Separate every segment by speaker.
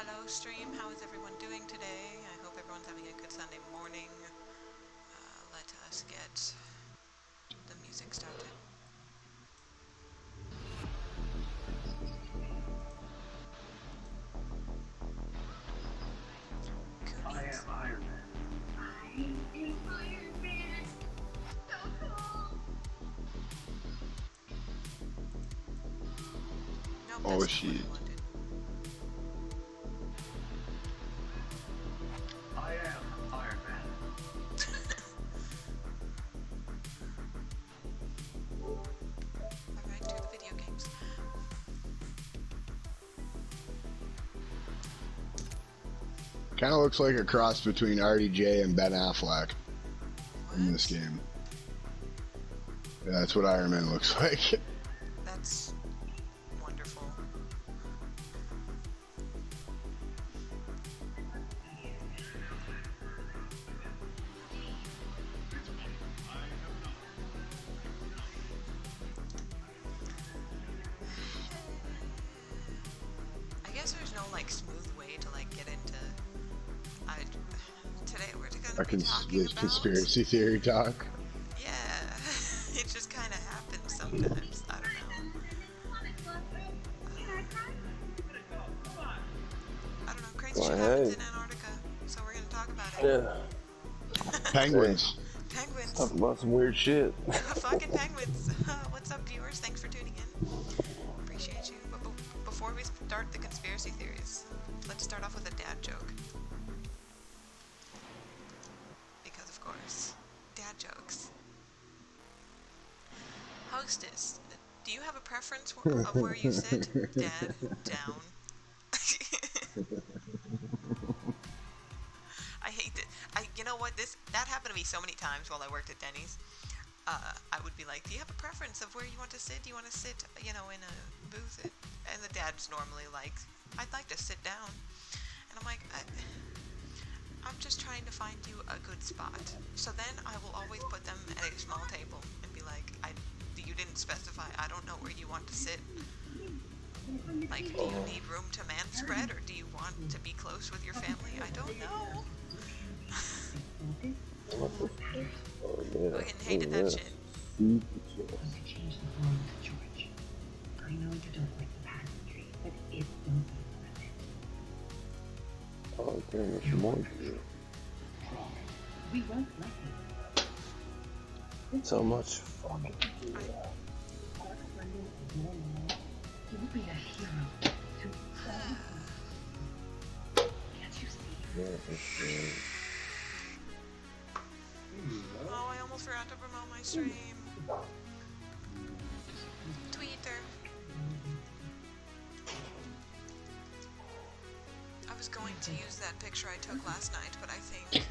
Speaker 1: Hello stream, how is everyone doing today? I hope everyone's having a good Sunday morning. Let us get the music started.
Speaker 2: I am Iron Man.
Speaker 3: I am Iron Man. So cool.
Speaker 1: Nope,
Speaker 4: Oh,
Speaker 1: that's not what
Speaker 4: shit.
Speaker 1: I wanted.
Speaker 2: I am Iron Man.
Speaker 1: Alright, to the video games.
Speaker 4: Kind of looks like a cross between RDJ and Ben Affleck in this
Speaker 1: What?
Speaker 4: game. Yeah, that's what Iron Man looks like.
Speaker 1: That's wonderful. I guess there's no like smooth way to like get into today we're gonna be talking about
Speaker 4: Conspiracy theory talk.
Speaker 1: yeah. It just kinda happens sometimes. I don't know. I don't know, crazy shit happens in Antarctica, so we're gonna talk about it.
Speaker 5: Yeah.
Speaker 4: Penguins.
Speaker 1: Penguins.
Speaker 5: Talk about some weird shit.
Speaker 1: Fucking penguins. What's up, viewers? Thanks for tuning in. Appreciate you. But before we start the conspiracy theories, let's start off with a dad joke. Because, of course, dad jokes. Hostess, do you have a preference of where you sit? Dad, down. I hate it. You know what? That happened to me so many times while I worked at Denny's. I would be like, do you have a preference of where you want to sit? Do you want to sit, you know, in a booth? And the dad's normally like, I'd like to sit down. And I'm like, I'm just trying to find you a good spot. So then I will always put them at a small table and be like, you didn't specify. I don't know where you want to sit. Like, do you need room to man spread, or do you want to be close with your family? I don't know. Fucking hated that shit.
Speaker 3: Change the phone to George. I know you don't like the pageantry, but it will be worth it.
Speaker 5: Oh, damn, it's moist.
Speaker 3: We won't let you.
Speaker 5: So much fucking.
Speaker 3: You will be a hero to all. Can't you see?
Speaker 5: Yeah, it's
Speaker 1: Oh, I almost forgot to promote my stream. Twitter. I was going to use that picture I took last night, but I think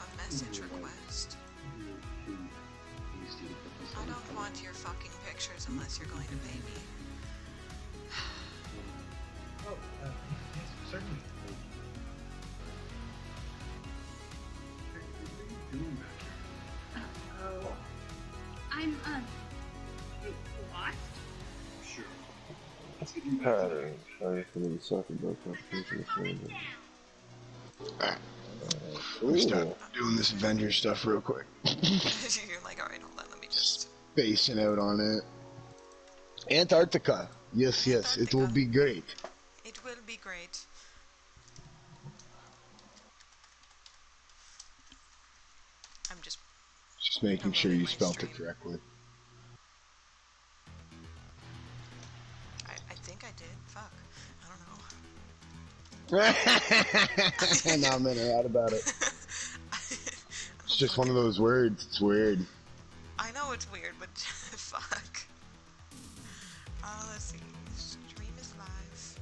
Speaker 1: a message request. I don't want your fucking pictures unless you're going to pay me.
Speaker 2: Oh, yes, certainly. What are you doing back here?
Speaker 3: Oh, I'm what?
Speaker 2: Sure. Let's get you back to
Speaker 5: pattern. Sorry for the soccer book application.
Speaker 4: Let me start doing this Avengers stuff real quick.
Speaker 1: You're like, alright, hold on, let me just...
Speaker 4: Spacing out on it. Antarctica. Yes, yes, it will be great.
Speaker 1: It will be great. I'm just...
Speaker 4: Just making sure you
Speaker 1: promoting my
Speaker 4: spelt it
Speaker 1: stream.
Speaker 4: correctly.
Speaker 1: I think I did. Fuck. I don't know.
Speaker 4: Now I'm in or out about it. It's just one of those words. It's weird.
Speaker 1: I know it's weird, but fuck. Let's see. Stream is live.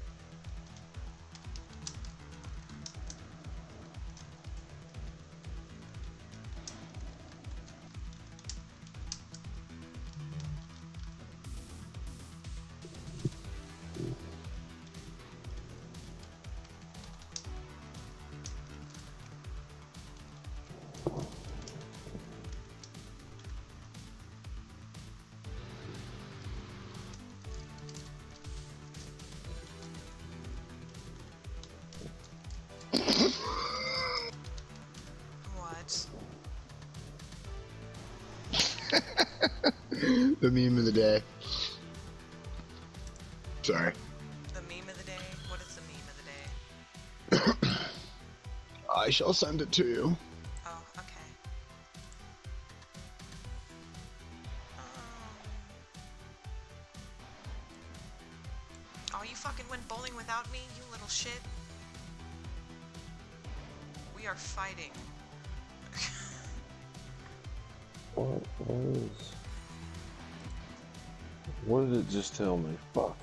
Speaker 4: The meme of the day. Sorry.
Speaker 1: The meme of the day? What is the meme of the day?
Speaker 4: I shall send it to you.
Speaker 1: Oh, okay. Oh, you fucking went bowling without me, you little shit. We are fighting.
Speaker 5: What did it just tell me? Fuck.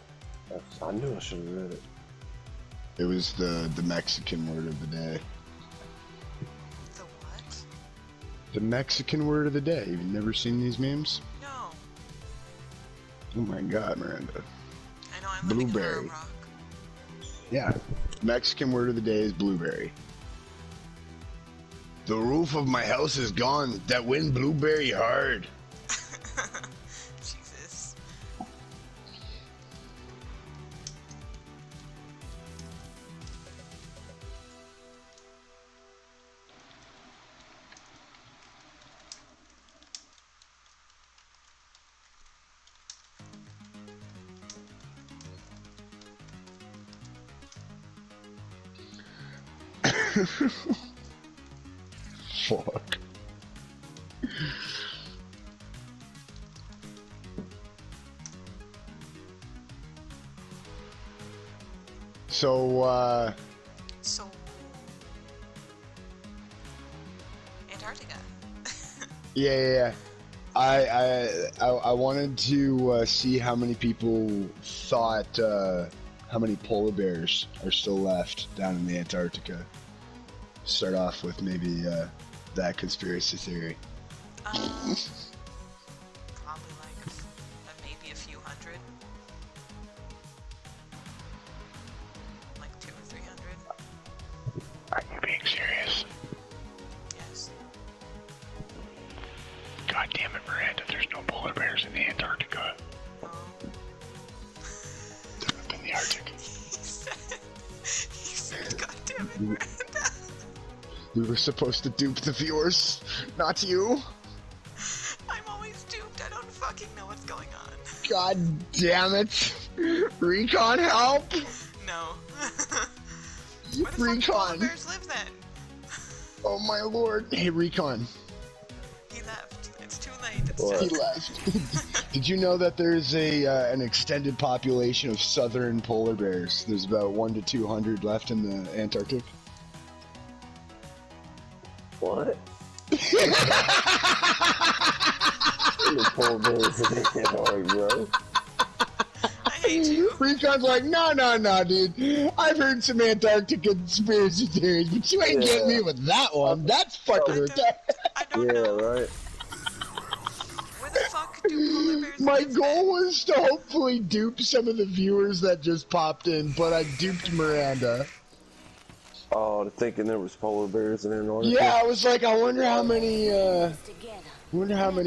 Speaker 5: I knew I should have read it.
Speaker 4: It was the Mexican word of the day.
Speaker 1: The what?
Speaker 4: The Mexican word of the day. You've never seen these memes?
Speaker 1: No.
Speaker 4: Oh my god, Miranda.
Speaker 1: I know, I'm living
Speaker 4: Blueberry.
Speaker 1: in a rock.
Speaker 4: Yeah. Mexican word of the day is blueberry. The roof of my house is gone. That wind blueberry hard.
Speaker 1: Jesus.
Speaker 4: Fuck. So,
Speaker 1: So... Antarctica.
Speaker 4: yeah. I wanted to see how many people thought how many polar bears are still left down in the Antarctica. Start off with maybe that conspiracy theory.
Speaker 1: Probably like maybe a few hundred. Like 200 or 300.
Speaker 4: Are you being serious?
Speaker 1: Yes.
Speaker 4: God damn it, Miranda! There's no polar bears in the Antarctica.
Speaker 1: Oh.
Speaker 4: They're up in the Arctic.
Speaker 1: He said, God damn it, Miranda.
Speaker 4: We were supposed to dupe the viewers, not you.
Speaker 1: I'm always duped. I don't fucking know what's going on.
Speaker 4: God damn it. Recon, help!
Speaker 1: No. Where the fuck do
Speaker 4: Recon.
Speaker 1: polar bears live then?
Speaker 4: Oh my lord. Hey, Recon.
Speaker 1: He left. It's too late. It's
Speaker 5: What?
Speaker 4: He
Speaker 1: too
Speaker 4: left. Did you know that there's an extended population of southern polar bears? There's about 1 to 200 left in the Antarctic.
Speaker 5: What? The poor bears in the Antarctic, bro.
Speaker 1: I hate you.
Speaker 4: Recon's like, no, dude. I've heard some Antarctic conspiracy theories, but you ain't getting me with that one. That's fucking retarded.
Speaker 1: I don't
Speaker 5: Yeah,
Speaker 1: know.
Speaker 5: right.
Speaker 1: Where the fuck do polar bears
Speaker 4: My
Speaker 1: live
Speaker 4: goal
Speaker 1: then?
Speaker 4: was to hopefully dupe some of the viewers that just popped in, but I duped Miranda.
Speaker 5: Oh, thinking there was polar bears in Antarctica?
Speaker 4: Yeah, I was like, I wonder how many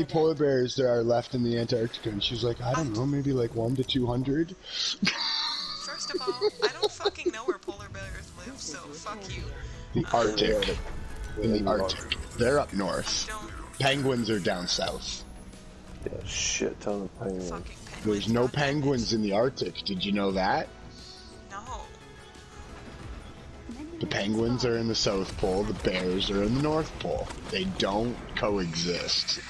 Speaker 4: polar bears there are left in the Antarctica, and she's like, I don't know, maybe like 1 to 200.
Speaker 1: First of all, I don't fucking know where polar bears live, so fuck you.
Speaker 4: The Arctic. In the Arctic. They're up north.
Speaker 1: Don't
Speaker 4: Penguins are down south.
Speaker 5: Yeah, shit ton of penguins.
Speaker 1: fucking penguins.
Speaker 4: There's no
Speaker 1: don't
Speaker 4: penguins in the Arctic. Did you know that?
Speaker 1: No.
Speaker 4: The penguins are in the South Pole, the bears are in the North Pole. They don't coexist.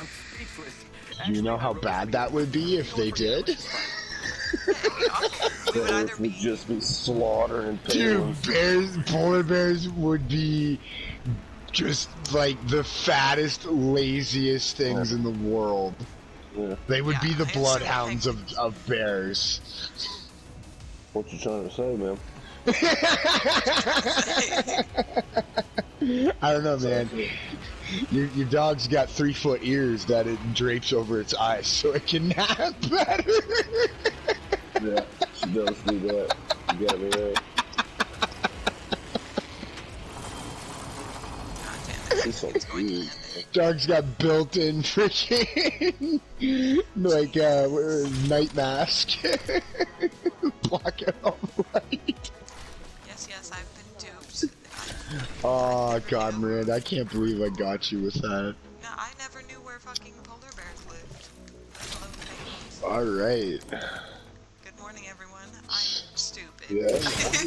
Speaker 4: Do you know how bad that would be if they did?
Speaker 1: Yeah, it'd be awful. We would either
Speaker 5: Bears would
Speaker 1: be...
Speaker 5: just be slaughtering
Speaker 4: Dude,
Speaker 5: penguins.
Speaker 4: polar bears would be just like the fattest, laziest things in the world.
Speaker 5: Yeah.
Speaker 4: They would
Speaker 1: Yeah,
Speaker 4: be the
Speaker 1: I assume
Speaker 4: bloodhounds
Speaker 1: penguins.
Speaker 4: of bears.
Speaker 5: What you trying to say, man?
Speaker 4: I don't know, man. Your dog's got 3-foot ears that it drapes over its eyes so it can nap better.
Speaker 5: Yeah, she does do that. You got me there.
Speaker 1: God damn it.
Speaker 5: She's so
Speaker 1: It's going to
Speaker 5: cute.
Speaker 1: end there.
Speaker 4: Dog's got built-in freaking like night mask. Block out all the light.
Speaker 1: Yes, I've been duped.
Speaker 4: Oh
Speaker 1: never
Speaker 4: god,
Speaker 1: knew.
Speaker 4: Miranda, I can't believe I got you with that.
Speaker 1: No, I never knew where fucking fucking polar bears lived. Hello, penguins.
Speaker 4: Alright.
Speaker 1: Good morning, everyone. I'm stupid.
Speaker 5: Yeah,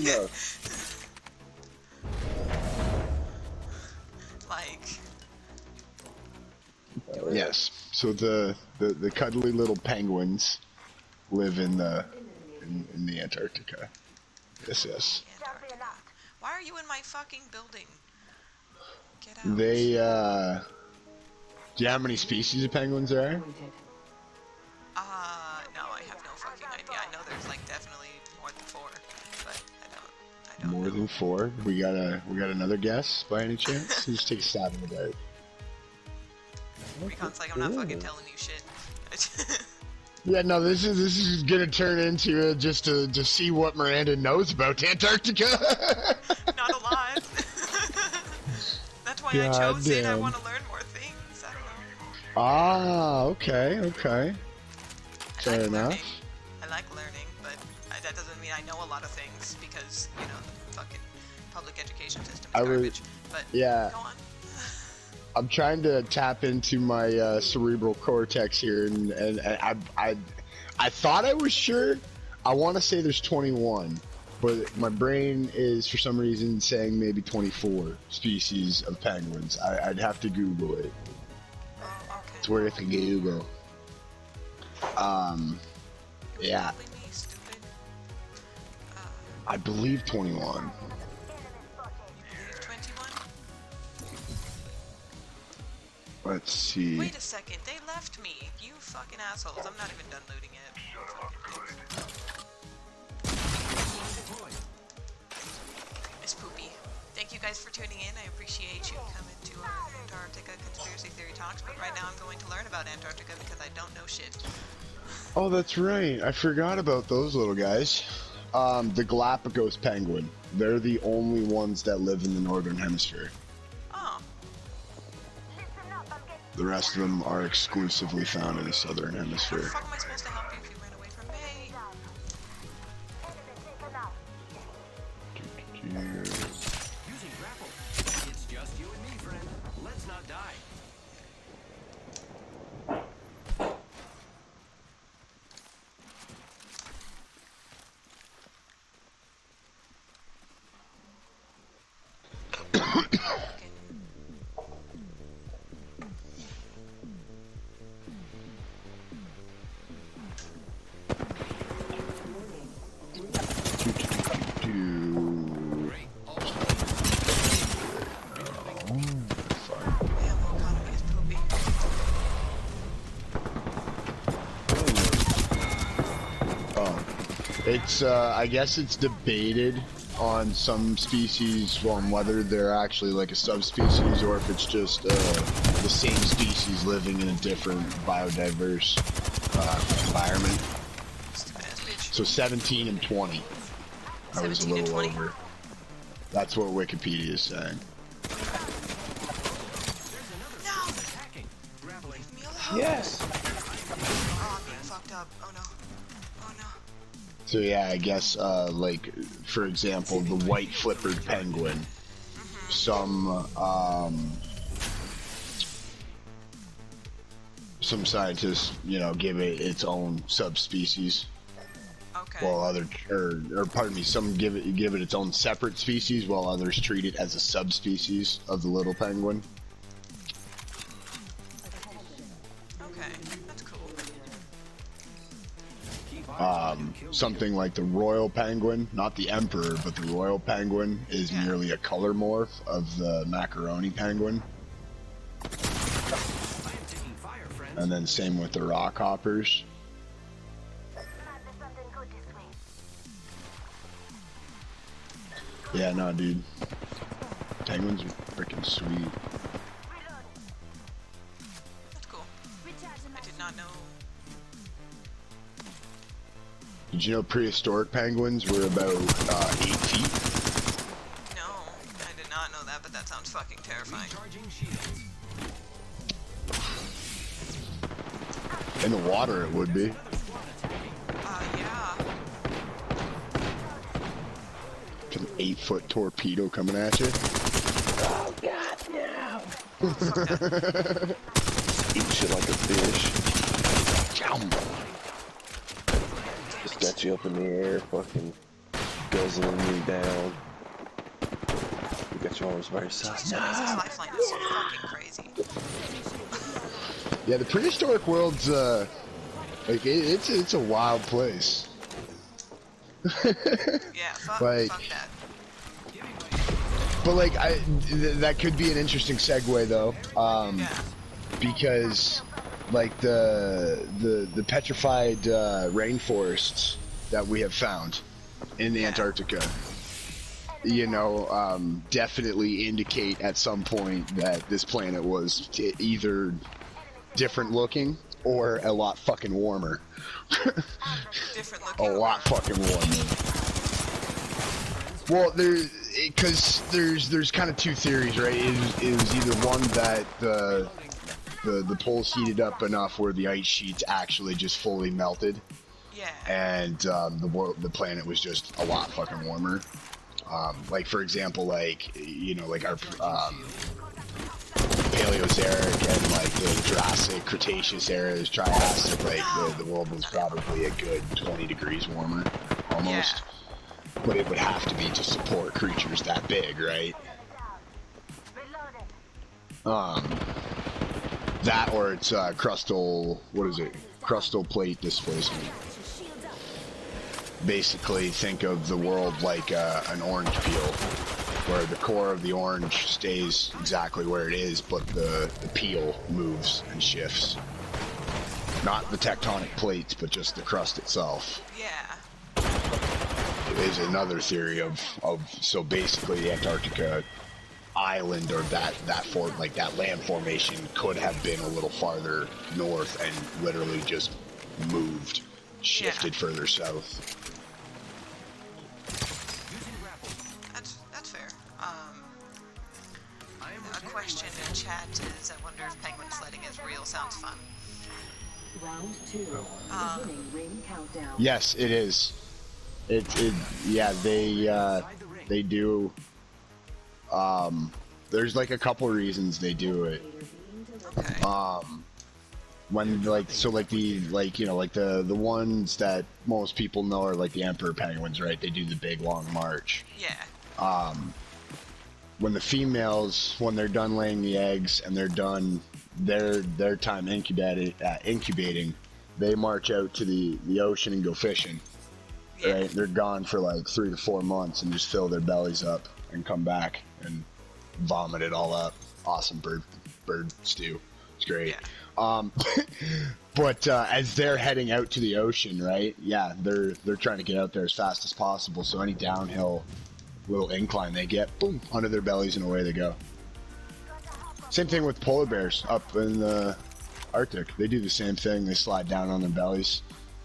Speaker 5: no.
Speaker 1: Like,
Speaker 4: Yes. So the cuddly little penguins live in the Antarctica. Yes, yes.
Speaker 1: Antarctica. Why are you in my fucking building? Get out.
Speaker 4: They do you know how many species of penguins there are?
Speaker 1: No, I have no fucking idea. I know there's like definitely more than 4, but I don't
Speaker 4: More
Speaker 1: know.
Speaker 4: than 4. We got another guess by any chance? Just take a stab in the dark.
Speaker 1: Recon's like, I'm not fucking telling you shit.
Speaker 4: Yeah, no, this is gonna turn into just to see what Miranda knows about Antarctica.
Speaker 1: Not a lot. That's why I
Speaker 4: God
Speaker 1: chose it. I
Speaker 4: damn.
Speaker 1: want to learn more things. I don't know.
Speaker 4: Ah, okay. Fair enough.
Speaker 1: Learning. I like learning, but that doesn't mean I know a lot of things because, you know, the fucking public education system is garbage. But
Speaker 4: yeah.
Speaker 1: go on.
Speaker 4: I'm trying to tap into my cerebral cortex here, and I thought I was sure. I want to say there's 21, but my brain is for some reason saying maybe 24 species of penguins. I'd have to Google it.
Speaker 1: Oh, okay.
Speaker 4: It's worth a Google. Yeah,
Speaker 1: Probably me, stupid.
Speaker 4: I believe 21.
Speaker 1: You believe 21?
Speaker 4: Let's see.
Speaker 1: Wait a second, they left me. You fucking assholes. I'm not even done looting yet. Miss Poopy. Thank you guys for tuning in. I appreciate you coming to our Antarctica conspiracy theory talks, but right now I'm going to learn about Antarctica because I don't know shit.
Speaker 4: Oh, that's right. I forgot about those little guys. The Galapagos penguin. They're the only ones that live in the northern hemisphere.
Speaker 1: Oh,
Speaker 4: The rest of them are exclusively found in the southern
Speaker 1: how the
Speaker 4: hemisphere.
Speaker 1: fuck am I supposed to help you if you ran away from me?
Speaker 6: Using grapple. It's just you and me, friend. Let's not die. Great.
Speaker 1: Animal economy is poopy.
Speaker 4: Oh, it's I guess it's debated on some species on whether they're actually like a subspecies or if it's just the same species living in a different biodiverse environment.
Speaker 1: Stupid ass bitch.
Speaker 4: So 17 and 20. I was a
Speaker 1: 17 and
Speaker 4: little
Speaker 1: 20?
Speaker 4: over. That's what Wikipedia is saying.
Speaker 1: No!
Speaker 6: Attacking. Grappling.
Speaker 1: Leave me alone!
Speaker 5: Yes.
Speaker 1: Oh, I'm being fucked up. Oh no. Oh no.
Speaker 4: So yeah, I guess like for example, the white flippered penguin. Some scientists, you know, give it its own subspecies,
Speaker 1: Okay.
Speaker 4: while other or pardon me, some give it its own separate species, while others treat it as a subspecies of the little penguin.
Speaker 1: Okay. That's cool.
Speaker 6: Keep eyes on you.
Speaker 4: Something like the royal penguin, not the emperor, but the royal penguin is
Speaker 1: Yeah.
Speaker 4: merely a color morph of the macaroni penguin.
Speaker 6: I am taking fire, friends.
Speaker 4: And then same with the rock hoppers. Yeah, no, dude. Penguins are freaking sweet.
Speaker 1: That's cool. I did not know.
Speaker 4: Did you know prehistoric penguins were about 8 feet?
Speaker 1: No, I did not know that, but that sounds fucking terrifying.
Speaker 6: Recharging shields.
Speaker 4: In the water, it would be.
Speaker 6: Another squad attacking.
Speaker 1: Yeah.
Speaker 4: It's an 8-foot torpedo coming at you.
Speaker 1: Oh, fuck that.
Speaker 5: Eat shit like a fish. Just got you up in the air, fucking guzzling you down. You got your arms by your side.
Speaker 1: Jesus, this lifeline is so fucking crazy.
Speaker 4: Yeah, the prehistoric world's like it's a wild place.
Speaker 1: Yeah, fuck that.
Speaker 4: But like that could be an interesting segue though,
Speaker 1: Yeah.
Speaker 4: because like the petrified rainforests that we have found in Antarctica, you know, definitely indicate at some point that this planet was either different looking or a lot fucking warmer.
Speaker 1: Different looking.
Speaker 4: A lot fucking warmer. Well, there's kind of two theories, right? It was either one that the poles heated up enough where the ice sheets actually just fully melted,
Speaker 1: Yeah.
Speaker 4: and the planet was just a lot fucking warmer. Like for example, like you know, like our Paleozoic and like the Jurassic, Cretaceous eras, Triassic, like the world was probably a good 20 degrees warmer, almost.
Speaker 1: Yeah.
Speaker 4: But it would have to be to support creatures that big, right? That or it's crustal, what is it? Crustal plate displacement. Basically, think of the world like an orange peel, where the core of the orange stays exactly where it is, but the peel moves and shifts. Not the tectonic plates, but just the crust itself.
Speaker 1: Yeah.
Speaker 4: Is another theory of so basically the Antarctica island or that land formation could have been a little farther north and literally just shifted further south.
Speaker 1: That's fair. A question in chat is, I wonder if penguin sledding is real. Sounds fun.
Speaker 3: Round 2. Beginning ring countdown.
Speaker 4: Yes, it is. Yeah, they do. There's like a couple reasons they do it.
Speaker 1: Okay.
Speaker 4: When like the ones that most people know are like the emperor penguins, right? They do the big long march.
Speaker 1: Yeah.
Speaker 4: When the females, when they're done laying the eggs and they're done their time incubating, they march out to the ocean and go fishing.
Speaker 1: Yeah.
Speaker 4: Right? They're gone for like 3 to 4 months and just fill their bellies up and come back and vomit it all up. Awesome bird stew. It's great.
Speaker 1: Yeah.
Speaker 4: But as they're heading out to the ocean, right? Yeah, they're trying to get out there as fast as possible. So any downhill little incline they get, boom, under their bellies and away they go. Same thing with polar bears up in the Arctic. They do the same thing. They slide down on their bellies.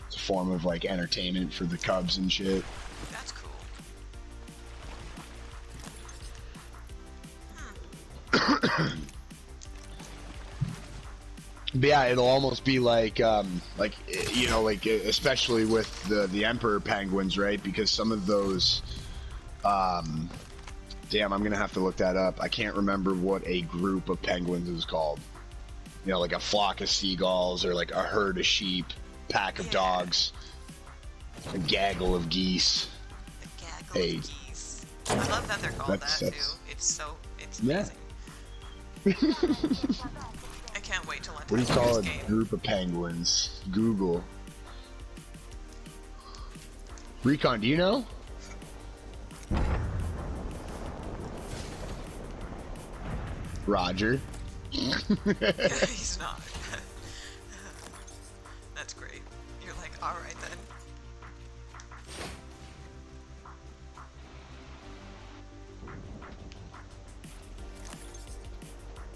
Speaker 4: It's a form of like entertainment for the cubs and shit.
Speaker 1: That's cool.
Speaker 4: But yeah, it'll almost be like you know, like especially with the emperor penguins, right? Because some of those, damn, I'm gonna have to look that up. I can't remember what a group of penguins is called. You know, like a flock of seagulls or like a herd of sheep, pack of dogs, a gaggle of geese.
Speaker 1: A gaggle of geese. I love that they're called that too. It's amazing. I can't wait to learn.
Speaker 4: What do you call a group of penguins? Google. Recon, do you know? Roger.
Speaker 1: He's not. That's great. You're like, alright then.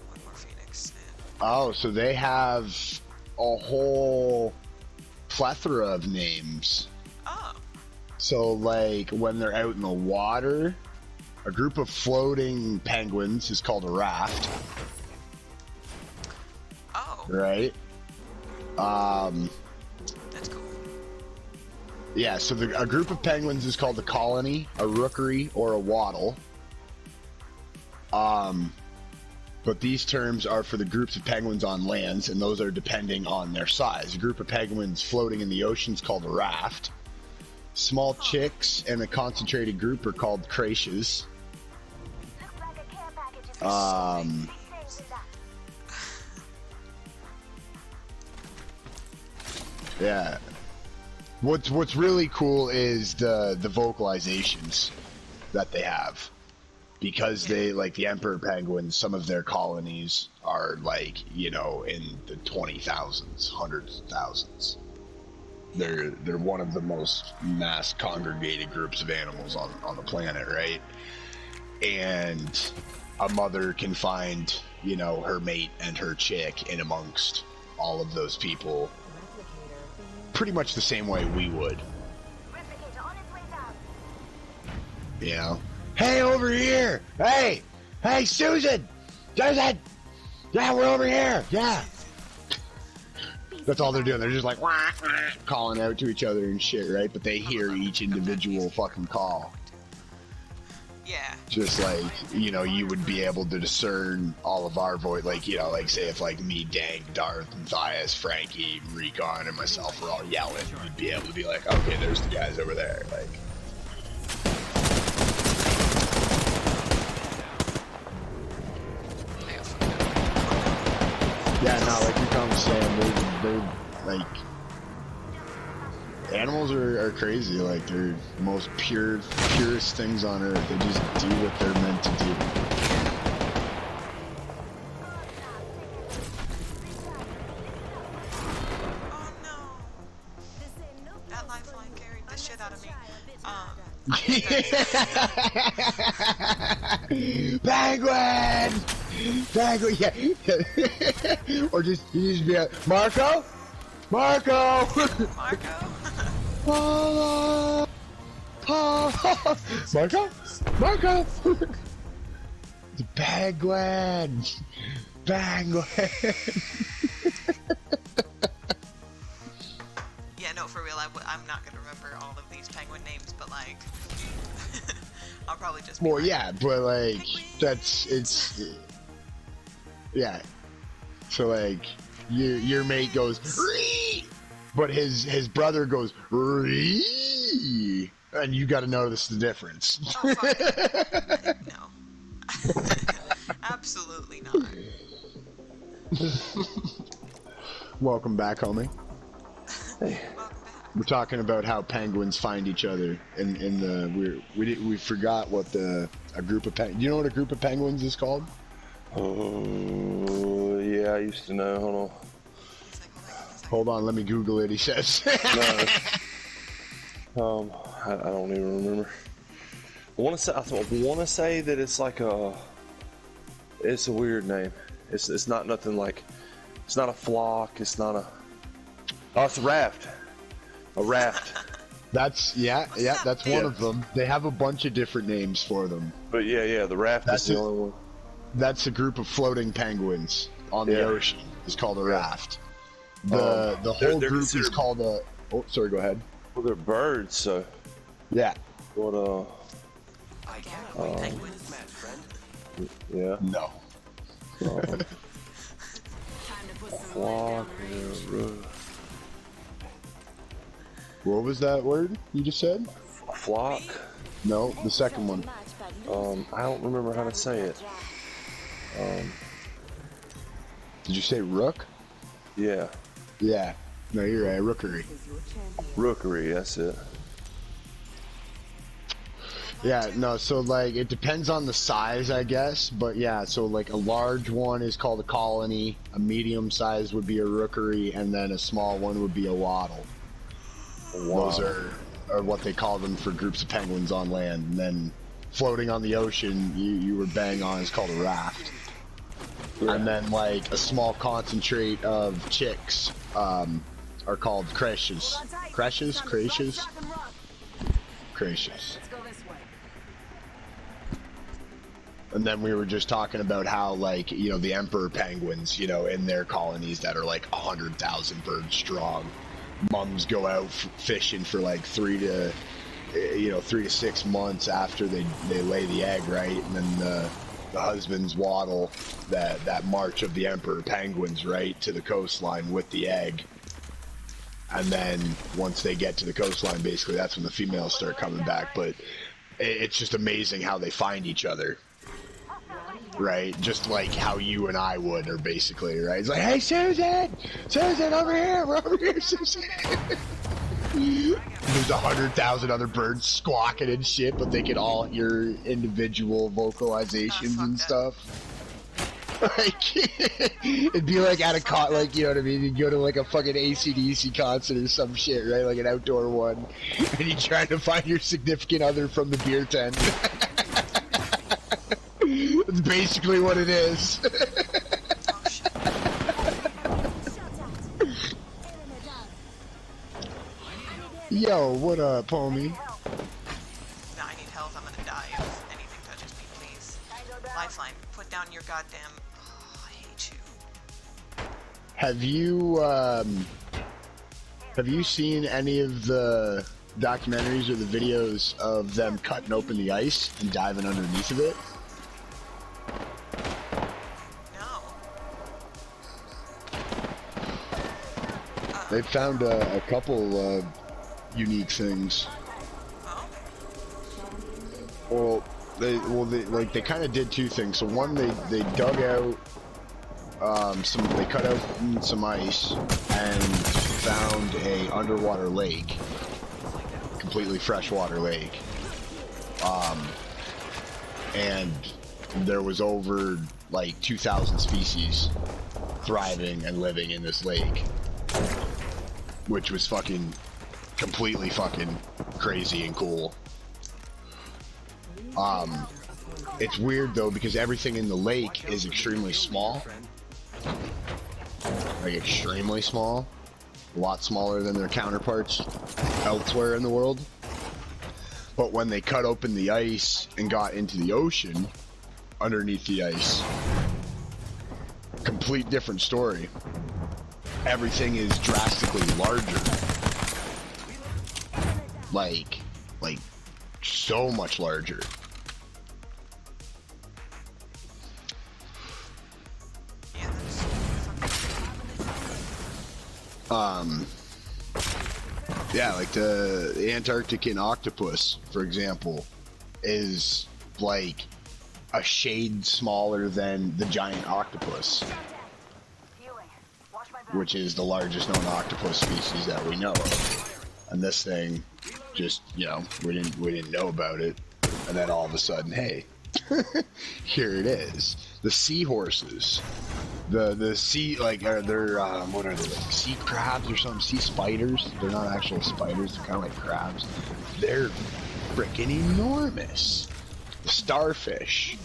Speaker 1: One more phoenix.
Speaker 4: Oh, so they have a whole plethora of names.
Speaker 1: Oh.
Speaker 4: So, like, when they're out in the water, a group of floating penguins is called a raft.
Speaker 1: Oh.
Speaker 4: Right?
Speaker 1: That's cool.
Speaker 4: Yeah, so a group of penguins is called a colony, a rookery, or a waddle. but these terms are for the groups of penguins on lands, and those are depending on their size. A group of penguins floating in the ocean is called a raft. Small chicks and a concentrated group are called creches. Yeah. What's really cool is the vocalizations that they have, because they, like, the emperor penguins, some of their colonies are, like, you know, in the 20,000s, hundreds of thousands. They're one of the most mass congregated groups of animals on the planet, right? And a mother can find, you know, her mate and her chick in amongst all of those people pretty much the same way we would. You know? Hey, over here! Hey! Hey, Susan! Susan! Yeah, we're over here! Yeah! That's all they're doing. They're just like, wah, wah, calling out to each other and shit, right? But they hear each individual fucking call.
Speaker 1: Yeah.
Speaker 4: Just like, you know, you would be able to discern all of our voice, like, you know, like, say if, like, me, Dank, Darth, Matthias, Frankie, Recon, and myself were all yelling, you'd be able to be like, okay, there's the guys over there, like. Yeah, no, like you're saying, they're like, animals are crazy. Like, they're the most purest things on earth. They just do what they're meant to do.
Speaker 1: Oh no! That lifeline carried the shit out of me.
Speaker 4: Penguin! Penguin, yeah. Or just, you just be like, Marco? Marco!
Speaker 1: Marco?
Speaker 4: Paula! Paula! Marco? Marco! The penguin! Penguin!
Speaker 1: Yeah, no, for real, I'm not gonna remember all of these penguin names, but like, I'll probably just be
Speaker 4: Well,
Speaker 1: like,
Speaker 4: yeah, but like,
Speaker 1: penguins.
Speaker 4: it's, yeah. So like, your mate goes, Ree! But his brother goes, Ree! And you gotta notice the difference.
Speaker 1: Oh, fuck. No. Absolutely not.
Speaker 4: Welcome back, homie.
Speaker 5: Hey.
Speaker 1: Welcome back.
Speaker 4: We're talking about how penguins find each other, in the we forgot what a group of you know what a group of penguins is called?
Speaker 5: Oh, yeah, I used to know. Hold on.
Speaker 4: Hold on, let me Google it. He says.
Speaker 5: No. I don't even remember. I want to say that it's like it's a weird name. It's not nothing like. It's not a flock. It's not a. Oh, it's a raft. A raft.
Speaker 4: That's that's one of them. They have a bunch of different names for them.
Speaker 5: But yeah, the raft
Speaker 4: That's
Speaker 5: is the
Speaker 4: it.
Speaker 5: only one.
Speaker 4: That's a group of floating penguins on the ocean. It's called a raft. The whole
Speaker 5: they're
Speaker 4: group is
Speaker 5: considered-
Speaker 4: called a. Oh, sorry. Go ahead.
Speaker 5: Well, they're birds, so
Speaker 4: Yeah.
Speaker 5: what?
Speaker 6: I cannot wait to win this match, friend.
Speaker 5: Yeah.
Speaker 4: No.
Speaker 5: Flock.
Speaker 4: What was that word you just said?
Speaker 5: Flock.
Speaker 4: No, the second one.
Speaker 5: I don't remember how to say it.
Speaker 4: Did you say rook?
Speaker 5: Yeah.
Speaker 4: Yeah. No, you're right. Rookery.
Speaker 5: Rookery. That's it.
Speaker 4: Yeah, no, so like it depends on the size, I guess, but yeah, so like a large one is called a colony, a medium size would be a rookery, and then a small one would be a wattle. Those are what they call them for groups of penguins on land, and then floating on the ocean, you were bang on, is called a raft.
Speaker 5: Yeah.
Speaker 4: And then like a small concentrate of chicks are called creches. Creches? Creches? Creches. And then we were just talking about how, like, you know, the emperor penguins, you know, in their colonies that are like 100,000 birds strong, mums go out fishing for like 3 to 6 months after they lay the egg, right? And then the husbands waddle that march of the emperor penguins right to the coastline with the egg. And then once they get to the coastline, basically that's when the females start coming back. But it's just amazing how they find each other. Right? Just like how you and I would, or basically, right? It's like, hey, Susan! Susan, over here! We're over here, Susan! There's 100,000 other birds squawking and shit, but they can all hear individual vocalizations and stuff. Like, it'd be like at a like, you know what I mean? You'd go to like a fucking AC/DC concert or some shit, right? Like an outdoor one. And you're trying to find your significant other from the beer tent. That's basically what it is. Yo, what up, homie?
Speaker 1: No, I need health. I'm gonna die if anything touches me, please. Lifeline, put down your goddamn... Oh, I hate you.
Speaker 4: Have you seen any of the documentaries or the videos of them cutting open the ice and diving underneath of it?
Speaker 1: No.
Speaker 4: They found a couple unique things.
Speaker 1: Oh?
Speaker 4: They kind of did two things. So one, they dug out they cut out some ice and found a underwater lake, completely freshwater lake. And there was over like 2,000 species thriving and living in this lake, which was completely fucking crazy and cool. It's weird though because everything in the lake is extremely small. Like extremely small. A lot smaller than their counterparts elsewhere in the world. But when they cut open the ice and got into the ocean, underneath the ice, complete different story. Everything is drastically larger. Like so much larger.
Speaker 1: Yeah, that's
Speaker 4: Yeah, like the Antarctic octopus, for example, is like a shade smaller than the giant octopus, which is the largest known octopus species that we know of. And this thing, just, you know, we didn't know about it, and then all of a sudden, hey, here it is. The seahorses, the sea, like, they're what are they, like sea crabs or something? Sea spiders? They're not actual spiders. They're kind of like crabs. They're freaking enormous. The starfish.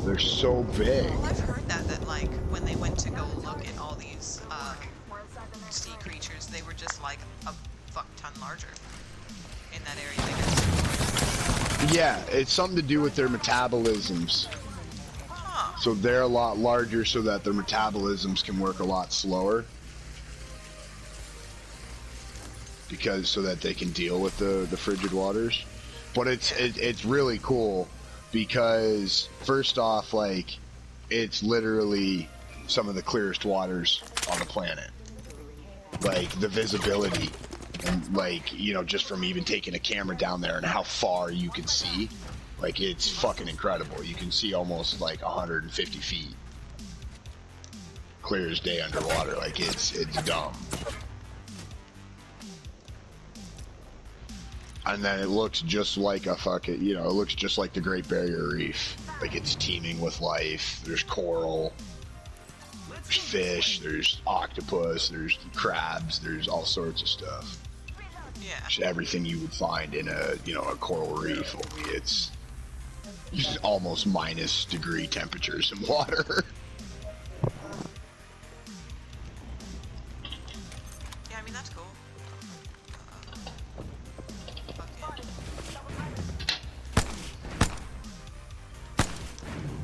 Speaker 4: They're so big.
Speaker 1: Well, I've heard that like when they went to go look at all these sea creatures, they were just like a fuck ton larger in that area. I guess.
Speaker 4: Yeah, it's something to do with their metabolisms.
Speaker 1: Huh.
Speaker 4: So they're a lot larger so that their metabolisms can work a lot slower. Because so that they can deal with the frigid waters. But it's really cool because first off, like, it's literally some of the clearest waters on the planet. Like the visibility and, like, you know, just from even taking a camera down there and how far you can see, like, it's fucking incredible. You can see almost like 150 feet clear as day underwater. Like, it's dumb. And then it looks just like a fucking, you know, it looks just like the Great Barrier Reef. Like, it's teeming with life. There's coral, there's fish, there's octopus, there's crabs, there's all sorts of stuff.
Speaker 1: Yeah.
Speaker 4: Just everything you would find in a, you know, a coral reef. Only it's just almost minus degree temperatures in water.
Speaker 1: Yeah, I mean, that's cool.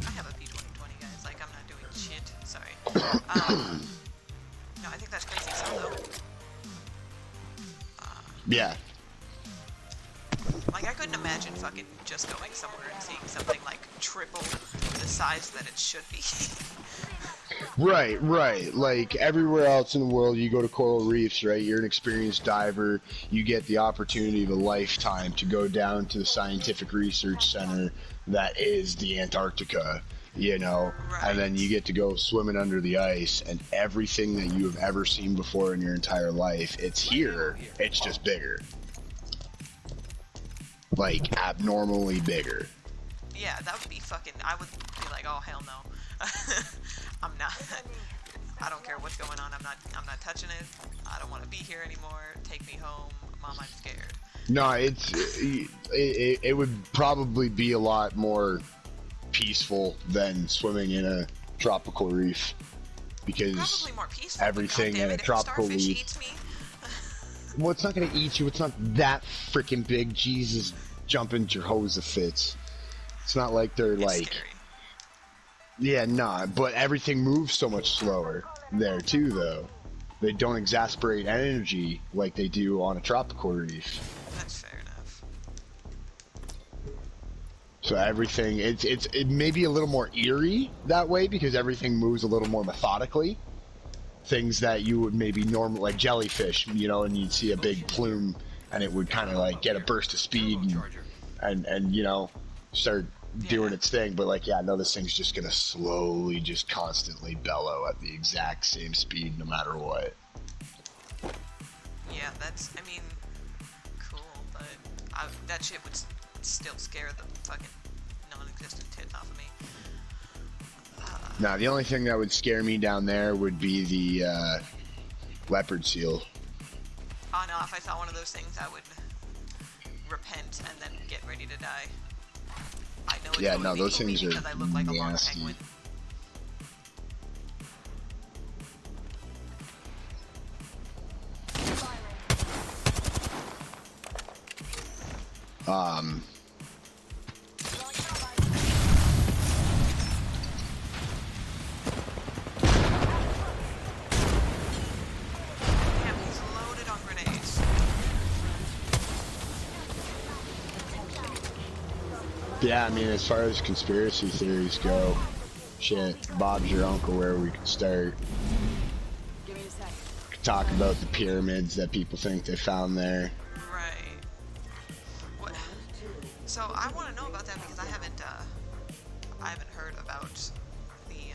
Speaker 1: I have a P2020, guys. Like, I'm not doing shit. Sorry. No, I think that's crazy stuff, though.
Speaker 4: Yeah.
Speaker 1: Like, I couldn't imagine fucking just going somewhere and seeing something like triple the size that it should be.
Speaker 4: Right, right. Like everywhere else in the world, you go to coral reefs, right? You're an experienced diver. You get the opportunity of a lifetime to go down to the scientific research center that is the Antarctica, you know? And then you get to go swimming under the ice, and everything that you have ever seen before in your entire life, it's here. It's just bigger. Like, abnormally bigger.
Speaker 1: Yeah, that would be fucking... I would be like, oh, hell no. I'm not... I don't care what's going on. I'm not touching it. I don't want to be here anymore. Take me home. Mom, I'm scared.
Speaker 4: No, it would probably be a lot more peaceful than swimming in a tropical reef, because
Speaker 1: Probably more peaceful.
Speaker 4: everything in a tropical
Speaker 1: starfish
Speaker 4: reef.
Speaker 1: eats me.
Speaker 4: Well, it's not gonna eat you. It's not that freaking big. Jesus, jumping Jehovah's fits. It's not like they're
Speaker 1: It's
Speaker 4: like.
Speaker 1: scary.
Speaker 4: Yeah, nah, but everything moves so much slower there too, though. They don't exasperate energy like they do on a tropical reef.
Speaker 1: That's fair enough.
Speaker 4: So everything, it may be a little more eerie that way because everything moves a little more methodically. Things that you would maybe normally, like jellyfish, you know, and you'd see a big plume and it would kind of like get a burst of speed and you know, start doing its thing. But like, yeah, no, this thing's just gonna slowly, just constantly bellow at the exact same speed no matter what.
Speaker 1: Yeah, that's, I mean, cool, but that shit would still scare the fucking non-existent tit off of me.
Speaker 4: Now, the only thing that would scare me down there would be the leopard seal.
Speaker 1: Oh no, if I saw one of those things, I would repent and then get ready to die. I know it's
Speaker 4: Yeah,
Speaker 1: going
Speaker 4: no,
Speaker 1: to be
Speaker 4: those
Speaker 1: me
Speaker 4: things are
Speaker 1: because I look like a long
Speaker 4: nasty.
Speaker 1: penguin. Damn, he's loaded on grenades.
Speaker 4: Yeah, I mean, as far as conspiracy theories go, shit, Bob's your uncle where we could start. Could talk about the pyramids that people think they found there.
Speaker 1: Right. What? So I want to know about that because I haven't heard about the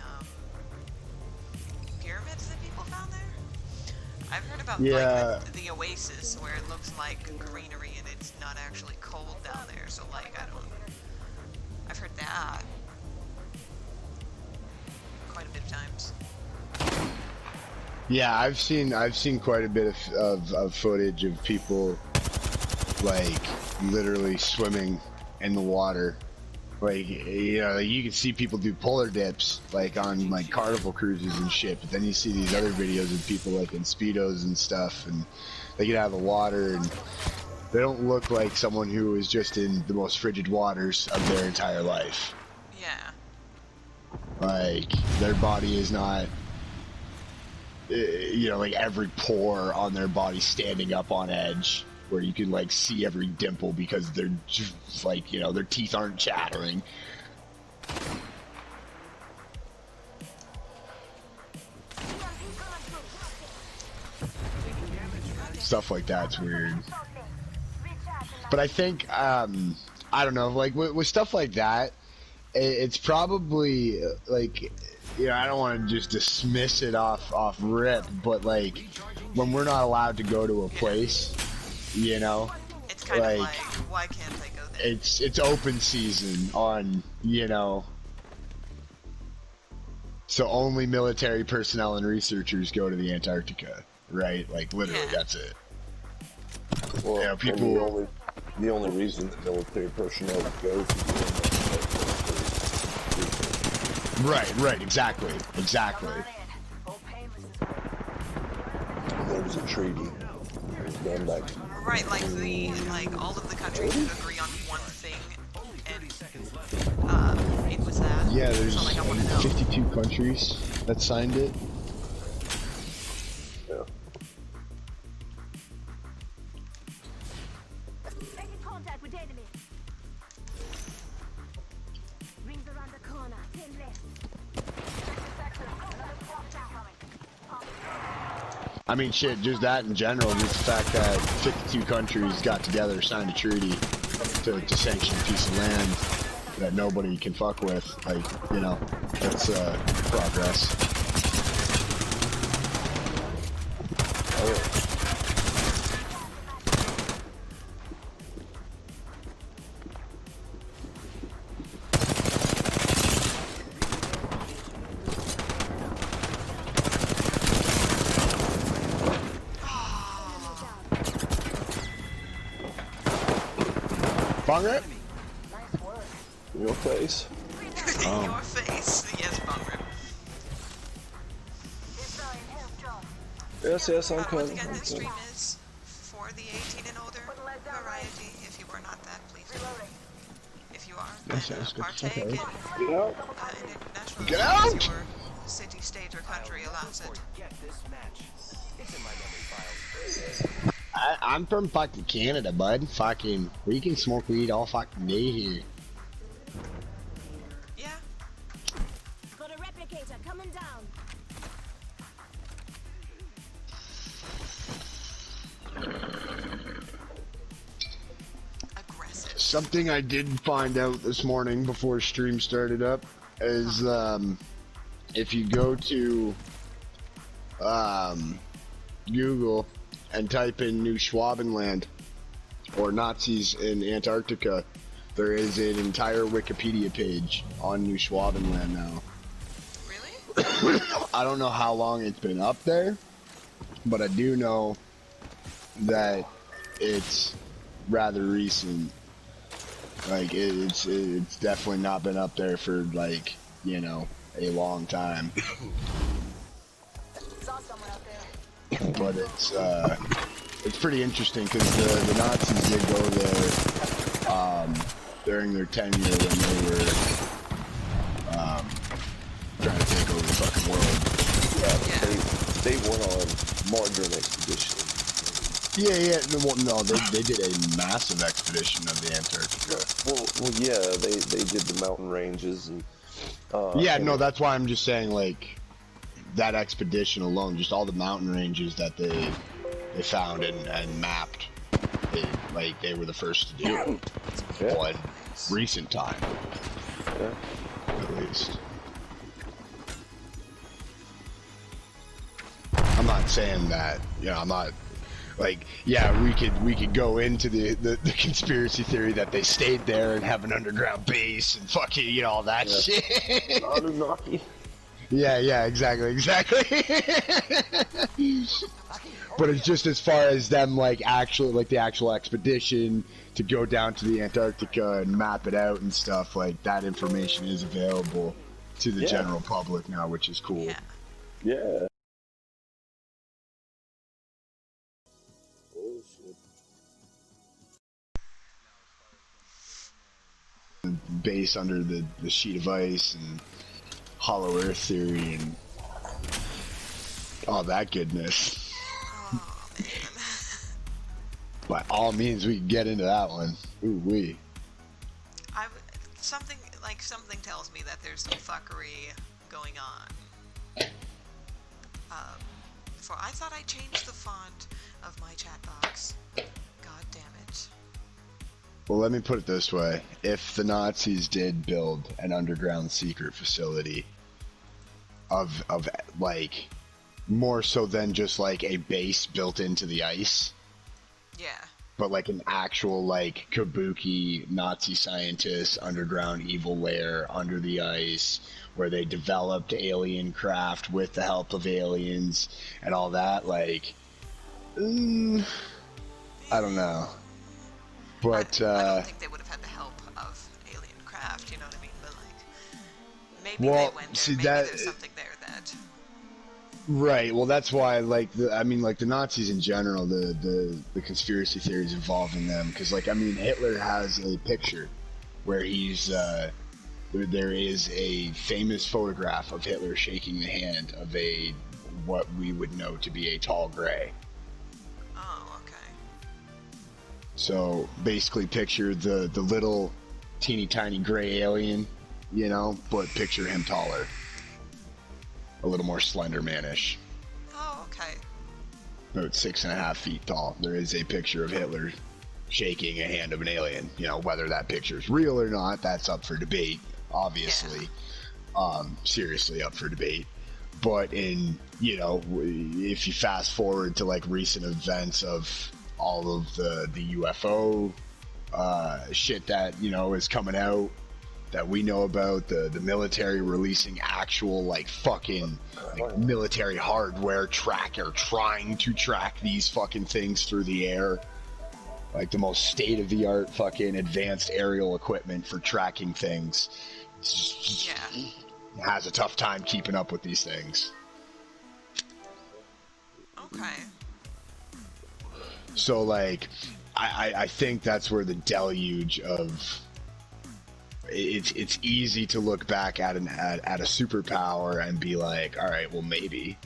Speaker 1: pyramids that people found there. I've heard about
Speaker 4: Yeah.
Speaker 1: like the oasis where it looks like greenery and it's not actually cold down there. So like I've heard that quite a bit of times.
Speaker 4: Yeah, I've seen quite a bit of footage of people like literally swimming in the water. Like, you know, you can see people do polar dips like on like Carnival cruises and shit, but then you see these other videos of people like in Speedos and stuff, and they get out of the water and they don't look like someone who is just in the most frigid waters of their entire life.
Speaker 1: Yeah.
Speaker 4: Like, their body is not, you know, like every pore on their body standing up on edge, where you can like see every dimple because they're just like, you know, their teeth aren't chattering. Stuff like that's weird. But I think, I don't know, like with stuff like that, it's probably like, you know, I don't want to just dismiss it off rip, but like when we're not allowed to go to a place, you know,
Speaker 1: It's kind of like, why can't I go there?
Speaker 4: it's open season on, you know, so only military personnel and researchers go to the Antarctica, right? Like literally,
Speaker 1: Yeah.
Speaker 4: that's it.
Speaker 5: Well,
Speaker 4: Yeah,
Speaker 5: and
Speaker 4: people-
Speaker 5: the only reason the military personnel would go to the
Speaker 4: Right, exactly.
Speaker 5: there was a treaty done back.
Speaker 1: Right, like all of the countries would agree on one thing, and it was that.
Speaker 4: Yeah, there's
Speaker 1: so, like, I want to know.
Speaker 4: 52 countries that signed it.
Speaker 5: Yeah.
Speaker 7: Making contact with enemy.
Speaker 4: I mean, shit, just that in general, just the fact that 52 countries got together, signed a treaty to sanction a piece of land that nobody can fuck with, like, you know, that's progress.
Speaker 5: Oh,
Speaker 4: Bong rip?
Speaker 5: your face.
Speaker 4: Oh.
Speaker 1: Your face. Yes, bummer.
Speaker 5: Yes, I'm
Speaker 1: Once
Speaker 5: coming.
Speaker 1: again, this stream is for the 18 and older variety. If you are not that, please. If you are,
Speaker 4: Yes,
Speaker 1: then
Speaker 4: yes, good.
Speaker 1: partake
Speaker 4: Okay.
Speaker 1: in international
Speaker 4: Get
Speaker 1: as
Speaker 4: out!
Speaker 1: your city, state, or country allows it.
Speaker 6: Forget this match. It's in my memory files.
Speaker 4: I'm from fucking Canada, bud. Fucking, we can smoke weed all fucking day here.
Speaker 1: Yeah.
Speaker 7: Got a replicator coming down.
Speaker 1: Aggressive.
Speaker 4: Something I did find out this morning before stream started up is if you go to Google and type in New Schwabenland or Nazis in Antarctica, there is an entire Wikipedia page on New Schwabenland now.
Speaker 1: Really?
Speaker 4: I don't know how long it's been up there, but I do know that it's rather recent. Like it's definitely not been up there for, like, you know, a long time.
Speaker 7: Saw someone out there.
Speaker 4: But it's pretty interesting because the Nazis did go there during their tenure when they were trying to take over the fucking world.
Speaker 5: Yeah, they went on margarine expedition.
Speaker 4: Yeah. Well, no, they did a massive expedition of the Antarctica.
Speaker 5: Well, yeah, they did the mountain ranges and.
Speaker 4: Yeah, no, that's why I'm just saying, like, that expedition alone, just all the mountain ranges that they found and mapped, they were the first to do it.
Speaker 5: Yeah.
Speaker 4: Well, in recent time,
Speaker 5: Yeah.
Speaker 4: at least. I'm not saying that, you know, I'm not, like, yeah, we could go into the conspiracy theory that they stayed there and have an underground base and fucking, you know, all that shit.
Speaker 5: Anunnaki.
Speaker 4: Yeah, exactly. But it's just as far as them, like, the actual expedition to go down to the Antarctica and map it out and stuff, like, that information is available to the general public now, which is cool.
Speaker 1: Yeah.
Speaker 5: Yeah. Oh shit.
Speaker 4: Base under the sheet of ice and hollow earth theory and all that goodness.
Speaker 1: Oh, man.
Speaker 4: By all means, we can get into that one. Ooh wee.
Speaker 1: Something tells me that there's some fuckery going on. For I thought I changed the font of my chat box. God damn it.
Speaker 4: Well, let me put it this way. If the Nazis did build an underground secret facility of like, more so than just like a base built into the ice,
Speaker 1: Yeah.
Speaker 4: but like an actual, like, kabuki Nazi scientist underground evil lair under the ice where they developed alien craft with the help of aliens and all that, like, I don't know. But
Speaker 1: I don't think they would have had the help of alien craft, you know what I mean? But, like, maybe
Speaker 4: Well,
Speaker 1: they went there.
Speaker 4: see,
Speaker 1: Maybe
Speaker 4: that-
Speaker 1: there's something there that...
Speaker 4: right, well, that's why, like, the Nazis in general, the conspiracy theories involving them, because, like, I mean, Hitler has a picture where he's, there is a famous photograph of Hitler shaking the hand of what we would know to be a tall gray.
Speaker 1: Oh, okay.
Speaker 4: So, basically picture the little teeny tiny gray alien, you know, but picture him taller. A little more Slender Man-ish.
Speaker 1: Oh, okay.
Speaker 4: about 6.5 feet tall. There is a picture of Hitler shaking a hand of an alien. You know, whether that picture is real or not, that's up for debate, obviously. Seriously up for debate. But in, you know, if you fast forward to like recent events of all of the UFO shit that, you know, is coming out that we know about, the military releasing actual like fucking like military hardware trying to track these fucking things through the air, like the most state-of-the-art fucking advanced aerial equipment for tracking things. Has a tough time keeping up with these things.
Speaker 1: Okay.
Speaker 4: So like I think that's where the deluge of it's easy to look back at a superpower and be like, all right, well maybe,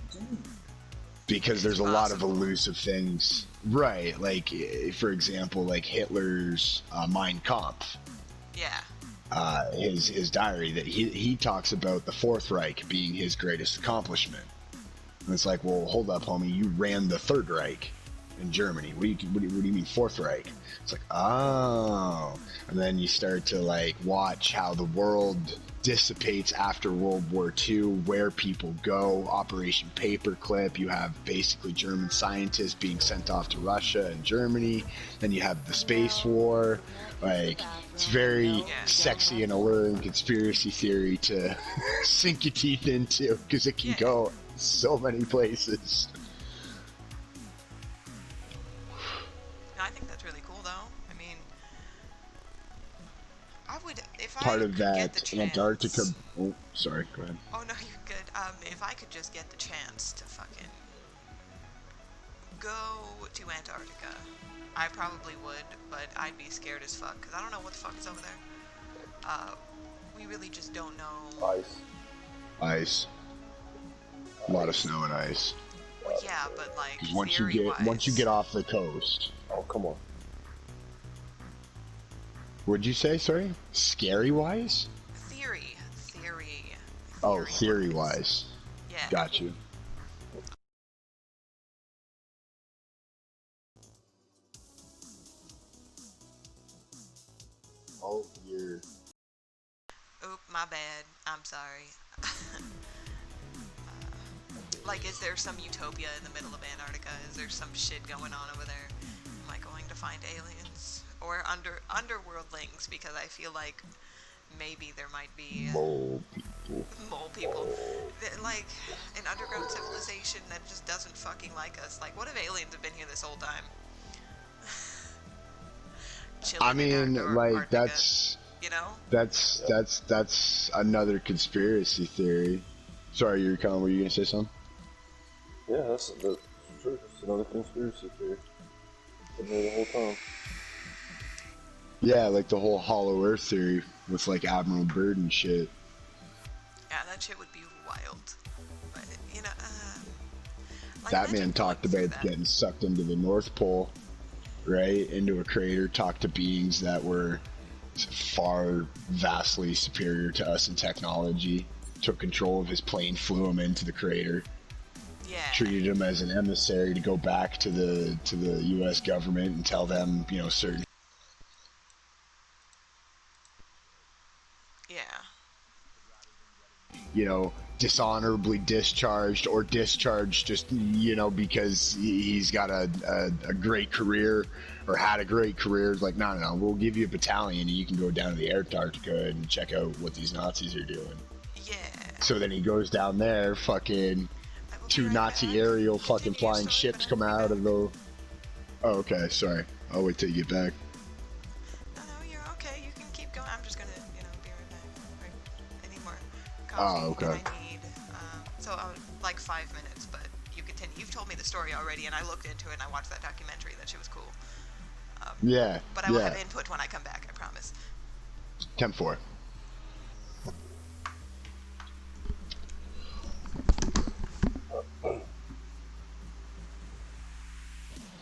Speaker 4: because there's a lot of elusive things, right? Like for example, like Hitler's Mein Kampf.
Speaker 1: Yeah.
Speaker 4: His diary, that he talks about the Fourth Reich being his greatest accomplishment. And it's like, well, hold up, homie, you ran the Third Reich in Germany. What do you mean Fourth Reich? It's like, oh. And then you start to like watch how the world dissipates after World War II, where people go. Operation Paperclip. You have basically German scientists being sent off to Russia and Germany. Then you have the space war. Like, it's very sexy and alluring conspiracy theory to sink your teeth into, because it can go so many places.
Speaker 1: No, I think that's really cool, though. I mean, I would, if I
Speaker 4: Part of
Speaker 1: could get
Speaker 4: that
Speaker 1: the
Speaker 4: in
Speaker 1: chance.
Speaker 4: Antarctica. Oh, sorry. Go ahead.
Speaker 1: Oh no, you're good. If I could just get the chance to fucking go to Antarctica, I probably would, but I'd be scared as fuck, because I don't know what the fuck is over there. We really just don't know.
Speaker 4: Ice. A lot of snow and ice.
Speaker 1: Well, yeah, but like,
Speaker 4: 'Cause once you get off the coast.
Speaker 5: Oh, come on.
Speaker 4: What'd you say? Sorry. Scary wise?
Speaker 1: Theory.
Speaker 4: Oh, theory wise.
Speaker 1: Yeah.
Speaker 4: Got you. Oh, you're.
Speaker 1: Oop, my bad. I'm sorry. Like, is there some utopia in the middle of Antarctica? Is there some shit going on over there? Am I going to find aliens? Or underworldlings? Because I feel like maybe there might be
Speaker 4: Mole people.
Speaker 1: mole people. Like, an underground civilization that just doesn't fucking like us. Like, what if aliens have been here this whole time? Chilling
Speaker 4: I mean,
Speaker 1: in
Speaker 4: like,
Speaker 1: Antarctica,
Speaker 4: that's.
Speaker 1: you know?
Speaker 4: That's another conspiracy theory. Sorry, were you gonna say something?
Speaker 5: Yeah, that's true. It's another conspiracy theory. Been there the whole time.
Speaker 4: Yeah, like the whole Hollow Earth theory with like Admiral Byrd and shit.
Speaker 1: Yeah, that shit would be wild. But, you know, like,
Speaker 4: That
Speaker 1: imagine
Speaker 4: man talked
Speaker 1: going through
Speaker 4: about
Speaker 1: that.
Speaker 4: getting sucked into the North Pole, right? Into a crater, talked to beings that were far, vastly superior to us in technology, took control of his plane, flew him into the crater,
Speaker 1: Yeah.
Speaker 4: treated him as an emissary to go back to the U.S. government and tell them, you know, certain.
Speaker 1: Yeah.
Speaker 4: You know, dishonorably discharged or discharged just, you know, because he's got a great career or had a great career. It's like, no, we'll give you a battalion and you can go down to the Antarctica and check out what these Nazis are doing.
Speaker 1: Yeah.
Speaker 4: So then he goes down there, fucking
Speaker 1: I will be
Speaker 4: two
Speaker 1: right
Speaker 4: Nazi
Speaker 1: back.
Speaker 4: aerial
Speaker 1: Continue
Speaker 4: fucking
Speaker 1: your
Speaker 4: flying
Speaker 1: story,
Speaker 4: ships
Speaker 1: but
Speaker 4: come
Speaker 1: I'll be
Speaker 4: out
Speaker 1: back.
Speaker 4: of the... Oh, okay, sorry. I'll wait till you get back.
Speaker 1: No, you're okay. You can keep going. I'm just gonna, you know, be right back. Right. I need more
Speaker 4: Oh,
Speaker 1: coffee.
Speaker 4: okay.
Speaker 1: And I need, so like 5 minutes, but you continue. You've told me the story already, and I looked into it, and I watched that documentary. That shit was cool.
Speaker 4: Yeah,
Speaker 1: But I will
Speaker 4: yeah.
Speaker 1: have input when I come back, I promise.
Speaker 4: 10-4.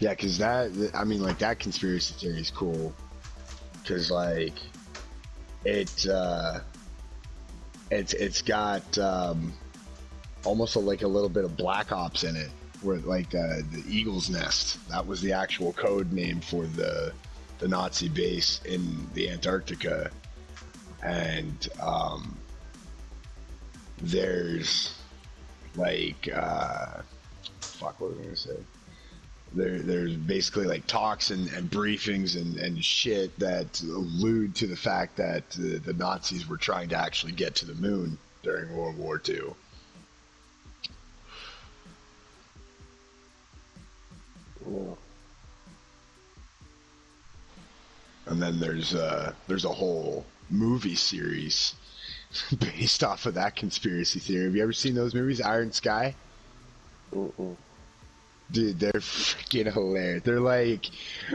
Speaker 4: Yeah, because I mean, like, that conspiracy theory is cool. Because, like, it's got almost like a little bit of Black Ops in it. where like the Eagle's Nest. That was the actual code name for the Nazi base in the Antarctica, and there's like fuck, what was I gonna say? There's basically like talks and briefings and shit that allude to the fact that the Nazis were trying to actually get to the moon during World War II.
Speaker 5: Yeah.
Speaker 4: And then there's a whole movie series based off of that conspiracy theory. Have you ever seen those movies, Iron Sky?
Speaker 5: Mm-mm.
Speaker 4: Dude, they're freaking hilarious. They're like,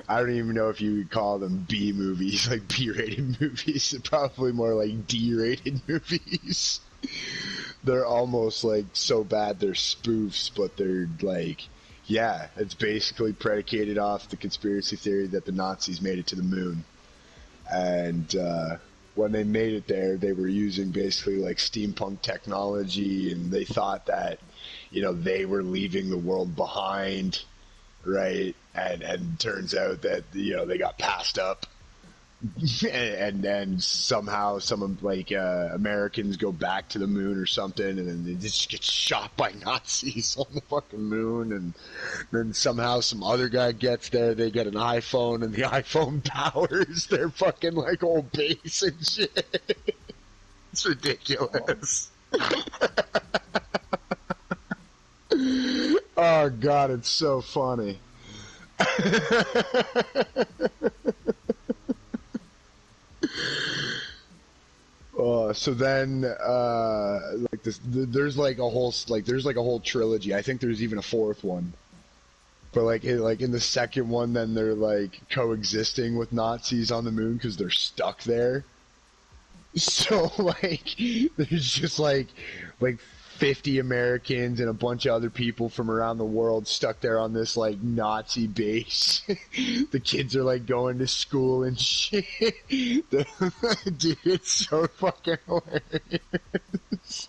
Speaker 4: I don't even know if you would call them B movies, like B-rated movies. They're probably more like D-rated movies. They're almost like so bad they're spoofs, but they're like, yeah, it's basically predicated off the conspiracy theory that the Nazis made it to the moon. And when they made it there, they were using basically like steampunk technology, and they thought that, you know, they were leaving the world behind, right? And turns out that, you know, they got passed up. and then somehow some like Americans go back to the moon or something, and then they just get shot by Nazis on the fucking moon, and then somehow some other guy gets there, they get an iPhone, and the iPhone powers their fucking like old base and shit. It's ridiculous. Oh god, it's so funny. So then, like this, there's like a whole trilogy. I think there's even a fourth one. But like in the second one, then they're like coexisting with Nazis on the moon because they're stuck there. So like, there's just like 50 Americans and a bunch of other people from around the world stuck there on this like Nazi base. The kids are like going to school and shit. Dude, it's so fucking hilarious.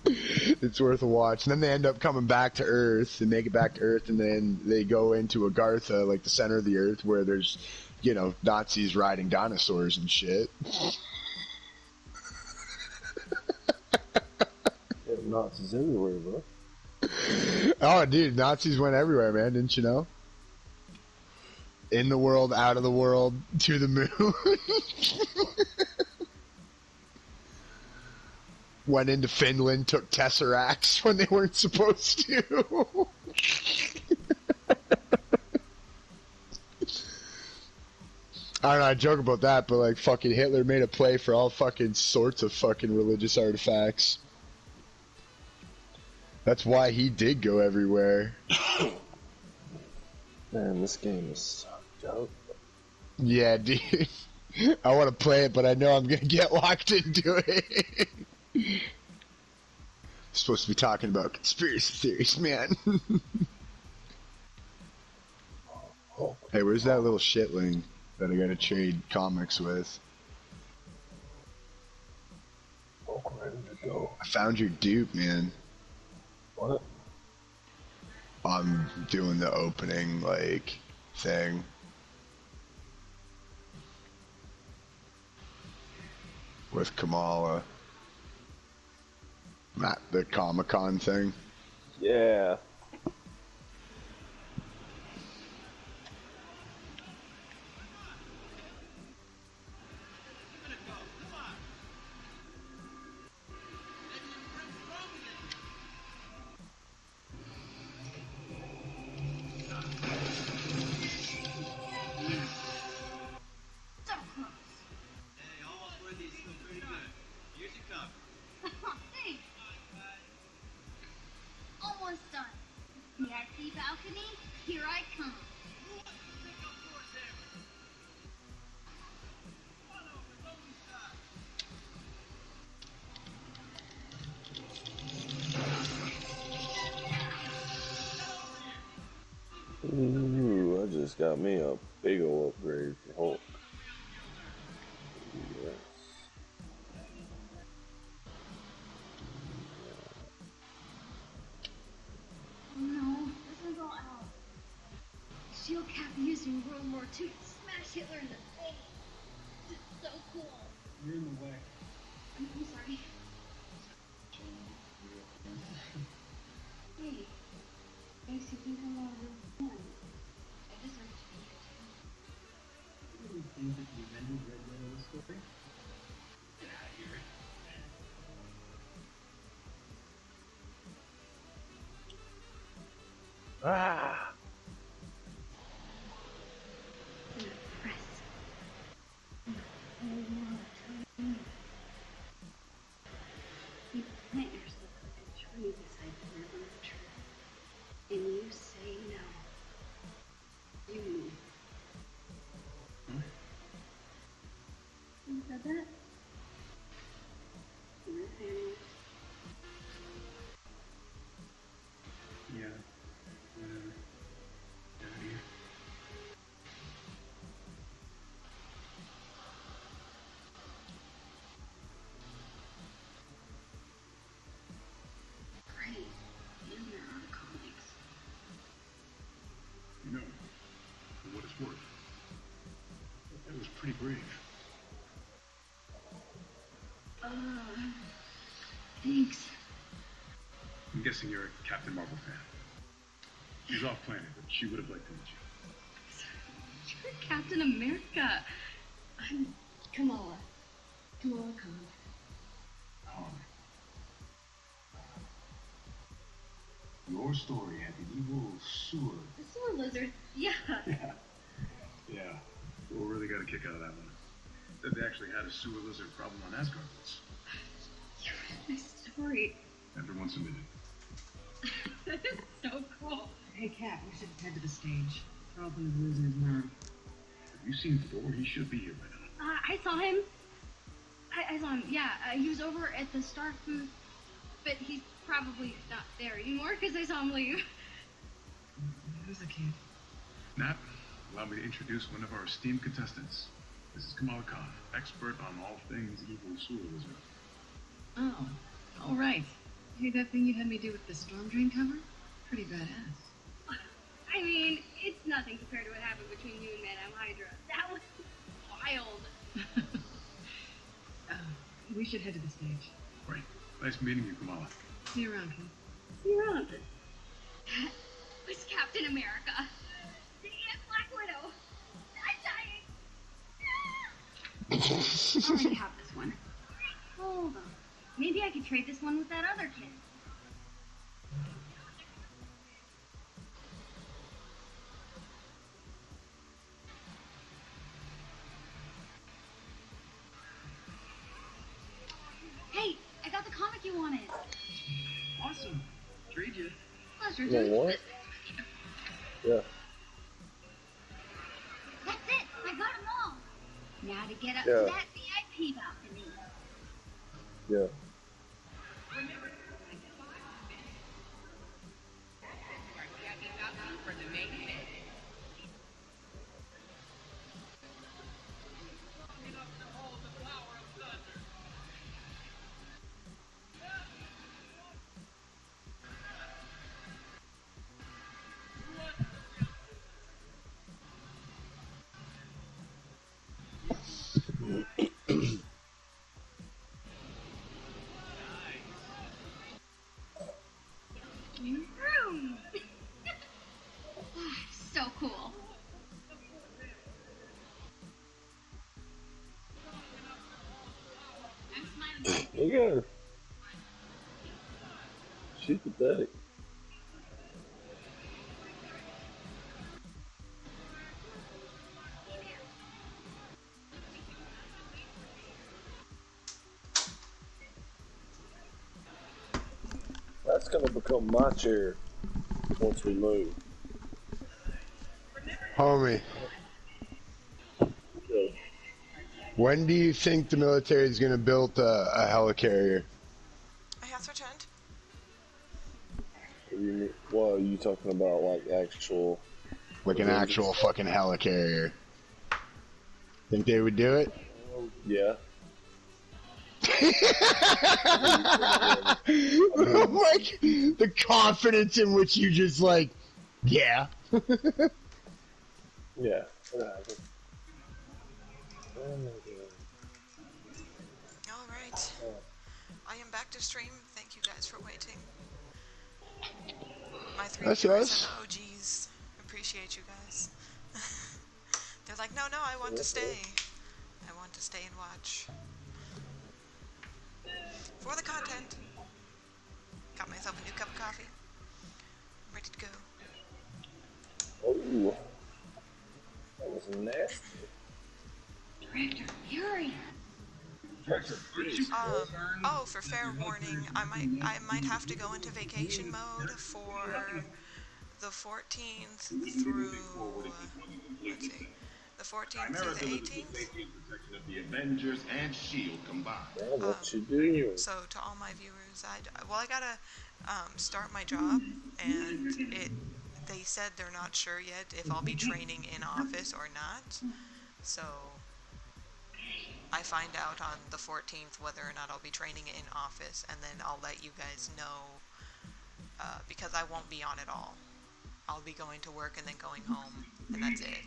Speaker 4: It's worth a watch. And then they end up coming back to Earth and make it back to Earth, and then they go into Agartha, like the center of the Earth, where there's, you know, Nazis riding dinosaurs and shit.
Speaker 5: Nazis everywhere, bro.
Speaker 4: Oh, dude, Nazis went everywhere, man. Didn't you know? In the world, out of the world, to the moon. Went into Finland, took Tesseracts when they weren't supposed to. I don't know, I joke about that, but like fucking Hitler made a play for all fucking sorts of fucking religious artifacts. That's why he did go everywhere.
Speaker 5: Man, this game is so dope.
Speaker 4: Yeah, dude. I want to play it, but I know I'm going to get locked into it. Supposed to be talking about conspiracy theories, man. Hey, where's that little shitling that I got to trade comics with?
Speaker 5: Oh, ready to go.
Speaker 4: I found your dupe, man.
Speaker 5: What?
Speaker 4: I'm doing the opening, like, thing. With Kamala. Not the Comic-Con thing.
Speaker 5: Yeah.
Speaker 8: Thanks. Almost done. VIP balcony, here I come.
Speaker 5: Ooh, I just got me a big ol' upgrade for Hulk. Yes.
Speaker 8: Cap used in World War II to smash Hitler in the face. It's so cool.
Speaker 2: You're in the way.
Speaker 8: I'm sorry. Hey, makes you think I'm all real fun. I deserve to be here too.
Speaker 2: You really think that the Avengers read the story? Get out of here.
Speaker 5: Ah!
Speaker 8: Press. Oh, no, tell me. You plant yourself like a tree beside the river of truth, and you say no. You move. You said that? You're a fan.
Speaker 2: Yeah. Whatever. Get out of here.
Speaker 8: Great. And there are comics.
Speaker 2: You know, for what it's worth, that was pretty brave.
Speaker 8: Thanks.
Speaker 2: I'm guessing you're a Captain Marvel fan. She's off planet, but she would have liked to meet you.
Speaker 8: You're Captain America. I'm Kamala. Kamala Khan.
Speaker 2: Your story had the evil sewer.
Speaker 8: The sewer lizard. Yeah.
Speaker 2: Yeah. We'll really got a kick out of that one. Said they actually had a sewer lizard problem on Asgard once.
Speaker 8: You read my story.
Speaker 2: Everyone submitted.
Speaker 8: That is so cool.
Speaker 3: Hey, Cap, we should head to the stage. Carlton is losing his mind.
Speaker 2: Have you seen Thor? He should be here by now.
Speaker 8: I saw him. I saw him, yeah. He was over at the Stark booth, but he's probably not there anymore because I saw him leave.
Speaker 3: Who's the kid?
Speaker 2: Nat, allow me to introduce one of our esteemed contestants. This is Kamala Khan, expert on all things evil sewer lizard.
Speaker 3: Oh, all right. Hey, that thing you had me do with the storm drain cover? Pretty badass.
Speaker 8: I mean, it's nothing compared to what happened between you and Madame Hydra. That was wild.
Speaker 3: We should head to the stage.
Speaker 2: Right. Nice meeting you, Kamala.
Speaker 3: See you around, kid.
Speaker 8: See you around. That was Captain America. The Aunt Black Widow. I'm dying. I already have this one. Hold on. Maybe I could trade this one with that other kid. Hey, I got the comic you wanted.
Speaker 2: Awesome. Trade you.
Speaker 8: Pleasure,
Speaker 5: You know
Speaker 8: dude.
Speaker 5: what? Yeah.
Speaker 8: That's it. I got them all. Now to get up
Speaker 5: Yeah.
Speaker 8: to that VIP balcony.
Speaker 5: Yeah.
Speaker 8: Vroom. So cool. I'm smiling.
Speaker 5: Look at her. She's pathetic. That's gonna become my chair once we move.
Speaker 4: Homie,
Speaker 5: Yeah.
Speaker 4: when do you think the military is going to build a helicarrier?
Speaker 1: I have returned.
Speaker 5: What are you talking about? Like actual?
Speaker 4: Like an actual fucking helicarrier? Think they would do it?
Speaker 5: Yeah.
Speaker 4: Like, the confidence in which you just like, yeah.
Speaker 5: Yeah. Whatever. Oh my
Speaker 1: Alright.
Speaker 5: god.
Speaker 1: I am back to stream. Thank you guys for waiting. My 3
Speaker 4: That's
Speaker 1: viewers
Speaker 4: us.
Speaker 1: and the OGs. Appreciate you guys. They're like, no, I want to stay. I want to stay and watch. For the content. Got myself a new cup of coffee. I'm ready to go.
Speaker 5: Oh. That was nasty.
Speaker 8: Director Fury.
Speaker 1: Oh, for fair warning, I might have to go into vacation mode for the 14th through, let's see, the 14th through the 18th.
Speaker 2: Protection of the Avengers and S.H.I.E.L.D. combined.
Speaker 5: Well, what you doing?
Speaker 1: So to all my viewers, I gotta start my job, and they said they're not sure yet if I'll be training in office or not. So I find out on the 14th whether or not I'll be training in office, and then I'll let you guys know, because I won't be on at all. I'll be going to work and then going home, and that's it.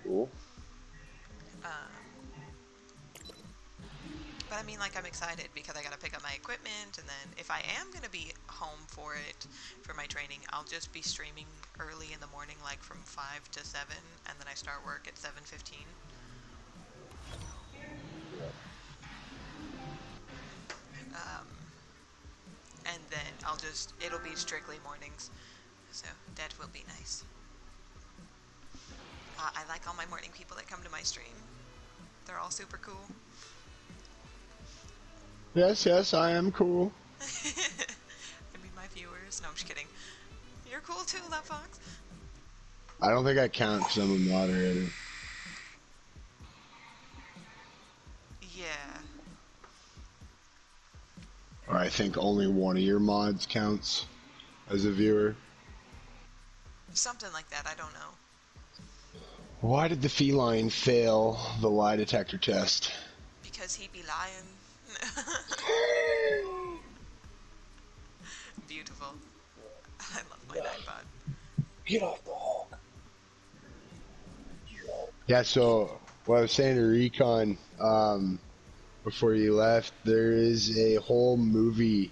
Speaker 5: Cool.
Speaker 1: But I mean, like, I'm excited because I gotta pick up my equipment, and then if I am gonna be home for it, for my training, I'll just be streaming early in the morning, like from 5 to 7, and then I start work at 7:15. And then it'll be strictly mornings, so that will be nice. I like all my morning people that come to my stream. They're all super cool.
Speaker 4: Yes, I am cool.
Speaker 1: I mean, my viewers. No, I'm just kidding. You're cool too, Love Fox.
Speaker 4: I don't think I count because I'm a moderator.
Speaker 1: Yeah.
Speaker 4: Or I think only one of your mods counts as a viewer.
Speaker 1: Something like that, I don't know.
Speaker 4: Why did the feline fail the lie detector test?
Speaker 1: Because he be lying. Beautiful. I love my Nightbot.
Speaker 5: Get off the hawk.
Speaker 4: Yeah, so what I was saying to Recon before you left, there is a whole movie,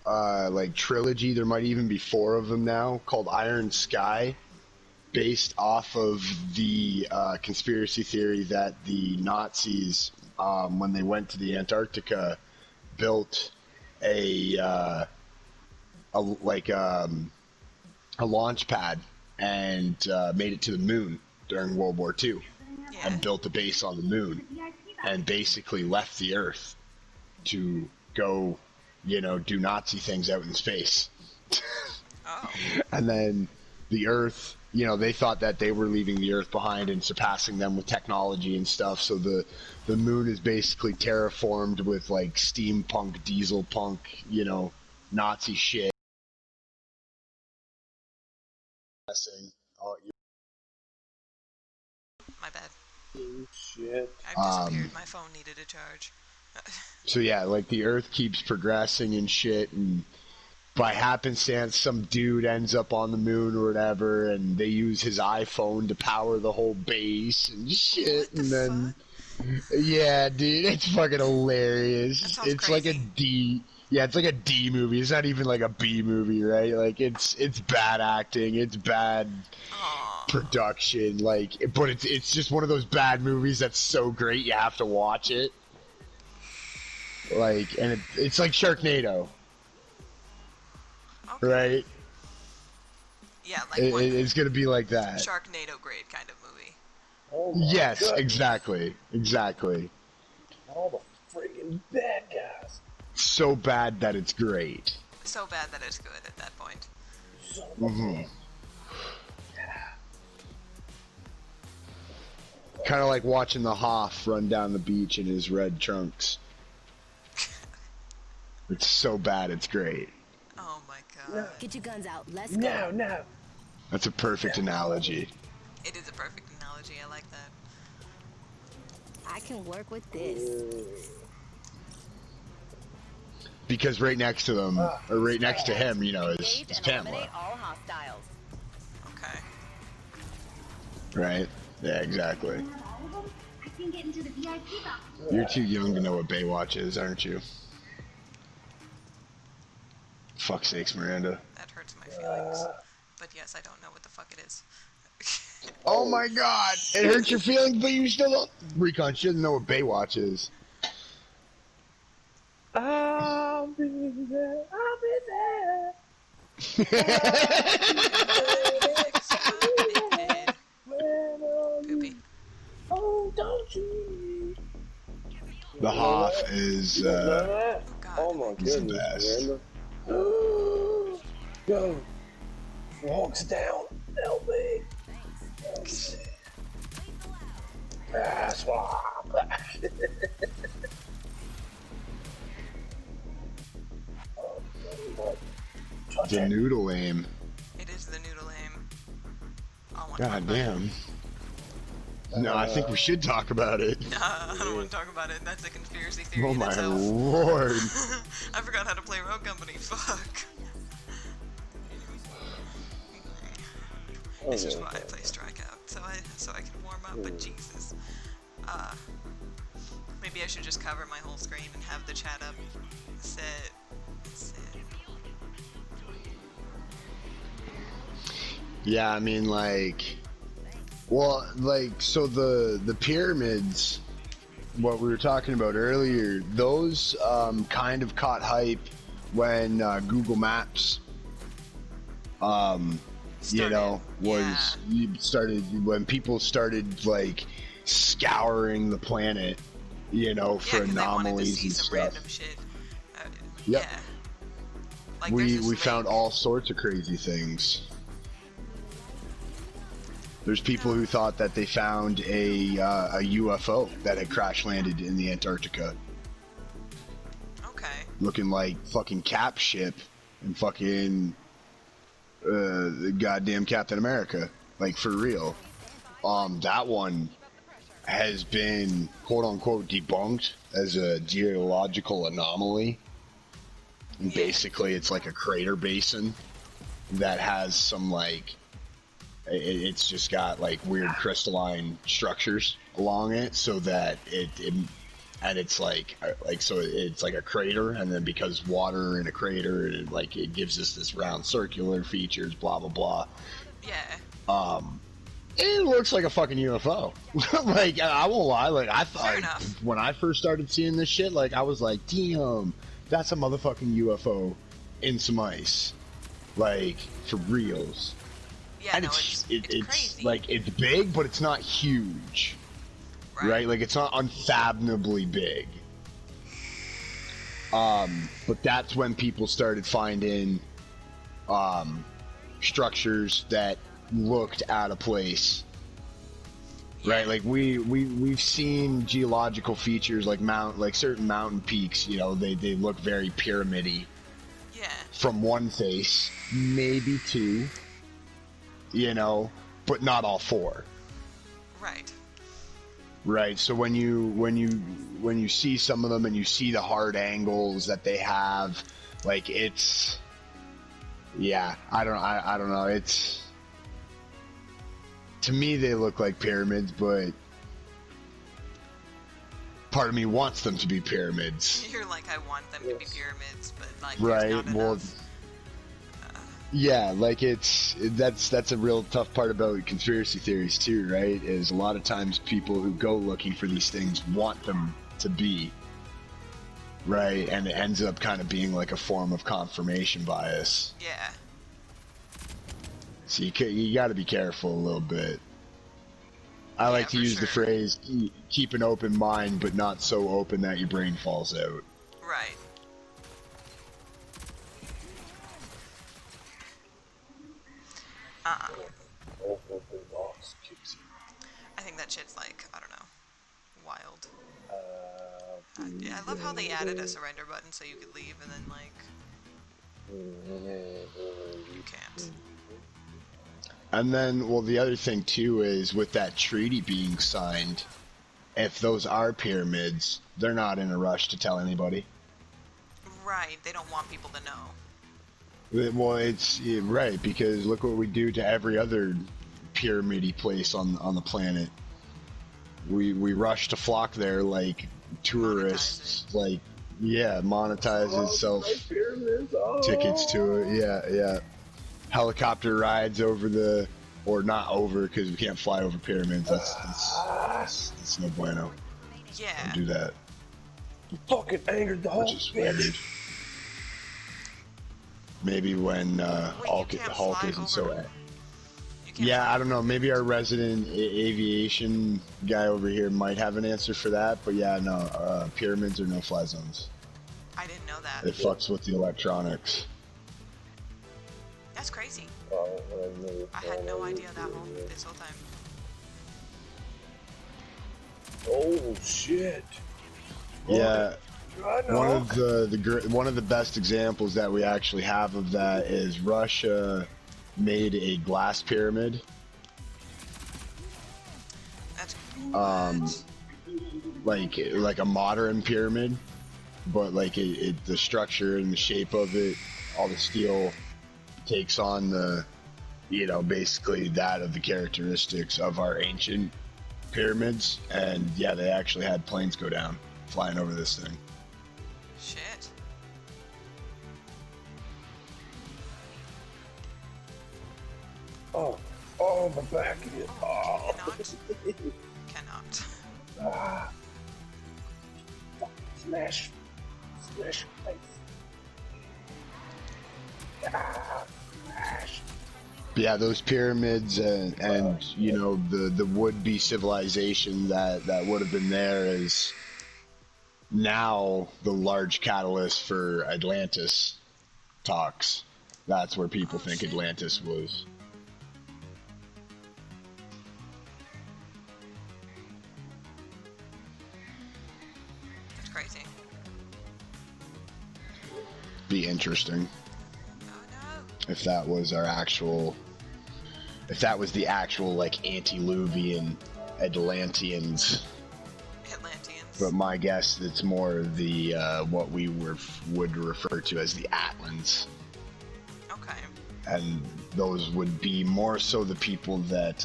Speaker 4: like trilogy, there might even be 4 of them now, called Iron Sky, based off of the conspiracy theory that the Nazis, when they went to the Antarctica, built a launch pad and made it to the moon during World War II,
Speaker 1: Yeah.
Speaker 4: and built a base on the moon, and basically left the Earth to go, do Nazi things out in space.
Speaker 1: Oh.
Speaker 4: And then the Earth, they thought that they were leaving the Earth behind and surpassing them with technology and stuff. So the moon is basically terraformed with like steampunk, diesel punk, Nazi shit.
Speaker 1: My bad.
Speaker 5: Shit.
Speaker 1: I've disappeared. My phone needed a charge.
Speaker 4: So yeah, like the Earth keeps progressing and shit, and by happenstance, some dude ends up on the moon or whatever, and they use his iPhone to power the whole base and shit.
Speaker 1: What the
Speaker 4: And then, yeah, dude, it's fucking hilarious.
Speaker 1: That sounds
Speaker 4: It's
Speaker 1: crazy.
Speaker 4: like a D. Yeah, it's like a D movie. It's not even like a B movie, right? Like it's bad acting. It's bad production. Like, but it's just one of those bad movies that's so great you have to watch it. Like, and it's like Sharknado.
Speaker 1: Okay.
Speaker 4: Right?
Speaker 1: Yeah, like
Speaker 4: It's gonna be like that.
Speaker 1: Sharknado grade kind of movie.
Speaker 5: Oh my
Speaker 4: Yes,
Speaker 5: God.
Speaker 4: exactly.
Speaker 5: All the freaking bad guys.
Speaker 4: So bad that it's great.
Speaker 1: So bad that it's good at that point.
Speaker 4: Kind of like watching the Hoff run down the beach in his red trunks. It's so bad it's great.
Speaker 1: Oh my god.
Speaker 7: Get your guns out. Let's go.
Speaker 5: No.
Speaker 4: That's a perfect analogy.
Speaker 1: It is a perfect analogy. I like that.
Speaker 7: I can work with this.
Speaker 4: because right next to them, or right next to him, you know, is
Speaker 7: Engage and
Speaker 4: Pamela.
Speaker 7: eliminate all hostiles.
Speaker 1: Okay.
Speaker 4: Right? Yeah, exactly.
Speaker 8: All of them, I can get into the VIP box.
Speaker 4: You're too young to know what Baywatch is, aren't you? Fuck sakes, Miranda.
Speaker 1: That hurts my feelings. But yes, I don't know what the fuck it is.
Speaker 4: Oh my god! It hurts your feelings, but you still don't. Recon, she doesn't know what Baywatch is.
Speaker 5: I'll be there. I'll be there.
Speaker 1: Poopy.
Speaker 5: Oh, don't you?
Speaker 4: The Hoff is,
Speaker 1: God.
Speaker 5: Oh my
Speaker 4: He's the
Speaker 5: goodness,
Speaker 4: best.
Speaker 5: Miranda. Go. Walks down. Help me. Swap.
Speaker 4: the noodle aim.
Speaker 1: It is the noodle aim. I want
Speaker 4: God damn. No, I think we should talk about it.
Speaker 1: I don't want to talk about it. That's a conspiracy theory
Speaker 4: Oh
Speaker 1: in
Speaker 4: my
Speaker 1: itself.
Speaker 4: lord.
Speaker 1: I forgot how to play Rogue Company. Fuck. This is why I play Strikeout, so I can warm up. But Jesus, maybe I should just cover my whole screen and have the chat up. Sit.
Speaker 4: Yeah, I mean, like, well, like, so the pyramids, what we were talking about earlier, those kind of caught hype when Google Maps, you know, was started when people started like scouring the planet, you know, for
Speaker 1: 'cause they wanted to
Speaker 4: anomalies
Speaker 1: see
Speaker 4: and
Speaker 1: some
Speaker 4: stuff.
Speaker 1: random shit.
Speaker 4: Yep.
Speaker 1: Yeah. Like, there's
Speaker 4: We
Speaker 1: this
Speaker 4: found
Speaker 1: lake.
Speaker 4: all sorts of crazy things. There's people who thought that they found a UFO that had crash landed in the Antarctica,
Speaker 1: Okay.
Speaker 4: looking like fucking Cap ship and fucking the goddamn Captain America, like for real. That one has been quote unquote debunked as a geological anomaly. And basically, it's like a crater basin that has some like. It's just got like weird crystalline structures along it, so that and it's like so it's like a crater, and then because water in a crater, it gives us this round circular features, blah blah blah.
Speaker 1: Yeah.
Speaker 4: It looks like a fucking UFO. Like, I won't lie, like I
Speaker 1: Fair
Speaker 4: thought
Speaker 1: enough.
Speaker 4: when I first started seeing this shit, like I was like, damn, that's a motherfucking UFO in some ice, like for reals.
Speaker 1: Yeah.
Speaker 4: And
Speaker 1: No,
Speaker 4: it's
Speaker 1: crazy.
Speaker 4: like it's big, but it's not huge, right? Like it's not unfathomably big. But that's when people started finding structures that looked out of place, right? Like we've seen geological features like certain mountain peaks. You know, they look very pyramid-y
Speaker 1: Yeah.
Speaker 4: from one face, maybe two. You know, but not all four.
Speaker 1: Right.
Speaker 4: Right. So when you see some of them and you see the hard angles that they have, like it's, yeah, I don't know. It's, to me they look like pyramids, but part of me wants them to be pyramids.
Speaker 1: You're like, I want them to be pyramids, but like,
Speaker 4: Right.
Speaker 1: there's not
Speaker 4: Well.
Speaker 1: enough.
Speaker 4: Yeah, like that's a real tough part about conspiracy theories too, right? Is a lot of times people who go looking for these things want them to be, right? And it ends up kind of being like a form of confirmation bias.
Speaker 1: Yeah.
Speaker 4: So you got to be careful a little bit. I like to
Speaker 1: for
Speaker 4: use the
Speaker 1: sure.
Speaker 4: phrase keep an open mind, but not so open that your brain falls out.
Speaker 1: Right. I think that shit's like, I don't know, wild. Yeah, I love how they added a surrender button so you could leave and then like, you can't.
Speaker 4: And then, well, the other thing too is with that treaty being signed, if those are pyramids, they're not in a rush to tell anybody.
Speaker 1: Right, they don't want people to know.
Speaker 4: Well, it's right, because look what we do to every other pyramid-y place on the planet. We rush to flock there like tourists, like monetize and sell tickets to it. Yeah. Helicopter rides over the, or not over, because we can't fly over pyramids. That's no bueno.
Speaker 1: Yeah.
Speaker 4: Don't do that.
Speaker 5: You fucking angered the whole
Speaker 4: Standard. Maybe when Hulk isn't so. Yeah, I don't know. Maybe our resident aviation guy over here might have an answer for that. But yeah, no, pyramids are no-fly zones.
Speaker 1: I didn't know that.
Speaker 4: It fucks with the electronics.
Speaker 1: That's crazy. I had no idea this whole time.
Speaker 5: Oh shit!
Speaker 4: Yeah. One of the best examples that we actually have of that is Russia made a glass pyramid.
Speaker 1: That's
Speaker 4: like a modern pyramid, but like the structure and the shape of it, all the steel takes on the, basically that of the characteristics of our ancient pyramids. And yeah, they actually had planes go down flying over this thing.
Speaker 1: Shit.
Speaker 5: Oh, my back again. Oh.
Speaker 1: Cannot.
Speaker 5: Smash face. Smash.
Speaker 4: Yeah, those pyramids and the would-be civilization that would have been there is now the large catalyst for Atlantis talks. That's where people think Atlantis was.
Speaker 1: That's crazy.
Speaker 4: Be interesting.
Speaker 1: Oh no.
Speaker 4: If that was the actual like antediluvian Atlanteans. But my guess, it's more the what we would refer to as the Atlans.
Speaker 1: Okay.
Speaker 4: And those would be more so the people that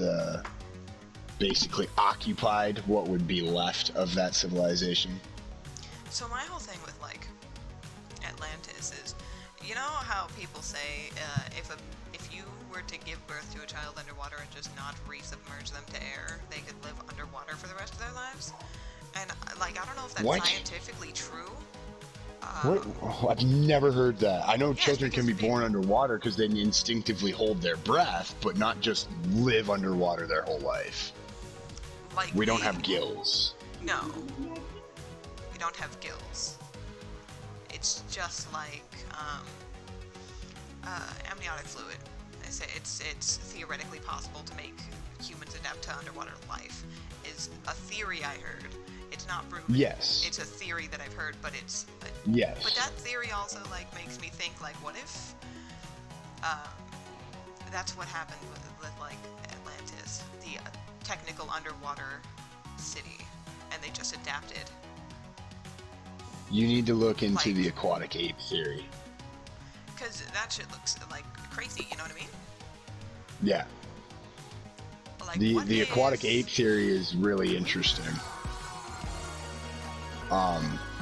Speaker 4: basically occupied what would be left of that civilization.
Speaker 1: So my whole thing with like Atlantis is, you know how people say if you were to give birth to a child underwater and just not resubmerge them to air, they could live underwater for the rest of their lives? And like, I don't know if that's scientifically true.
Speaker 4: What? I've never heard that. I know children can be born underwater because they instinctively hold their breath, but not just live underwater their whole life.
Speaker 1: Like
Speaker 4: we don't have gills.
Speaker 1: No. We don't have gills. It's just like amniotic fluid. They say it's theoretically possible to make humans adapt to underwater life. Is a theory I heard. It's not proven.
Speaker 4: Yes.
Speaker 1: It's a theory that I've heard, but it's...
Speaker 4: yes.
Speaker 1: But that theory also, like, makes me think, like, what if... that's what happened with like, Atlantis. The technical underwater city. And they just adapted.
Speaker 4: You need to look into the aquatic ape theory.
Speaker 1: Because that shit looks, like, crazy, you know what I mean?
Speaker 4: Yeah.
Speaker 1: Like,
Speaker 4: the aquatic ape theory is really interesting.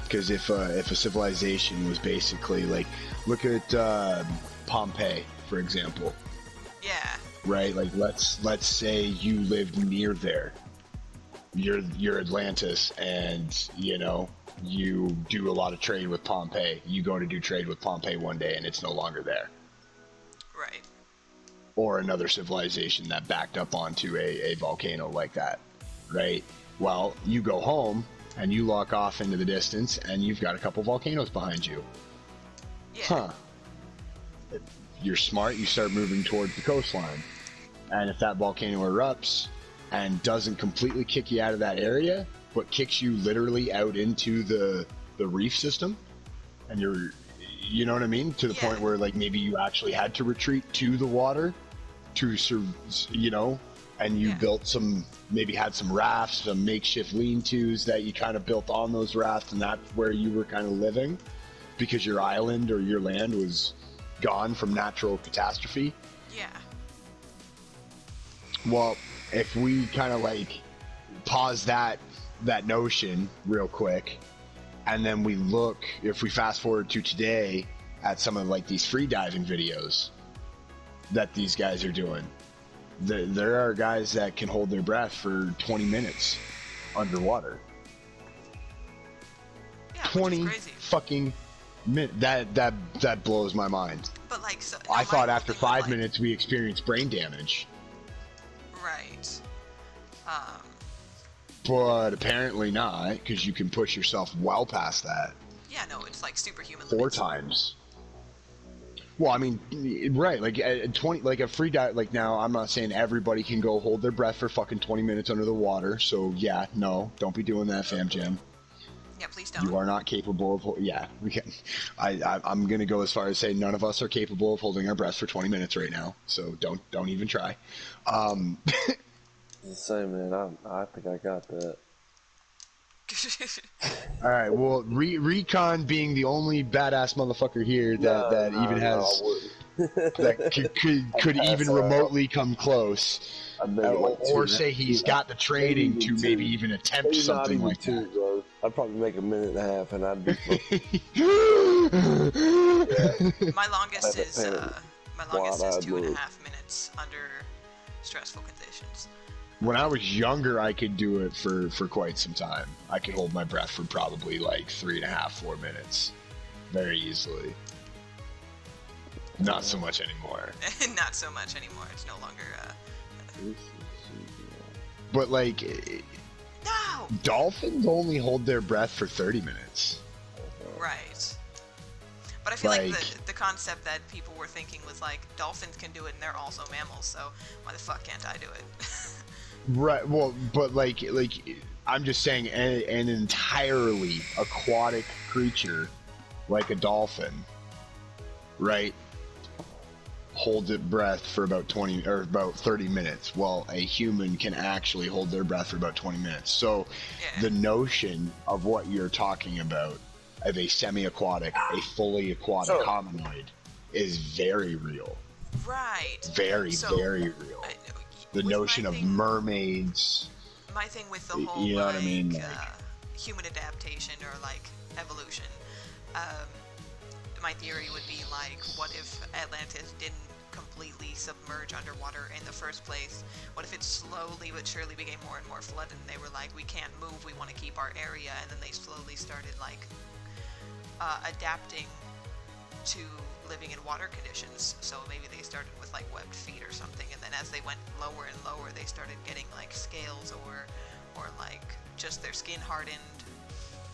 Speaker 4: Because if a civilization was basically like, look at Pompeii, for example.
Speaker 1: Yeah.
Speaker 4: Right. Like let's say you lived near there. You're Atlantis, and you do a lot of trade with Pompeii. You go to do trade with Pompeii one day, and it's no longer there.
Speaker 1: Right.
Speaker 4: Or another civilization that backed up onto a volcano like that, right? Well, you go home and you lock off into the distance and you've got a couple volcanoes behind you.
Speaker 1: Yeah.
Speaker 4: Huh. If you're smart, you start moving towards the coastline. And if that volcano erupts and doesn't completely kick you out of that area, but kicks you literally out into the reef system, and you know what I mean? To the point where, like, maybe you actually had to retreat to the water and you built maybe had some rafts, some makeshift lean-tos that you kind of built on those rafts, and that's where you were kind of living. because your island or your land was gone from natural catastrophe.
Speaker 1: Yeah.
Speaker 4: Well, if we kind of like pause that notion real quick, and then we look, if we fast forward to today at some of like these free diving videos that these guys are doing, there are guys that can hold their breath for 20 minutes underwater.
Speaker 1: Yeah,
Speaker 4: 20
Speaker 1: which is crazy.
Speaker 4: fucking minutes. That blows my mind.
Speaker 1: But like, so,
Speaker 4: I
Speaker 1: my
Speaker 4: thought
Speaker 1: whole
Speaker 4: after
Speaker 1: thing was,
Speaker 4: 5
Speaker 1: like,
Speaker 4: minutes we experienced brain damage.
Speaker 1: Right.
Speaker 4: But apparently not, because you can push yourself well past that.
Speaker 1: Yeah, no, it's like superhuman
Speaker 4: 4
Speaker 1: limits.
Speaker 4: times. Well, I mean, right, like 20, like a free dive. Like now, I'm not saying everybody can go hold their breath for fucking 20 minutes under the water. So yeah, no, don't be doing that, Fam Jam.
Speaker 1: Yeah, please don't.
Speaker 4: You are not capable of. Yeah, we can. I'm gonna go as far as say none of us are capable of holding our breath for 20 minutes right now. So don't even try.
Speaker 5: The same, man. I think I got that.
Speaker 4: All right. Well, Recon being the only badass motherfucker here that even has that could even remotely come close, or say he's got the training to maybe even attempt
Speaker 5: maybe
Speaker 4: something
Speaker 5: not even
Speaker 4: like
Speaker 5: two,
Speaker 4: that.
Speaker 5: bro. I'd probably make a minute and a half, and I'd be.
Speaker 1: My longest
Speaker 5: Have a
Speaker 1: is
Speaker 5: pen.
Speaker 1: 2.5 minutes under stressful conditions.
Speaker 4: When I was younger, I could do it for quite some time. I could hold my breath for probably like 3.5, 4 minutes, very easily. Not so much anymore.
Speaker 1: Not so much anymore. It's no longer.
Speaker 4: But like,
Speaker 1: No.
Speaker 4: dolphins only hold their breath for 30 minutes.
Speaker 1: Right. But I feel like
Speaker 4: Like-
Speaker 1: the concept that people were thinking was like dolphins can do it and they're also mammals, so why the fuck can't I do it?
Speaker 4: Right. Well, but like I'm just saying, an entirely aquatic creature like a dolphin, right, holds its breath for about 20 or about 30 minutes. Well, a human can actually hold their breath for about 20 minutes. So,
Speaker 1: Yeah.
Speaker 4: the notion of what you're talking about of a semi-aquatic, a fully aquatic hominoid, is very real.
Speaker 1: Right.
Speaker 4: Very,
Speaker 1: So,
Speaker 4: very real. The
Speaker 1: with
Speaker 4: notion
Speaker 1: my
Speaker 4: of
Speaker 1: thing-
Speaker 4: mermaids.
Speaker 1: My thing with the
Speaker 4: You
Speaker 1: whole
Speaker 4: know what I
Speaker 1: like,
Speaker 4: mean? Like-
Speaker 1: human adaptation or like evolution, my theory would be like, what if Atlantis didn't completely submerge underwater in the first place? What if it slowly but surely became more and more flooded and they were like, we can't move, we want to keep our area, and then they slowly started like adapting to living in water conditions. So maybe they started with like webbed feet or something, and then as they went lower and lower, they started getting like scales or like just their skin hardened.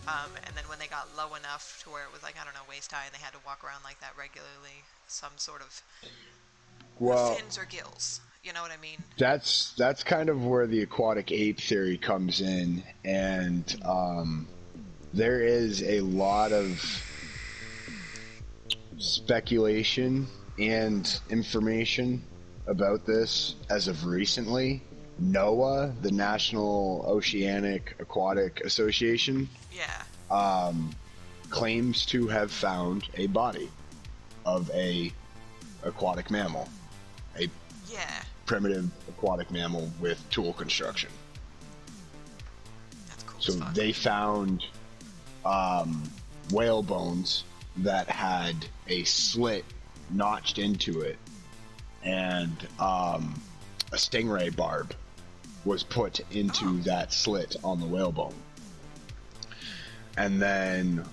Speaker 1: And then when they got low enough to where it was like, I don't know, waist high, and they had to walk around like that regularly, some sort of
Speaker 4: Well,
Speaker 1: fins or gills. You know what I mean?
Speaker 4: that's kind of where the aquatic ape theory comes in, and there is a lot of speculation and information about this as of recently. NOAA, the National Oceanic Aquatic Association,
Speaker 1: Yeah.
Speaker 4: claims to have found a body of a aquatic mammal, a
Speaker 1: Yeah.
Speaker 4: primitive aquatic mammal with tool construction.
Speaker 1: That's cool
Speaker 4: So
Speaker 1: as fuck.
Speaker 4: they found whale bones that had a slit notched into it, and a stingray barb was put into that slit on the whale bone. And then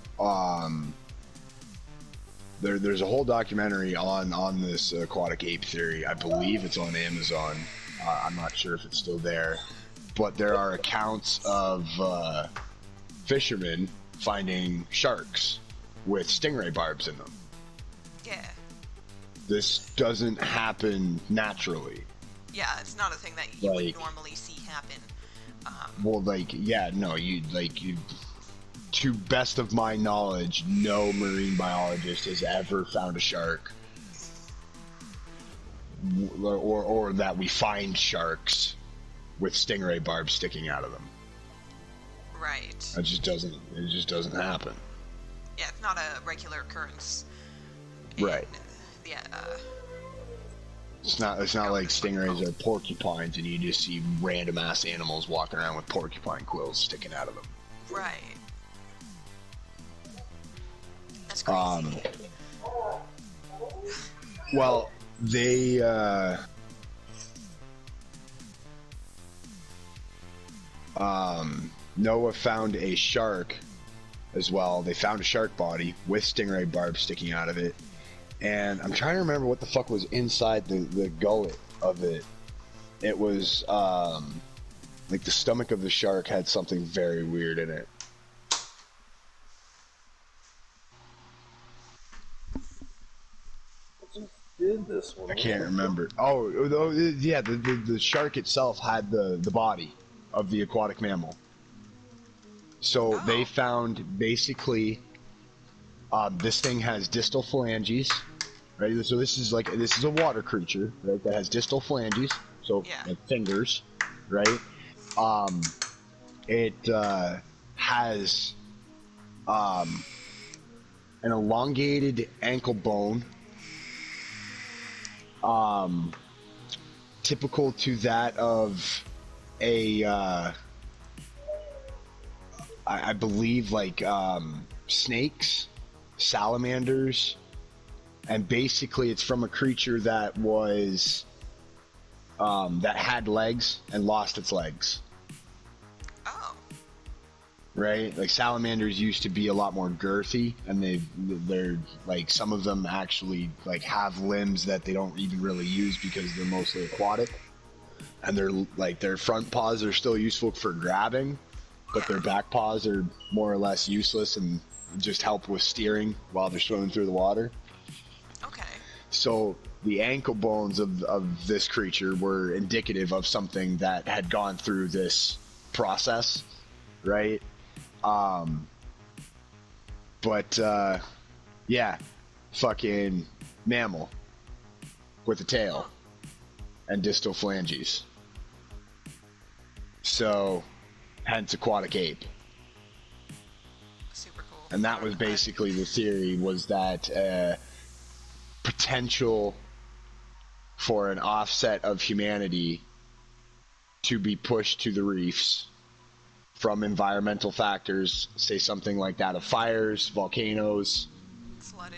Speaker 4: there's a whole documentary on this aquatic ape theory. I believe it's on Amazon. I'm not sure if it's still there, but there are accounts of fishermen finding sharks with stingray barbs in them.
Speaker 1: Yeah.
Speaker 4: This doesn't happen naturally.
Speaker 1: Yeah, it's not a thing that you would
Speaker 4: Like-
Speaker 1: normally see happen.
Speaker 4: Well, like, yeah, no, you to best of my knowledge, no marine biologist has ever found a shark, or that we find sharks with stingray barbs sticking out of them.
Speaker 1: Right.
Speaker 4: It just doesn't happen.
Speaker 1: Yeah, it's not a regular occurrence.
Speaker 4: Right.
Speaker 1: Yeah.
Speaker 4: It's not like stingrays or porcupines, and you just see random ass animals walking around with porcupine quills sticking out of them.
Speaker 1: Right. That's crazy.
Speaker 4: Well, they Noah found a shark as well. They found a shark body with stingray barbs sticking out of it. And I'm trying to remember what the fuck was inside the gullet of it. It was, like the stomach of the shark had something very weird in it.
Speaker 5: Did this one?
Speaker 4: I can't remember. Oh, yeah, the shark itself had the body of the aquatic mammal. So they found basically, this thing has distal phalanges, right? So this is a water creature, right? That has distal phalanges, so like fingers, right? It has an elongated ankle bone, typical to that of a I believe like snakes, salamanders, and basically it's from a creature that was that had legs and lost its legs.
Speaker 1: Oh.
Speaker 4: Right? Like salamanders used to be a lot more girthy, and they're like, some of them actually like have limbs that they don't even really use because they're mostly aquatic. And they're like, their front paws are still useful for grabbing, but their back paws are more or less useless and just help with steering while they're swimming through the water.
Speaker 1: Okay.
Speaker 4: So the ankle bones of this creature were indicative of something that had gone through this process, right? Yeah, fucking mammal with a tail and distal phalanges. So, hence aquatic ape.
Speaker 1: Super cool.
Speaker 4: And that was basically the theory, was that potential for an offset of humanity to be pushed to the reefs from environmental factors, say something like that of fires, volcanoes,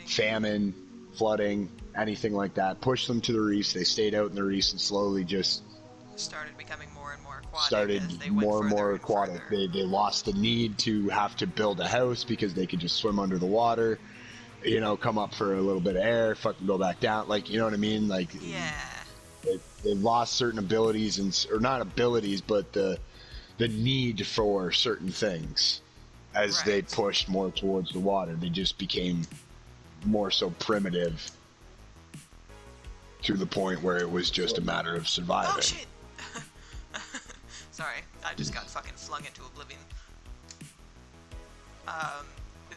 Speaker 4: famine, flooding, anything like that. Push them to the reefs. They stayed out in the reefs and slowly just
Speaker 1: started becoming more and more aquatic.
Speaker 4: Started more and more aquatic. They lost the need to have to build a house because they could just swim under the water, you know, come up for a little bit of air, fucking go back down. Like, you know what I mean? Like,
Speaker 1: yeah.
Speaker 4: They lost certain abilities, or not abilities, but the need for certain things as they pushed more towards the water. They just became more so primitive to the point where it was just a matter of surviving.
Speaker 1: Oh shit! Sorry, I just got fucking flung into oblivion.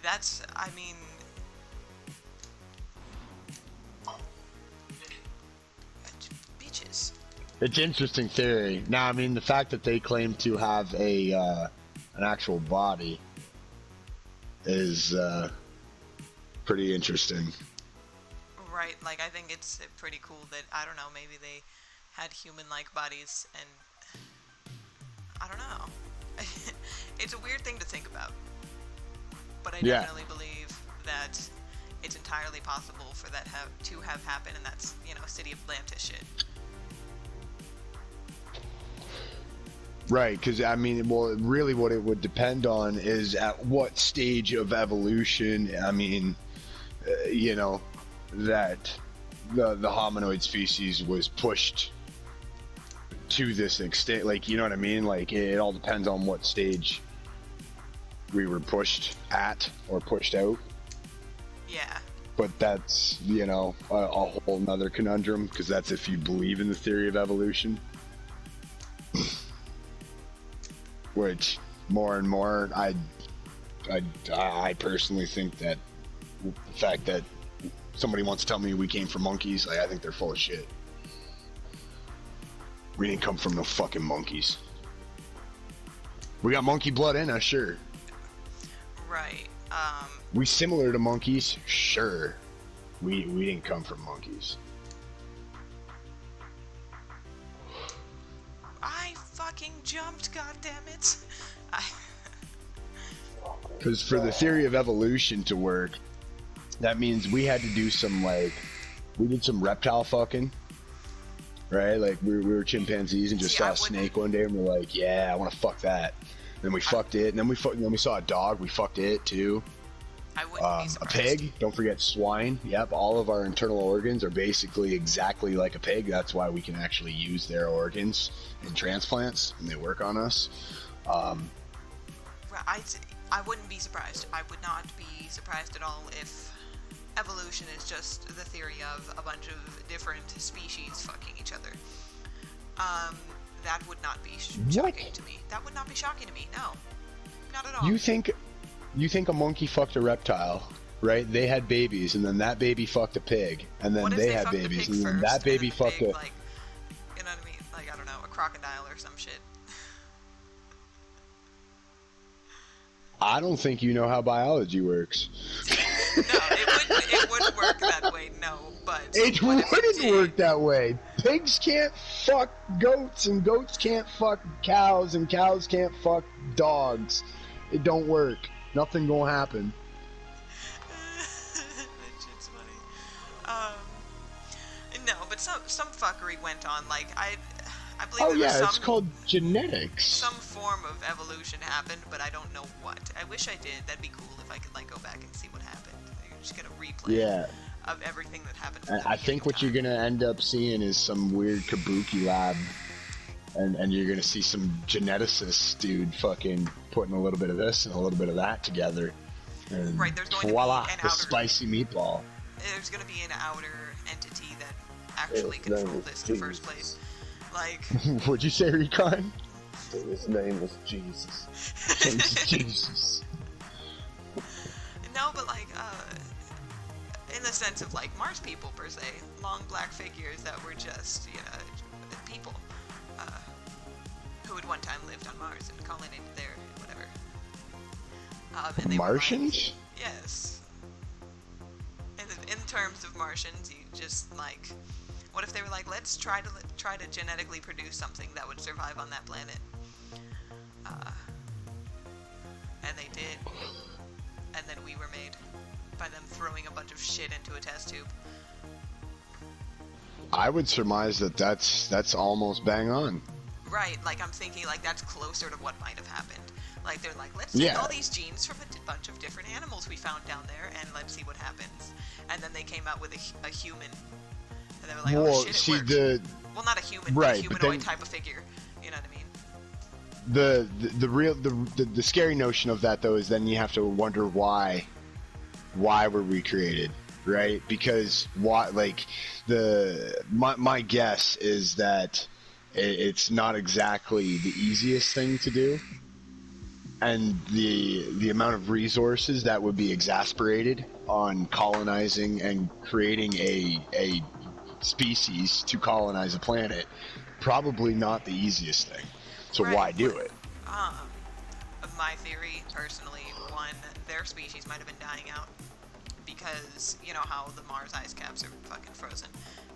Speaker 1: That's, I mean... Beaches.
Speaker 4: It's interesting theory. Now, I mean, the fact that they claim to have an actual body is pretty interesting.
Speaker 1: Right, like, I think it's pretty cool that, I don't know, maybe they had human-like bodies, and I don't know. It's a weird thing to think about, but I definitely believe that it's entirely possible for that to have happened, and that's, you know, City of Atlantis shit.
Speaker 4: Right, because, I mean, well, really what it would depend on is at what stage of evolution, I mean, you know, that the hominoid species was pushed to this extent. Like, you know what I mean? Like, it all depends on what stage we were pushed at or pushed out.
Speaker 1: Yeah.
Speaker 4: But that's, you know, a whole nother conundrum, because that's if you believe in the theory of evolution. Which, more and more, I personally think that the fact that somebody wants to tell me we came from monkeys, like, I think they're full of shit. We didn't come from no fucking monkeys. We got monkey blood in us, sure.
Speaker 1: Right.
Speaker 4: We similar to monkeys? Sure. We didn't come from monkeys.
Speaker 1: I fucking jumped, goddammit.
Speaker 4: Because for the theory of evolution to work, that means we had to do some, like, we did some reptile fucking, right? Like, we were chimpanzees and just saw a snake one day and we're like, yeah, I want to fuck that. Then we fucked it, and then we saw a dog, we fucked it too.
Speaker 1: I wouldn't be
Speaker 4: A
Speaker 1: surprised.
Speaker 4: pig, don't forget swine. Yep, all of our internal organs are basically exactly like a pig. That's why we can actually use their organs in transplants, and they work on us.
Speaker 1: I wouldn't be surprised. I would not be surprised at all if evolution is just the theory of a bunch of different species fucking each other. That would not be shocking to me. That would not be shocking to me. No, not at all.
Speaker 4: You think a monkey fucked a reptile, right? They had babies, and then that baby fucked a pig, and then
Speaker 1: What if
Speaker 4: they
Speaker 1: fucked
Speaker 4: had
Speaker 1: the
Speaker 4: babies,
Speaker 1: pig
Speaker 4: and then
Speaker 1: first,
Speaker 4: that baby
Speaker 1: and then the
Speaker 4: fucked
Speaker 1: pig,
Speaker 4: a.
Speaker 1: like, you know what I mean? Like, I don't know, a crocodile or some shit.
Speaker 4: I don't think you know how biology works.
Speaker 1: No, it wouldn't work that way, no, but...
Speaker 4: It
Speaker 1: what if
Speaker 4: wouldn't
Speaker 1: did?
Speaker 4: work that way. Pigs can't fuck goats, and goats can't fuck cows, and cows can't fuck dogs. It don't work. Nothing gonna happen.
Speaker 1: That shit's funny. No, but some fuckery went on. Like, I believe
Speaker 4: Oh
Speaker 1: there was
Speaker 4: yeah, it's
Speaker 1: some
Speaker 4: called genetics.
Speaker 1: some form of evolution happened, but I don't know what. I wish I did. That'd be cool if I could, like, go back and see what happened. You just get a replay
Speaker 4: Yeah.
Speaker 1: of everything that happened. from the
Speaker 4: I think what you're
Speaker 1: beginning
Speaker 4: gonna end up seeing is some weird kabuki lab, and you're gonna see some geneticist dude fucking putting a little bit of this and a little bit of that together, and
Speaker 1: Right, there's going to be
Speaker 4: voila,
Speaker 1: an
Speaker 4: the
Speaker 1: outer-
Speaker 4: spicy meatball.
Speaker 1: There's gonna be an outer entity that actually
Speaker 5: His name
Speaker 1: controlled
Speaker 5: is
Speaker 1: this in the first
Speaker 5: Jesus.
Speaker 1: place. Like,
Speaker 4: What'd you say, Recon?
Speaker 5: His name was Jesus.
Speaker 4: Jesus.
Speaker 1: no, but like, in the sense of like Mars people per se, long black figures that were just, you know, people who had one time lived on Mars and colonized there, whatever. And they were like-
Speaker 4: Martians?
Speaker 1: yes. In terms of Martians, you just like, what if they were like, let's try to genetically produce something that would survive on that planet, and they did, and then we were made by them throwing a bunch of shit into a test tube.
Speaker 4: I would surmise that that's almost bang on.
Speaker 1: Right, like I'm thinking like that's closer to what might have happened. Like they're like, let's
Speaker 4: Yeah.
Speaker 1: take all these genes from a bunch of different animals we found down there and let's see what happens. And then they came out with a human. And they were like,
Speaker 4: Well,
Speaker 1: oh shit, it
Speaker 4: see
Speaker 1: worked. Well, not a human, but
Speaker 4: right,
Speaker 1: a
Speaker 4: but
Speaker 1: humanoid
Speaker 4: then-
Speaker 1: type of figure. You know what I mean?
Speaker 4: The scary notion of that though is then you have to wonder why were we created, right? Because my guess is that it's not exactly the easiest thing to do, and the amount of resources that would be exasperated on colonizing and creating a species to colonize a planet, probably not the easiest thing. So
Speaker 1: Right,
Speaker 4: why do
Speaker 1: but,
Speaker 4: it?
Speaker 1: My theory, personally, one, their species might have been dying out because you know how the Mars ice caps are fucking frozen,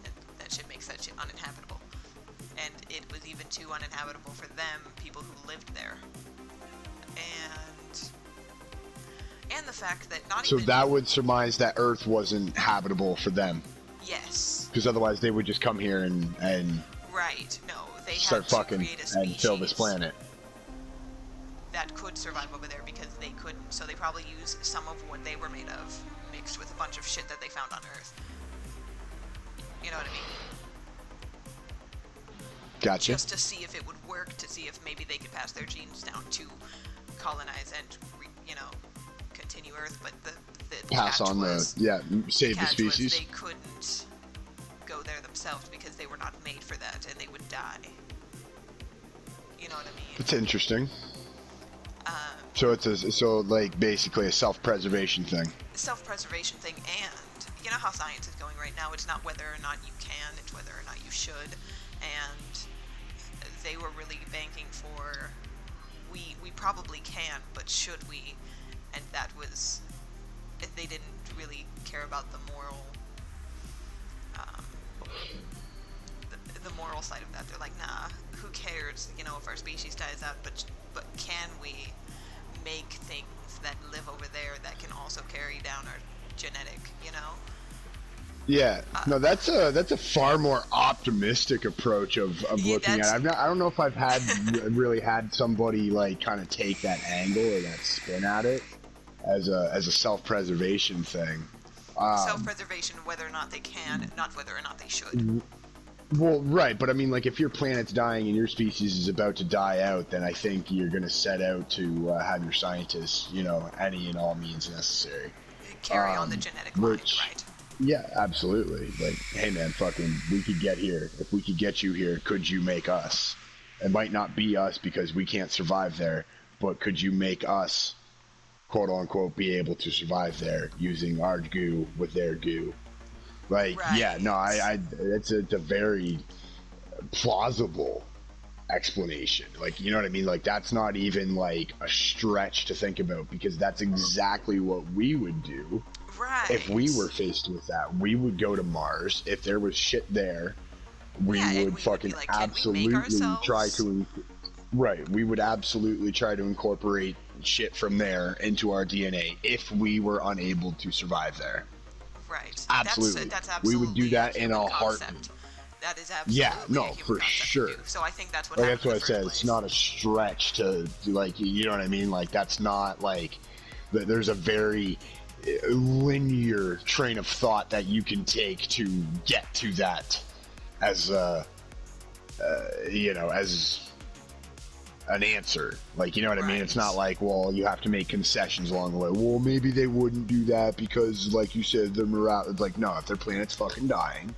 Speaker 1: and that shit makes that shit uninhabitable. And it was even too uninhabitable for them, people who lived there. And the fact that not
Speaker 4: So
Speaker 1: even
Speaker 4: that would surmise that Earth wasn't habitable for them,
Speaker 1: yes,
Speaker 4: because otherwise they would just come here and
Speaker 1: right, no, they
Speaker 4: start
Speaker 1: had to
Speaker 4: fucking
Speaker 1: create a
Speaker 4: and fill this
Speaker 1: species
Speaker 4: planet.
Speaker 1: that could survive over there because they couldn't. So they probably used some of what they were made of mixed with a bunch of shit that they found on Earth. You know what I mean?
Speaker 4: Gotcha.
Speaker 1: Just to see if it would work, to see if maybe they could pass their genes down to colonize and, continue Earth. But the
Speaker 4: Pass
Speaker 1: catch
Speaker 4: on
Speaker 1: was,
Speaker 4: save the
Speaker 1: catch was
Speaker 4: species.
Speaker 1: they couldn't go there themselves because they were not made for that and they would die. You know what I mean?
Speaker 4: It's interesting. So it's basically a self-preservation thing.
Speaker 1: Self-preservation thing, and you know how science is going right now, it's not whether or not you can, it's whether or not you should, and they were really banking for we probably can, but should we? and that was, they didn't really care about the moral, the moral side of that. They're like, nah, who cares, you know, if our species dies out, but can we make things that live over there that can also carry down our genetic, you know?
Speaker 4: Yeah, no, that's a far more optimistic approach of looking at it. I don't know if I've had really had somebody like kind of take that angle or that spin at it as a self-preservation thing.
Speaker 1: Self-preservation, whether or not they can, not whether or not they should.
Speaker 4: Well, right, but I mean, like, if your planet's dying and your species is about to die out, then I think you're going to set out to have your scientists, you know, any and all means necessary.
Speaker 1: Carry on the genetic line, right?
Speaker 4: Yeah, absolutely. Like, hey man, fucking, we could get here. If we could get you here, could you make us? It might not be us because we can't survive there, but could you make us, quote unquote, be able to survive there using our goo with their goo? Like,
Speaker 1: right.
Speaker 4: Yeah, no, it's a very plausible explanation. Like, you know what I mean? Like, that's not even like a stretch to think about because that's exactly what we would do.
Speaker 1: Right.
Speaker 4: If we were faced with that, we would go to Mars. If there was shit there, we would fucking
Speaker 1: like,
Speaker 4: absolutely try to. Right, we would absolutely try to incorporate shit from there into our DNA if we were unable to survive there.
Speaker 1: Right.
Speaker 4: Absolutely.
Speaker 1: That's absolutely.
Speaker 4: We would do that
Speaker 1: a
Speaker 4: in a
Speaker 1: human
Speaker 4: heartbeat.
Speaker 1: concept. That is absolutely.
Speaker 4: Yeah, no,
Speaker 1: a human
Speaker 4: for
Speaker 1: concept
Speaker 4: sure.
Speaker 1: to do. So I think that's what.
Speaker 4: Like,
Speaker 1: happened
Speaker 4: that's what I said. It's not a stretch to like, you know what I mean? Like, that's not like. There's a very linear train of thought that you can take to get to that as you know, as an answer. Like, you know what I mean? It's not like, well, you have to make concessions along the way. Well, maybe they wouldn't do that because, like you said, their morale. It's like, no, if their planet's fucking dying,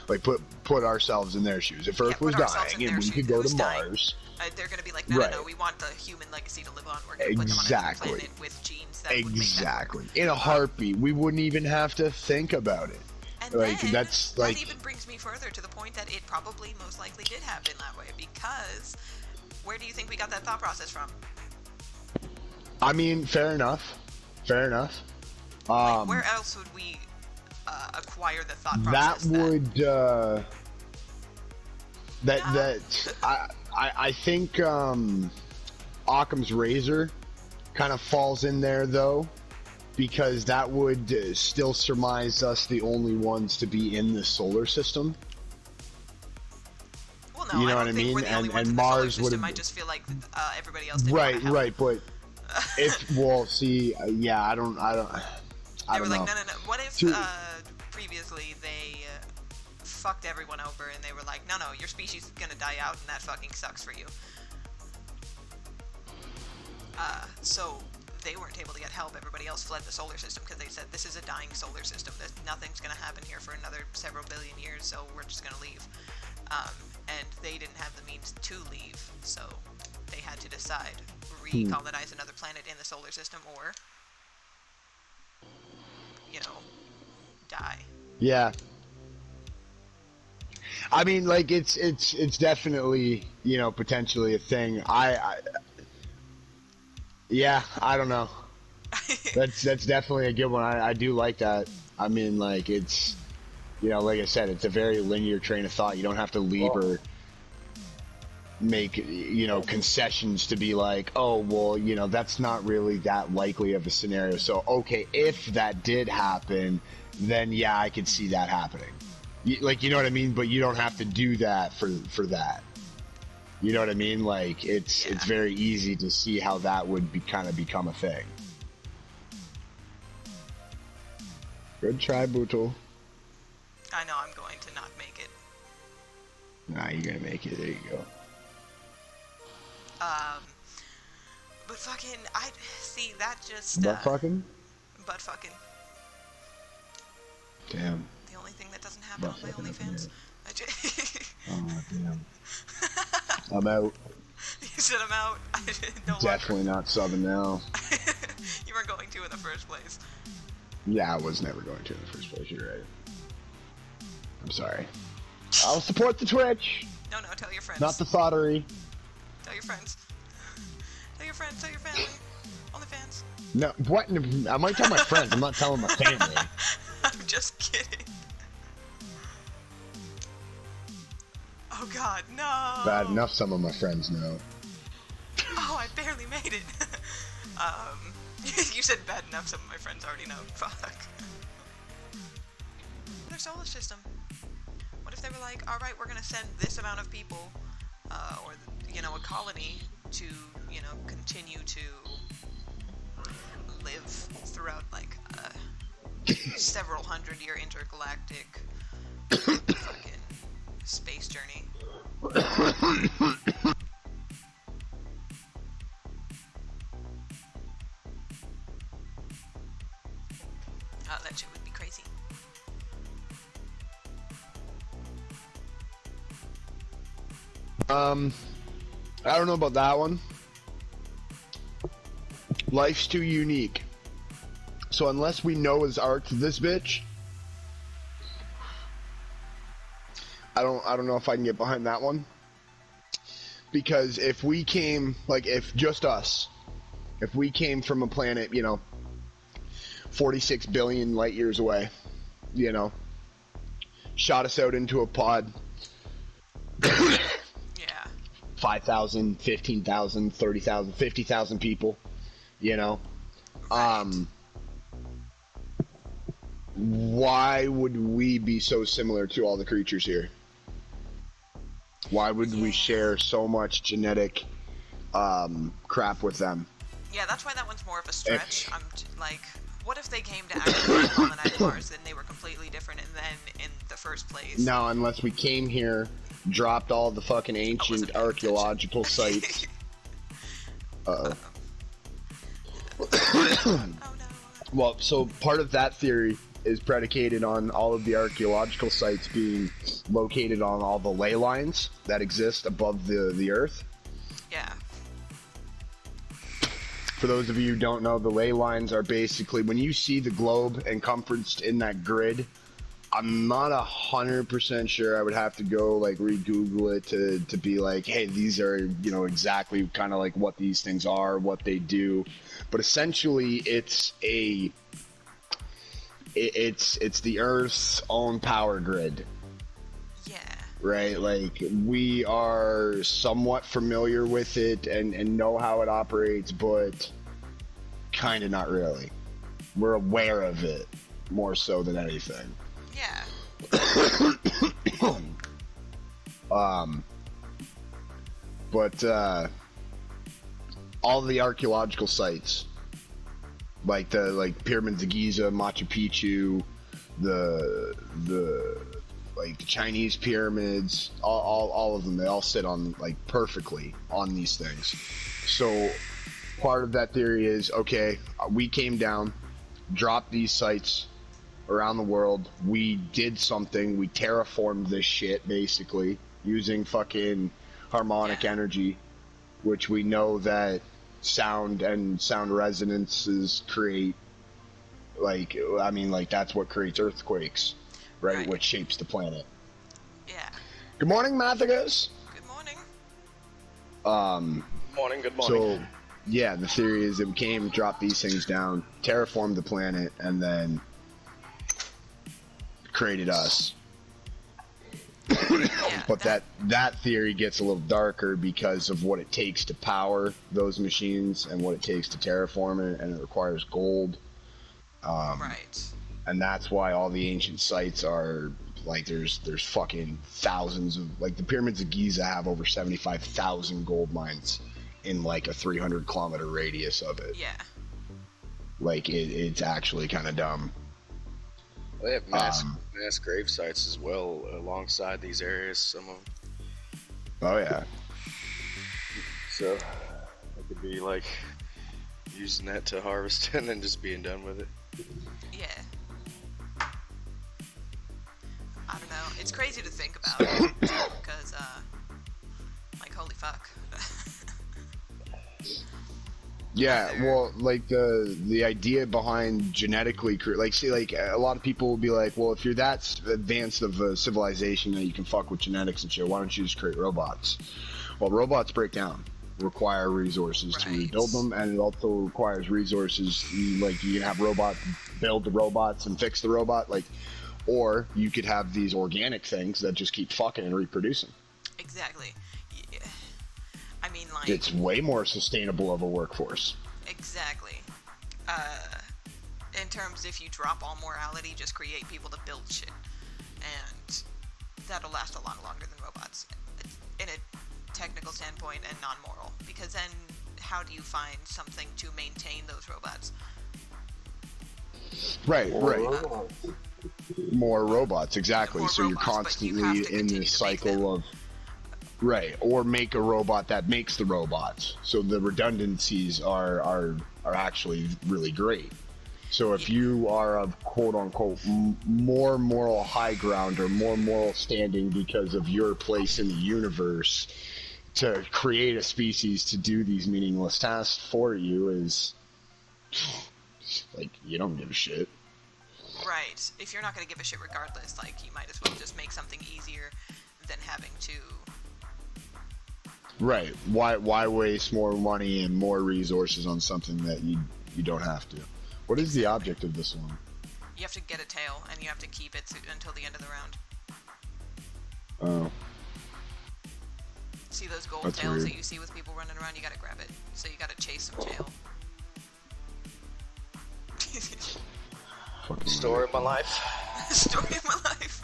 Speaker 4: like put ourselves in their shoes. If Earth was dying and we could go to Mars,
Speaker 1: they're gonna be like, no, we want the human legacy to live on. We're gonna put them on a planet with genes that would make that work.
Speaker 4: In a heartbeat. We wouldn't even have to think about it.
Speaker 1: And
Speaker 4: like,
Speaker 1: then,
Speaker 4: that's like,
Speaker 1: that even brings me further to the point that it probably most likely did happen that way, because where do you think we got that thought process from?
Speaker 4: I mean, fair enough.
Speaker 1: Like, where else would we acquire the thought process?
Speaker 4: I think Occam's razor kind of falls in there though, because that would still surmise us the only ones to be in the solar system.
Speaker 1: Well, no,
Speaker 4: you know
Speaker 1: I
Speaker 4: what
Speaker 1: don't
Speaker 4: I
Speaker 1: think
Speaker 4: mean?
Speaker 1: we're the only ones
Speaker 4: And
Speaker 1: in the solar
Speaker 4: Mars would
Speaker 1: system.
Speaker 4: have.
Speaker 1: I just feel like everybody else didn't want to
Speaker 4: Right, but if yeah, I don't
Speaker 1: they were like,
Speaker 4: know.
Speaker 1: no. What if previously they fucked everyone over and they were like, no, your species is gonna die out and that fucking sucks for you. So they weren't able to get help. Everybody else fled the solar system because they said, this is a dying solar system. Nothing's gonna happen here for another several billion years, so we're just gonna leave. And they didn't have the means to leave, so they had to decide, recolonize another planet in the solar system or, you know, die.
Speaker 4: Yeah. I mean, like, it's definitely, you know, potentially a thing. Yeah, I don't know. That's definitely a good one. I do like that. I mean, like, it's, you know, like I said, it's a very linear train of thought. You don't have to leave or make, you know, concessions to be like, oh, well, you know, that's not really that likely of a scenario. So, okay, if that did happen, then yeah, I could see that happening. Like, you know what I mean? But you don't have to do that for that. You know what I mean? Like, it's very easy to see how that would kind of become a thing. Good try, Bootle.
Speaker 1: I know I'm going to not make it.
Speaker 4: Nah, you're gonna make it. There you go.
Speaker 1: But fucking, I see that just.
Speaker 4: Butt fucking?
Speaker 1: Butt fucking.
Speaker 4: Damn.
Speaker 1: The only thing that doesn't happen on my OnlyFans.
Speaker 4: Oh, damn. I'm out.
Speaker 1: You said I'm out. No
Speaker 4: Definitely not subbing now.
Speaker 1: You weren't going to in the first place.
Speaker 4: Yeah, I was never going to in the first place. You're right. I'm sorry. I'll support the Twitch.
Speaker 1: No, tell your friends.
Speaker 4: Not the thottery.
Speaker 1: Tell your friends. Tell your friends. Tell your family. OnlyFans.
Speaker 4: No, what? I might tell my friends. I'm not telling my family.
Speaker 1: I'm just kidding. Oh god, no!
Speaker 4: Bad enough some of my friends know.
Speaker 1: Oh, I barely made it. You said bad enough, some of my friends already know. Fuck. Their solar system. What if they were like, alright, we're gonna send this amount of people, or, you know, a colony to, you know, continue to live throughout, like, several hundred-year intergalactic fucking space journey. Oh, that shit would be crazy.
Speaker 4: I don't know about that one. Life's too unique. So unless we know his arc to this bitch, I don't know if I can get behind that one. Because if we came, like, if just us, if we came from a planet, you know, 46 billion light years away, you know, shot us out into a pod,
Speaker 1: Yeah.
Speaker 4: 5,000, 15,000, 30,000, 50,000 people, you know, why would we be so similar to all the creatures here? Why would we share so much genetic crap with them?
Speaker 1: Yeah, that's why that one's more of a stretch. Like, what if they came to actually colonize Mars, then they were completely different and then in the first place?
Speaker 4: No, unless we came here, dropped all the fucking ancient archaeological sites.
Speaker 1: Oh no.
Speaker 4: Well, so part of that theory is predicated on all of the archaeological sites being located on all the ley lines that exist above the Earth.
Speaker 1: Yeah.
Speaker 4: For those of you who don't know, the ley lines are basically, when you see the globe encompassed in that grid, I'm not 100% sure. I would have to go, like, re-Google it to be like, hey, these are, you know, exactly kind of like what these things are, what they do. But essentially, it's the Earth's own power grid.
Speaker 1: Yeah.
Speaker 4: Right? Like, we are somewhat familiar with it and know how it operates, but kind of not really. We're aware of it more so than anything.
Speaker 1: Yeah.
Speaker 4: But all the archaeological sites, like the pyramids of Giza, Machu Picchu, the Chinese pyramids, all of them, they all sit on, like, perfectly on these things. So part of that theory is, okay, we came down, dropped these sites around the world, we did something, we terraformed this shit basically using fucking harmonic energy, which we know that sound and sound resonances create, like, I mean, like, that's what creates earthquakes, right? What shapes the planet.
Speaker 1: Yeah.
Speaker 4: Good morning, Mathagus.
Speaker 1: Good morning.
Speaker 5: Morning, good morning.
Speaker 4: So, yeah, the theory is that we came, dropped these things down, terraformed the planet, and then created us. But that theory gets a little darker because of what it takes to power those machines and what it takes to terraform it, and it requires gold.
Speaker 1: Right.
Speaker 4: And that's why all the ancient sites are, like, there's fucking thousands of, like, the pyramids of Giza have over 75,000 gold mines in, like, a 300-kilometer radius of it.
Speaker 1: Yeah.
Speaker 4: Like, it's actually kind of dumb.
Speaker 9: They have mass grave sites as well alongside these areas, some of them.
Speaker 4: Oh, yeah.
Speaker 9: So, it could be like using that to harvest and then just being done with it.
Speaker 1: Yeah. I don't know. It's crazy to think about because, like, holy fuck.
Speaker 4: Yeah, well, like, the idea behind genetically, like, see, like, a lot of people will be like, well, if you're that advanced of a civilization that you can fuck with genetics and shit, why don't you just create robots? Well, robots break down. require resources to
Speaker 1: Right.
Speaker 4: rebuild them, and it also requires resources. You can have robots build the robots and fix the robot, or you could have these organic things that just keep fucking and reproducing.
Speaker 1: Exactly. Yeah. I mean, like...
Speaker 4: It's way more sustainable of a workforce.
Speaker 1: Exactly. In terms, if you drop all morality, just create people to build shit. And that'll last a lot longer than robots. In a technical standpoint and non-moral. Because then, how do you find something to maintain those robots?
Speaker 4: Right. More robots, exactly.
Speaker 1: More
Speaker 4: So
Speaker 1: robots,
Speaker 4: you're
Speaker 1: but you
Speaker 4: constantly
Speaker 1: have to
Speaker 4: in
Speaker 1: continue
Speaker 4: this
Speaker 1: to make them.
Speaker 4: cycle of... Right, or make a robot that makes the robots. So the redundancies are actually really great. So if you are of quote-unquote more moral high ground or more moral standing because of your place in the universe, to create a species to do these meaningless tasks for you is... you don't give a shit.
Speaker 1: Right. If you're not going to give a shit regardless, you might as well just make something easier than having to...
Speaker 4: Right. Why waste more money and more resources on something that you don't have to? What is the object of this one?
Speaker 1: You have to get a tail, and you have to keep it until the end of the round.
Speaker 4: Oh.
Speaker 1: See those gold
Speaker 4: That's
Speaker 1: tails
Speaker 4: weird.
Speaker 1: that you see with people running around? You gotta grab it. So you gotta chase some tail.
Speaker 4: Fucking
Speaker 9: Story of my life.
Speaker 1: Story of my life.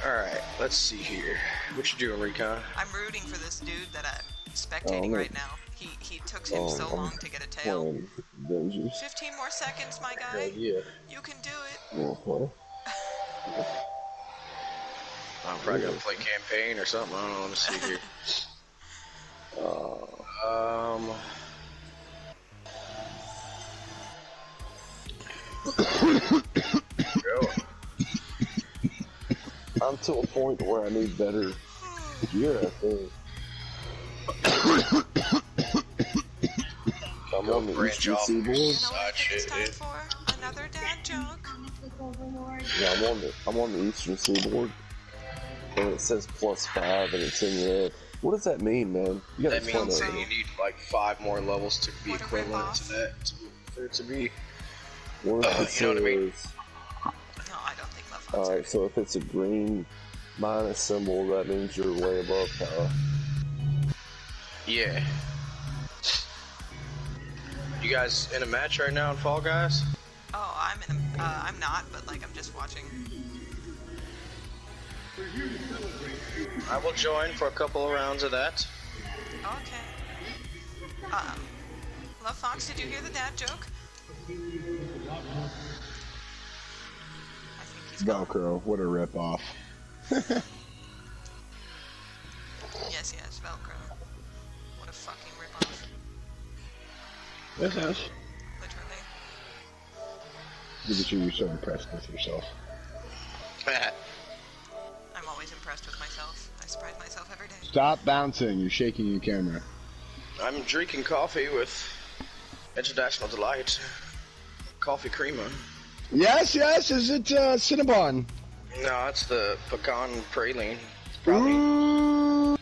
Speaker 9: Alright, let's see here. What you doing, Recon?
Speaker 1: I'm rooting for this dude that I'm spectating right now. He took him so long to get a tail. 15 more seconds, my guy.
Speaker 9: Yeah.
Speaker 1: You can do it.
Speaker 9: I'm probably gonna play campaign or something. I don't know. Let's see here.
Speaker 5: I'm to a point where I need better gear, I think. I'm on the
Speaker 9: branch
Speaker 5: eastern
Speaker 9: off.
Speaker 1: You know
Speaker 5: seaboard.
Speaker 1: what I think it's time for? Another dad joke.
Speaker 5: Yeah, I'm on the eastern seaboard. And it says +5 and it's in red. What does that mean, man? You gotta
Speaker 9: That
Speaker 5: explain
Speaker 9: means
Speaker 5: that.
Speaker 9: that you need 5 more levels to be
Speaker 1: What a
Speaker 9: equivalent
Speaker 1: ripoff.
Speaker 9: to that. For it to be.
Speaker 5: What if it
Speaker 9: you know what I mean?
Speaker 5: says-
Speaker 1: No, I don't think love fox.
Speaker 5: Alright, so if it's a green minus symbol, that means you're way above power.
Speaker 9: Yeah. You guys in a match right now in Fall Guys?
Speaker 1: Oh, I'm not, but I'm just watching.
Speaker 9: I will join for a couple of rounds of that.
Speaker 1: Okay. Love Fox, did you hear the dad joke? I think he's gone.
Speaker 4: Velcro, what a ripoff.
Speaker 1: Yes, Velcro. What a fucking ripoff.
Speaker 4: Yes, yes.
Speaker 1: Literally.
Speaker 4: Look at you, you're so impressed with yourself.
Speaker 1: I'm always impressed with myself. I surprise myself every day.
Speaker 4: Stop bouncing, you're shaking your camera.
Speaker 9: I'm drinking coffee with International Delight. Coffee creamer.
Speaker 4: Yes, is it Cinnabon?
Speaker 9: No, it's the pecan praline. Probably
Speaker 4: Ooh.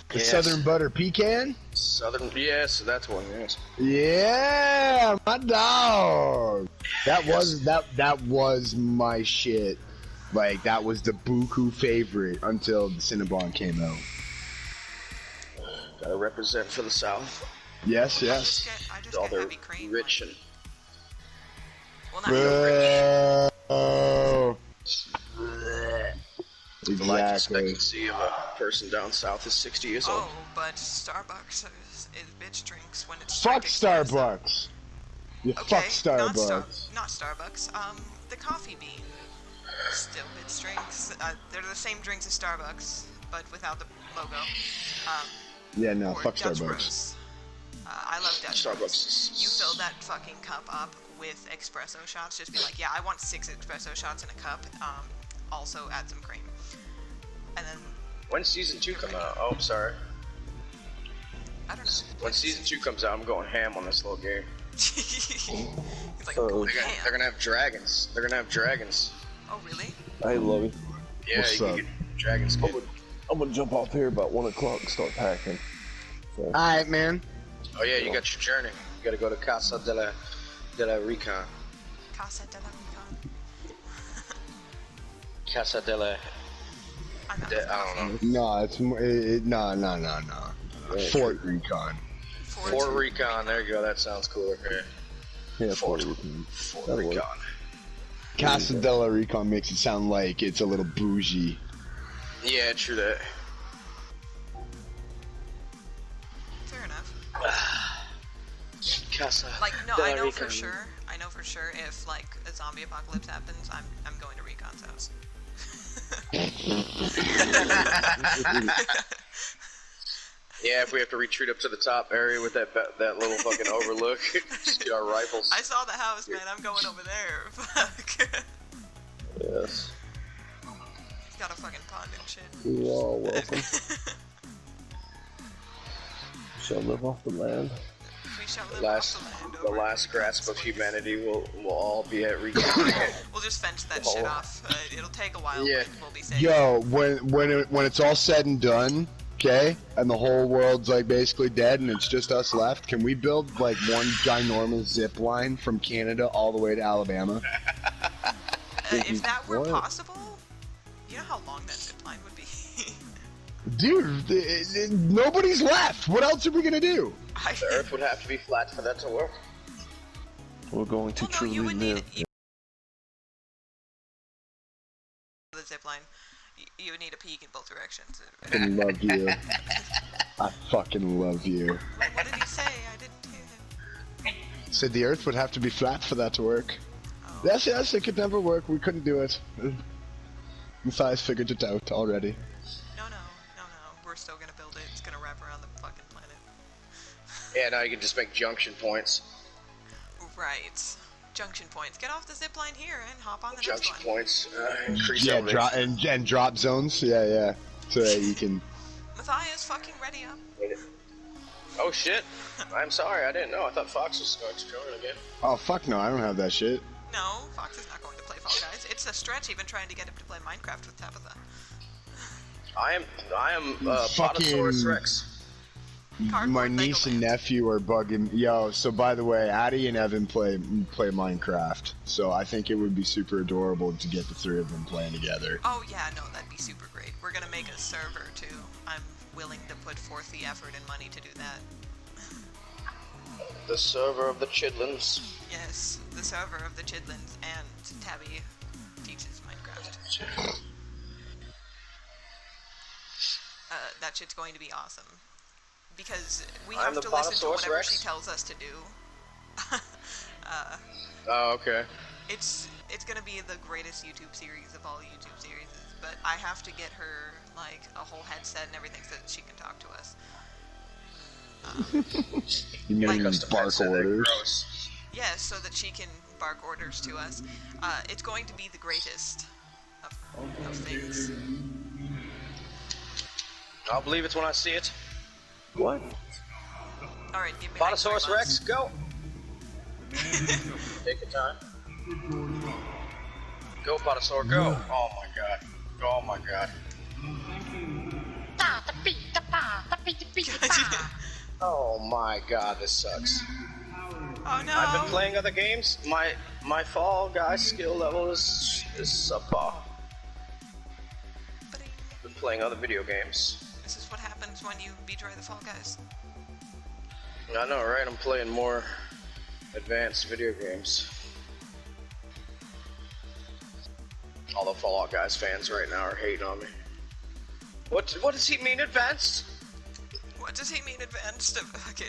Speaker 4: The
Speaker 9: Yes.
Speaker 4: Southern Butter Pecan?
Speaker 9: Southern. Yes, that's one. Yes.
Speaker 4: Yeah, my dog. That was my shit. That was the Buku favorite until the Cinnabon came out.
Speaker 9: Gotta represent for the South.
Speaker 4: Yes.
Speaker 1: I just
Speaker 9: All
Speaker 1: get
Speaker 9: their
Speaker 1: heavy cream.
Speaker 9: rich and
Speaker 1: Well, not rich.
Speaker 4: Oh.
Speaker 9: the life
Speaker 4: Exactly.
Speaker 9: expectancy of a person down south is 60 years old.
Speaker 1: Oh, but Starbucks is bitch drinks when it's
Speaker 4: Fuck
Speaker 1: straight expensive.
Speaker 4: Starbucks. You
Speaker 1: Okay,
Speaker 4: fuck Starbucks.
Speaker 1: not Starbucks. The coffee bean. Still bitch drinks. They're the same drinks as Starbucks, but without the logo.
Speaker 4: Yeah, no,
Speaker 1: Or
Speaker 4: fuck
Speaker 1: Dutch
Speaker 4: Starbucks.
Speaker 1: Bros. I love Dutch
Speaker 9: Starbucks
Speaker 1: Bros.
Speaker 9: is-
Speaker 1: You fill that fucking cup up with espresso shots. Just be like, yeah, I want 6 espresso shots in a cup. Also add some cream. And then,
Speaker 9: When season 2 come out? Oh, I'm sorry.
Speaker 1: I don't know.
Speaker 9: When season 2 comes out, I'm going ham on this little game.
Speaker 1: He's like,
Speaker 5: So-
Speaker 1: "Go
Speaker 9: They're
Speaker 1: ham."
Speaker 9: gonna have dragons. They're gonna have dragons.
Speaker 1: Oh, really?
Speaker 5: Hey, Logan.
Speaker 9: Yeah,
Speaker 4: What's
Speaker 9: you
Speaker 4: up?
Speaker 9: can get dragon skin.
Speaker 5: I'm gonna jump off here about 1 o'clock and start packing. So,
Speaker 4: Alright, man.
Speaker 9: Oh yeah, you got your journey. You gotta go to Casa de la Recon.
Speaker 1: Casa de la Recon.
Speaker 9: Casa de la...
Speaker 1: I'm out
Speaker 9: I
Speaker 1: of
Speaker 9: don't know.
Speaker 4: No, it's more. No. Fort Recon.
Speaker 9: Fort Recon, there you go, that sounds cooler.
Speaker 5: yeah,
Speaker 9: Fort
Speaker 5: That'll work.
Speaker 9: Recon.
Speaker 4: Casa de la Recon makes it sound like it's a little bougie.
Speaker 9: Yeah, true that.
Speaker 1: Fair enough.
Speaker 9: Casa
Speaker 1: Like, no,
Speaker 9: de la
Speaker 1: I know for
Speaker 9: Recon.
Speaker 1: sure. I know for sure if like a zombie apocalypse happens, I'm going to Recon's house.
Speaker 9: Yeah, if we have to retreat up to the top area with that little fucking overlook, just get our rifles.
Speaker 1: I saw the house, man. I'm going over there. Fuck.
Speaker 5: Yes.
Speaker 1: It's got a fucking pond and shit.
Speaker 5: You are welcome. Shall live off the land.
Speaker 1: We shall live off the land.
Speaker 9: The last grasp of humanity will all be at Recon.
Speaker 1: We'll just fence that shit off. It'll take a while,
Speaker 9: Yeah.
Speaker 1: but we'll be safe.
Speaker 4: Yo, when it's all said and done, okay, and the whole world's like basically dead and it's just us left, can we build like one ginormous zip line from Canada all the way to Alabama?
Speaker 1: If that were
Speaker 5: What?
Speaker 1: possible, you know how long that zip line would be.
Speaker 4: Dude, nobody's left. What else are we gonna do?
Speaker 9: The Earth would have to be flat for that to work.
Speaker 5: We're going to
Speaker 1: Well, no,
Speaker 5: truly
Speaker 1: you would
Speaker 5: live.
Speaker 1: need the zip line. You would need a peak in both directions.
Speaker 4: I fucking love you. I fucking love you.
Speaker 1: What did he say? I didn't hear him.
Speaker 4: Said the Earth would have to be flat for that to work.
Speaker 1: Oh.
Speaker 4: Yes, it could never work. We couldn't do it. Matthias figured it out already.
Speaker 1: No. We're still gonna build it. It's gonna wrap around the fucking planet.
Speaker 9: Yeah, now you can just make junction points.
Speaker 1: Right. Junction points. Get off the zip line here and hop on the
Speaker 9: Junction
Speaker 1: next one.
Speaker 9: points. Increase
Speaker 4: Yeah,
Speaker 9: elevation.
Speaker 4: and drop zones. Yeah. So that you can.
Speaker 1: Matthias, fucking ready up.
Speaker 9: Oh shit! I'm sorry, I didn't know. I thought Fox was going to join again.
Speaker 4: Oh fuck no, I don't have that shit.
Speaker 1: No, Fox is not going to play Fall Guys. It's a stretch even trying to get him to play Minecraft with Tabitha.
Speaker 9: I am
Speaker 4: Fucking-
Speaker 9: Potosaurus Rex.
Speaker 1: Cardboard
Speaker 4: My
Speaker 1: Lego
Speaker 4: niece and
Speaker 1: Land.
Speaker 4: nephew are bugging. Yo, so by the way, Addie and Evan play Minecraft. So I think it would be super adorable to get the three of them playing together.
Speaker 1: Oh yeah, no, that'd be super great. We're gonna make a server too. I'm willing to put forth the effort and money to do that.
Speaker 9: The server of the Chidlins.
Speaker 1: Yes, the server of the Chidlins and Tabby teaches Minecraft. That shit's going to be awesome. Because we
Speaker 9: I'm
Speaker 1: have
Speaker 9: the
Speaker 1: to listen to
Speaker 9: Potosaurus
Speaker 1: whatever
Speaker 9: Rex.
Speaker 1: she tells us to do.
Speaker 9: Oh, okay.
Speaker 1: It's gonna be the greatest YouTube series of all YouTube series, but I have to get her like a whole headset and everything so that she can talk to us.
Speaker 4: You mean
Speaker 9: Custom
Speaker 4: bark
Speaker 9: headset,
Speaker 4: orders?
Speaker 9: gross.
Speaker 1: Yes, so that she can bark orders to us. It's going to be the greatest of things.
Speaker 9: I'll believe it when I see it.
Speaker 5: What?
Speaker 1: Alright, give me
Speaker 9: Potosaurus
Speaker 1: like
Speaker 9: Rex, go! Take your time. Go, Potosaur, go! Oh my god. Oh my god. Oh my god, this sucks.
Speaker 1: Oh no!
Speaker 9: I've been playing other games. My Fall Guys skill level is subpar. Been playing other video games.
Speaker 1: This is what happens when you betray the Fall Guys.
Speaker 9: I know, right? I'm playing more advanced video games. All the Fallout Guys fans right now are hating on me. What does he mean advanced?
Speaker 1: What does he mean advanced? Fucking...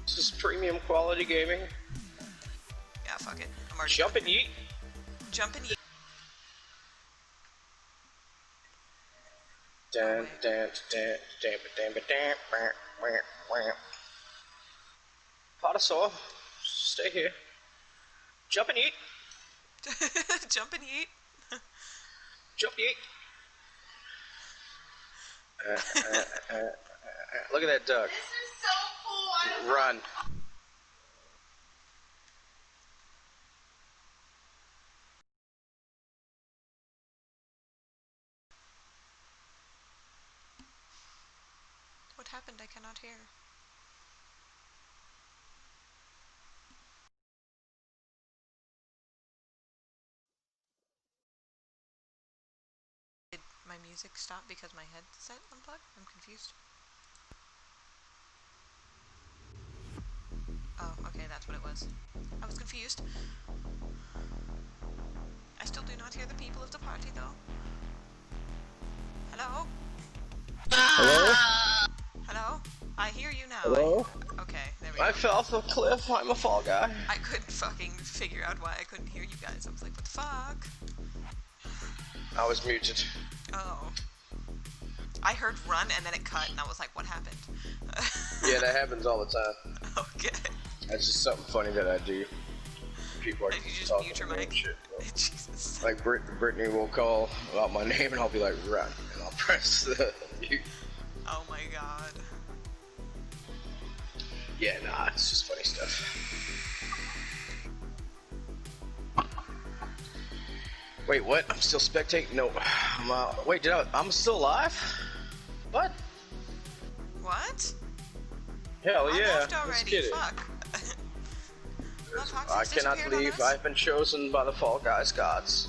Speaker 9: This is premium quality gaming.
Speaker 1: Yeah, fuck it. I'm already...
Speaker 9: Jump and yeet.
Speaker 1: Jump and yeet.
Speaker 9: Dan, dan, dan, dan, dan, dan, dan. Potosaur, stay here. Jump and eat.
Speaker 1: Jump and yeet.
Speaker 9: Jump and eat. Look at that duck.
Speaker 8: This is so cool.
Speaker 9: Run.
Speaker 1: happened? I cannot hear. Did my music stop because my headset unplugged? I'm confused. Oh, okay, that's what it was. I was confused. I still do not hear the people of the party, though. Hello?
Speaker 5: Hello?
Speaker 1: Hello? I hear you now.
Speaker 5: Hello?
Speaker 1: Okay, there we go.
Speaker 5: I fell off the cliff. I'm a fall guy.
Speaker 1: I couldn't fucking figure out why I couldn't hear you guys. I was like, what the fuck?
Speaker 9: I was muted.
Speaker 1: Oh. I heard run and then it cut and I was like, what happened?
Speaker 9: Yeah, that happens all the time.
Speaker 1: Okay.
Speaker 9: That's just something funny that I do. People are
Speaker 1: Like you just
Speaker 9: talking
Speaker 1: mute your
Speaker 9: to me and
Speaker 1: mic.
Speaker 9: shit.
Speaker 1: Jesus.
Speaker 9: Like Brittany will call out my name and I'll be like, run, and I'll press the mute.
Speaker 1: Oh my god.
Speaker 9: Yeah, nah, it's just funny stuff. Wait, what? I'm still spectating? No, I'm wait, I'm still alive? What?
Speaker 1: What?
Speaker 9: Hell
Speaker 1: I
Speaker 9: yeah,
Speaker 1: left
Speaker 9: let's
Speaker 1: already.
Speaker 9: get it.
Speaker 1: Fuck. Well,
Speaker 9: I
Speaker 1: Toxic's
Speaker 9: cannot
Speaker 1: disappeared on
Speaker 9: leave.
Speaker 1: us.
Speaker 9: I've been chosen by the Fall Guys gods.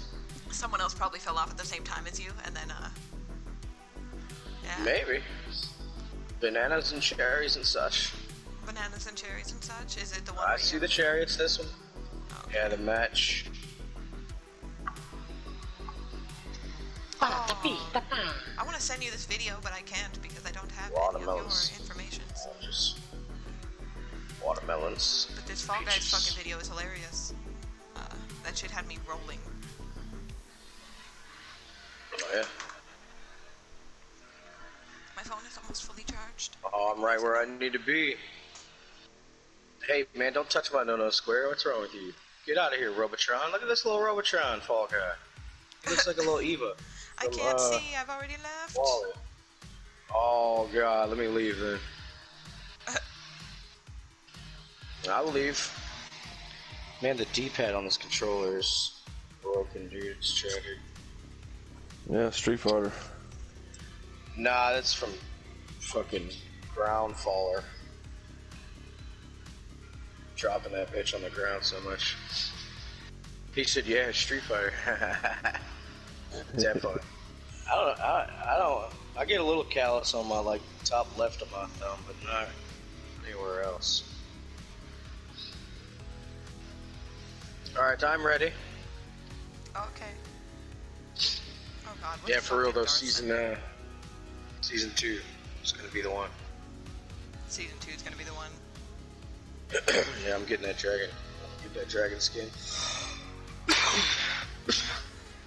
Speaker 1: Someone else probably fell off at the same time as you, and then, yeah.
Speaker 9: Maybe. Bananas and cherries and such.
Speaker 1: Bananas and cherries and such. Is it the one
Speaker 9: I
Speaker 1: where
Speaker 9: see
Speaker 1: you...
Speaker 9: the chariots, this one.
Speaker 1: Okay.
Speaker 9: Yeah, the match.
Speaker 1: I want to send you this video, but I can't because I don't have any of your
Speaker 9: Watermelons.
Speaker 1: information.
Speaker 9: Just watermelons.
Speaker 1: But this Fall Guys
Speaker 9: Peaches.
Speaker 1: fucking video is hilarious. That shit had me rolling.
Speaker 9: Oh, yeah.
Speaker 1: My phone is almost fully charged.
Speaker 9: Oh, I'm right where I need to be. Hey, man, don't touch my no-no square. What's wrong with you? Get out of here, Robotron. Look at this little Robotron Fall Guy. He looks like a little Eva.
Speaker 1: I can't see. I've already left.
Speaker 9: Wally. Oh, God. Let me leave, then. I'll leave. Man, the D-pad on this controller is broken, dude. It's tragic.
Speaker 5: Yeah, Street Fighter.
Speaker 9: Nah, that's from fucking Ground Faller. Dropping that bitch on the ground so much. He said, "Yeah, Street Fighter." Definitely. I don't. I get a little callus on my like top left of my thumb, but not anywhere else. All right, I'm ready.
Speaker 1: Okay. Oh god. What
Speaker 9: Yeah,
Speaker 1: the
Speaker 9: for
Speaker 1: fuck
Speaker 9: real
Speaker 1: did
Speaker 9: though.
Speaker 1: Darth say?
Speaker 9: Season 2 is gonna be the one.
Speaker 1: Season 2 is gonna be the one.
Speaker 9: Yeah, I'm getting that dragon. Get that dragon skin.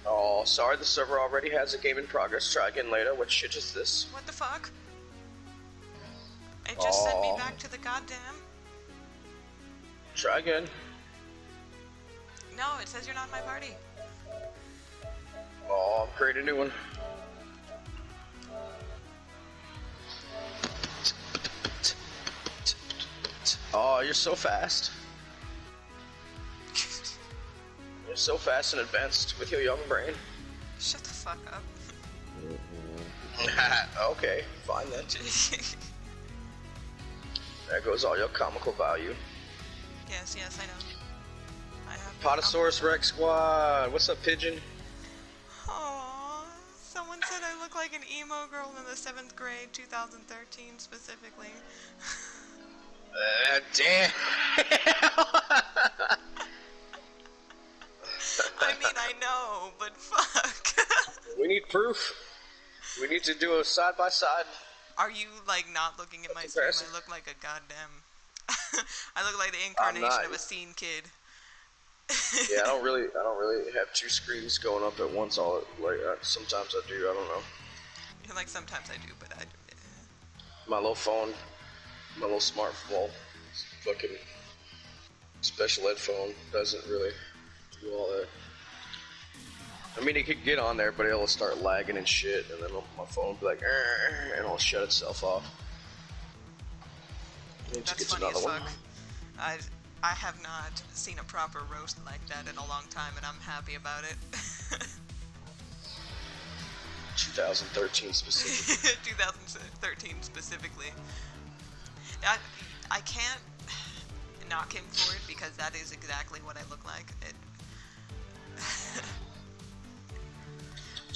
Speaker 9: Oh, sorry, the server already has a game in progress. Try again later. What shit is this?
Speaker 1: What the fuck? It just sent me
Speaker 9: Aw.
Speaker 1: back to the goddamn...
Speaker 9: Try again.
Speaker 1: No, it says you're not in my party.
Speaker 9: Oh, create a new one. Oh, you're so fast. You're so fast and advanced with your young brain.
Speaker 1: Shut the fuck up.
Speaker 9: Okay, fine then. There goes all your comical value.
Speaker 1: Yes, yes, I know. I have...
Speaker 9: Potosaurus Rex Squad. What's up, Pigeon?
Speaker 1: Aww. Someone said I look like an emo girl in the 7th grade, 2013 specifically.
Speaker 9: Damn.
Speaker 1: I mean, I know, but fuck.
Speaker 9: We need proof. We need to do a side by side.
Speaker 1: Are you, like, not looking at my stream?
Speaker 9: Comparison.
Speaker 1: I look like a goddamn... I look like the incarnation
Speaker 9: not.
Speaker 1: of a scene kid.
Speaker 9: Yeah, I don't really have two screens going up at once. Sometimes I do. I don't know.
Speaker 1: Like, sometimes I do, but I...
Speaker 9: My little phone, my little smartphone, fucking special ed phone doesn't really do all that. I mean, it could get on there, but it'll start lagging and shit, and then my phone will be like, and it'll shut itself off. And it just
Speaker 1: That's
Speaker 9: gets
Speaker 1: funny as
Speaker 9: another
Speaker 1: fuck.
Speaker 9: one.
Speaker 1: I have not seen a proper roast like that in a long time, and I'm happy about it.
Speaker 9: 2013 specifically.
Speaker 1: 2013 specifically. I can't knock him for it because that is exactly what I look like.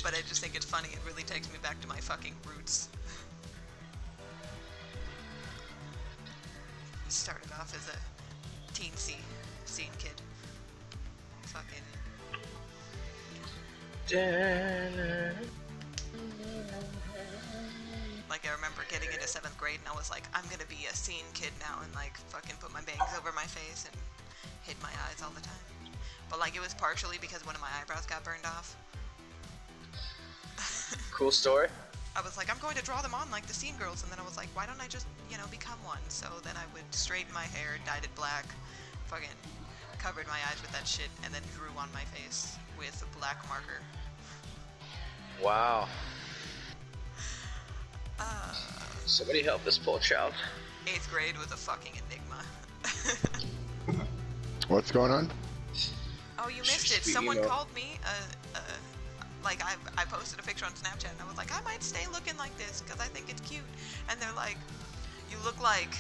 Speaker 1: But I just think it's funny. It really takes me back to my fucking roots. Started off as a teensy scene kid. Fucking. Like, I remember getting into 7th grade and I was like, I'm gonna be a scene kid now and like fucking put my bangs over my face and hid my eyes all the time. But like, it was partially because one of my eyebrows got burned off.
Speaker 9: Cool story.
Speaker 1: I was like, I'm going to draw them on like the scene girls, and then I was like, why don't I just, become one? So then I would straighten my hair, dyed it black, fucking covered my eyes with that shit, and then drew on my face with a black marker.
Speaker 9: Wow. Somebody help this poor child.
Speaker 1: 8th grade was a fucking enigma.
Speaker 4: What's going on?
Speaker 1: Oh, you missed it. Someone called me, like, I posted a picture on Snapchat, and I was like, I might stay looking like this, because I think it's cute. And they're like, you look like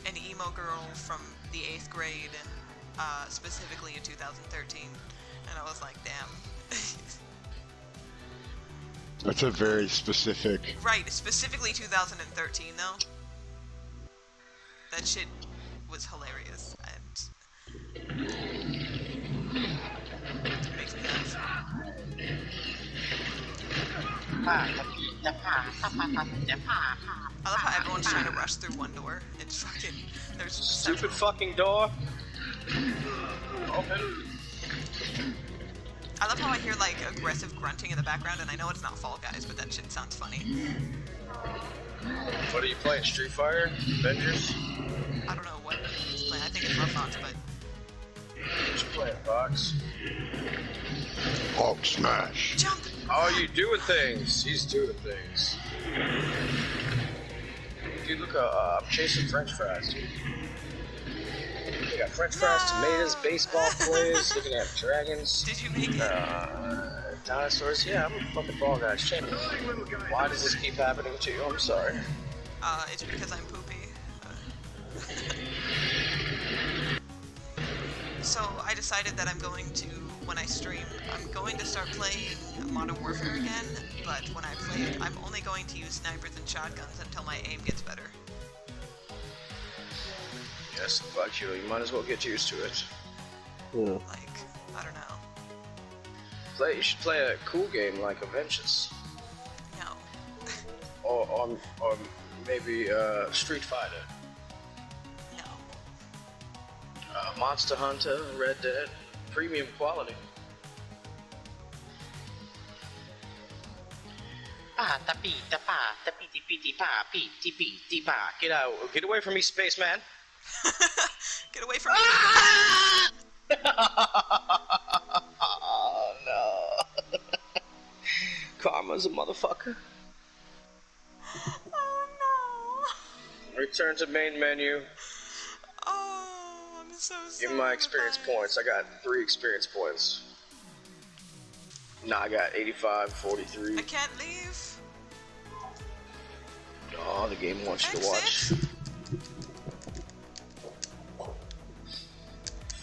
Speaker 1: an emo girl from the 8th grade, specifically in 2013. And I was like, damn.
Speaker 4: That's a very specific...
Speaker 1: Right, specifically 2013, though. That shit was hilarious, and... it makes me laugh. I love how everyone's trying to rush through one door. It's fucking... There's
Speaker 9: Stupid fucking door. Open.
Speaker 1: I love how I hear, like, aggressive grunting in the background, and I know it's not Fall Guys, but that shit sounds funny.
Speaker 9: What are you playing? Street Fighter? Avengers?
Speaker 1: I don't know what he's playing. I think it's Rough Fonts, but...
Speaker 9: What you playing, Fox?
Speaker 4: Hulk smash.
Speaker 1: Jump!
Speaker 9: Oh, you doing things. He's doing things. Dude, look, I'm chasing French fries, dude. We got French fries, tomatoes, baseball players, looking at dragons.
Speaker 1: Did you make it?
Speaker 9: Dinosaurs. Yeah, I'm a fucking Fall Guys champion. Why does this keep happening to you? I'm sorry.
Speaker 1: It's because I'm poopy. So I decided that I'm going to, when I stream, I'm going to start playing Modern Warfare again, but when I play it, I'm only going to use snipers and shotguns until my aim gets better.
Speaker 9: Yes, fuck you. You might as well get used to it.
Speaker 1: Like, I don't know.
Speaker 9: You should play a cool game like Avengers.
Speaker 1: No.
Speaker 9: Or maybe Street Fighter.
Speaker 1: No.
Speaker 9: Monster Hunter, Red Dead, premium quality. Get out! Get away from me, spaceman!
Speaker 1: Get away from me!
Speaker 9: Oh no! Karma's a motherfucker.
Speaker 1: Oh no!
Speaker 9: Return to main menu.
Speaker 1: Oh, I'm so sorry.
Speaker 9: Give me my experience points. I got 3 experience points. Nah, I got 85, 43.
Speaker 1: I can't leave.
Speaker 9: Oh, the game wants you to watch.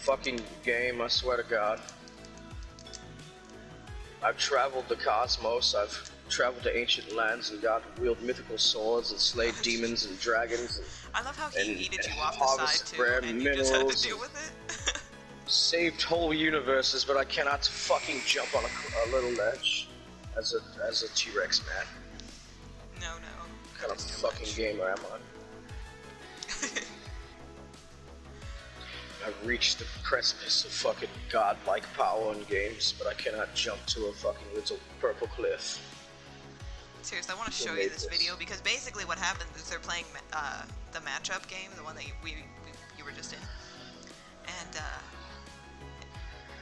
Speaker 9: Fucking game, I swear to God. I've traveled the cosmos, I've traveled to ancient lands and got to wield mythical swords and slayed demons and dragons.
Speaker 1: I love how he yeeted you off the
Speaker 9: harvest
Speaker 1: side too,
Speaker 9: rare
Speaker 1: and you just had to
Speaker 9: minerals
Speaker 1: deal with it.
Speaker 9: Saved whole universes, but I cannot fucking jump on a little ledge as a T-Rex man.
Speaker 1: No.
Speaker 9: What kind of fucking gamer am I? I've reached the precipice of fucking godlike power in games, but I cannot jump to a fucking little purple cliff.
Speaker 1: Seriously, I want to show you this video because basically what happens is they're playing the matchup game, the one that you were just in, and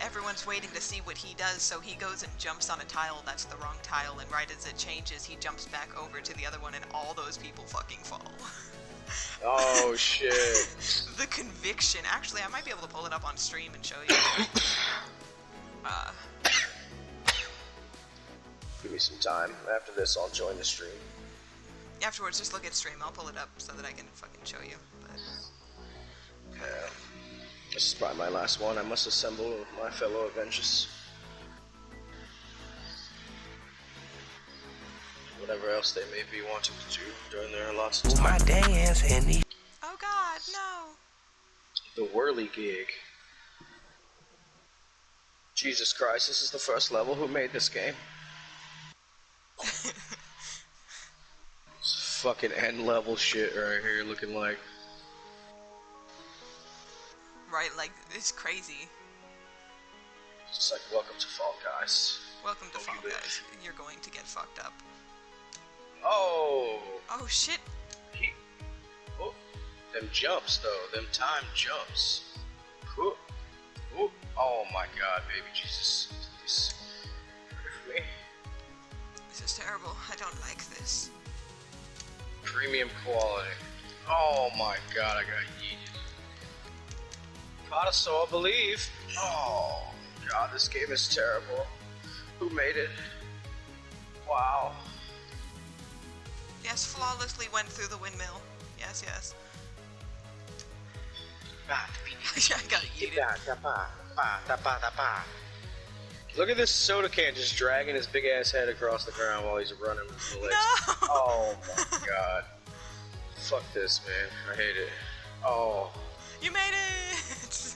Speaker 1: everyone's waiting to see what he does, so he goes and jumps on a tile that's the wrong tile, and right as it changes, he jumps back over to the other one, and all those people fucking fall.
Speaker 9: Oh shit.
Speaker 1: The conviction. Actually, I might be able to pull it up on stream and show you.
Speaker 9: Give me some time. After this, I'll join the stream.
Speaker 1: Afterwards, just look at stream. I'll pull it up so that I can fucking show you. But...
Speaker 9: Yeah. This is probably my last one. I must assemble with my fellow Avengers. Whatever else they may be wanting to do during their lots of time.
Speaker 6: My dance and the
Speaker 1: Oh God, no!
Speaker 9: The whirly gig. Jesus Christ, this is the first level. Who made this game? It's fucking end level shit right here, looking like.
Speaker 1: Right, like it's crazy.
Speaker 9: It's just like welcome to Fall Guys.
Speaker 1: Welcome to Fall
Speaker 9: Hope you live.
Speaker 1: Guys. You're going to get fucked up.
Speaker 9: Oh,
Speaker 1: Oh shit!
Speaker 9: oh, them jumps though, them time jumps. Cool. Oh, oh my God, baby Jesus, please pray for me.
Speaker 1: This is terrible. I don't like this.
Speaker 9: Premium quality. Oh my God, I got yeeted. Caught I believe. Oh God, this game is terrible. Who made it? Wow.
Speaker 1: Yes, flawlessly went through the windmill. Yes, yes. I got yeeted.
Speaker 9: Look at this soda can just dragging his big ass head across the ground while he's running with the legs.
Speaker 1: No!
Speaker 9: Oh my God. Fuck this, man. I hate it. Oh.
Speaker 1: You made it!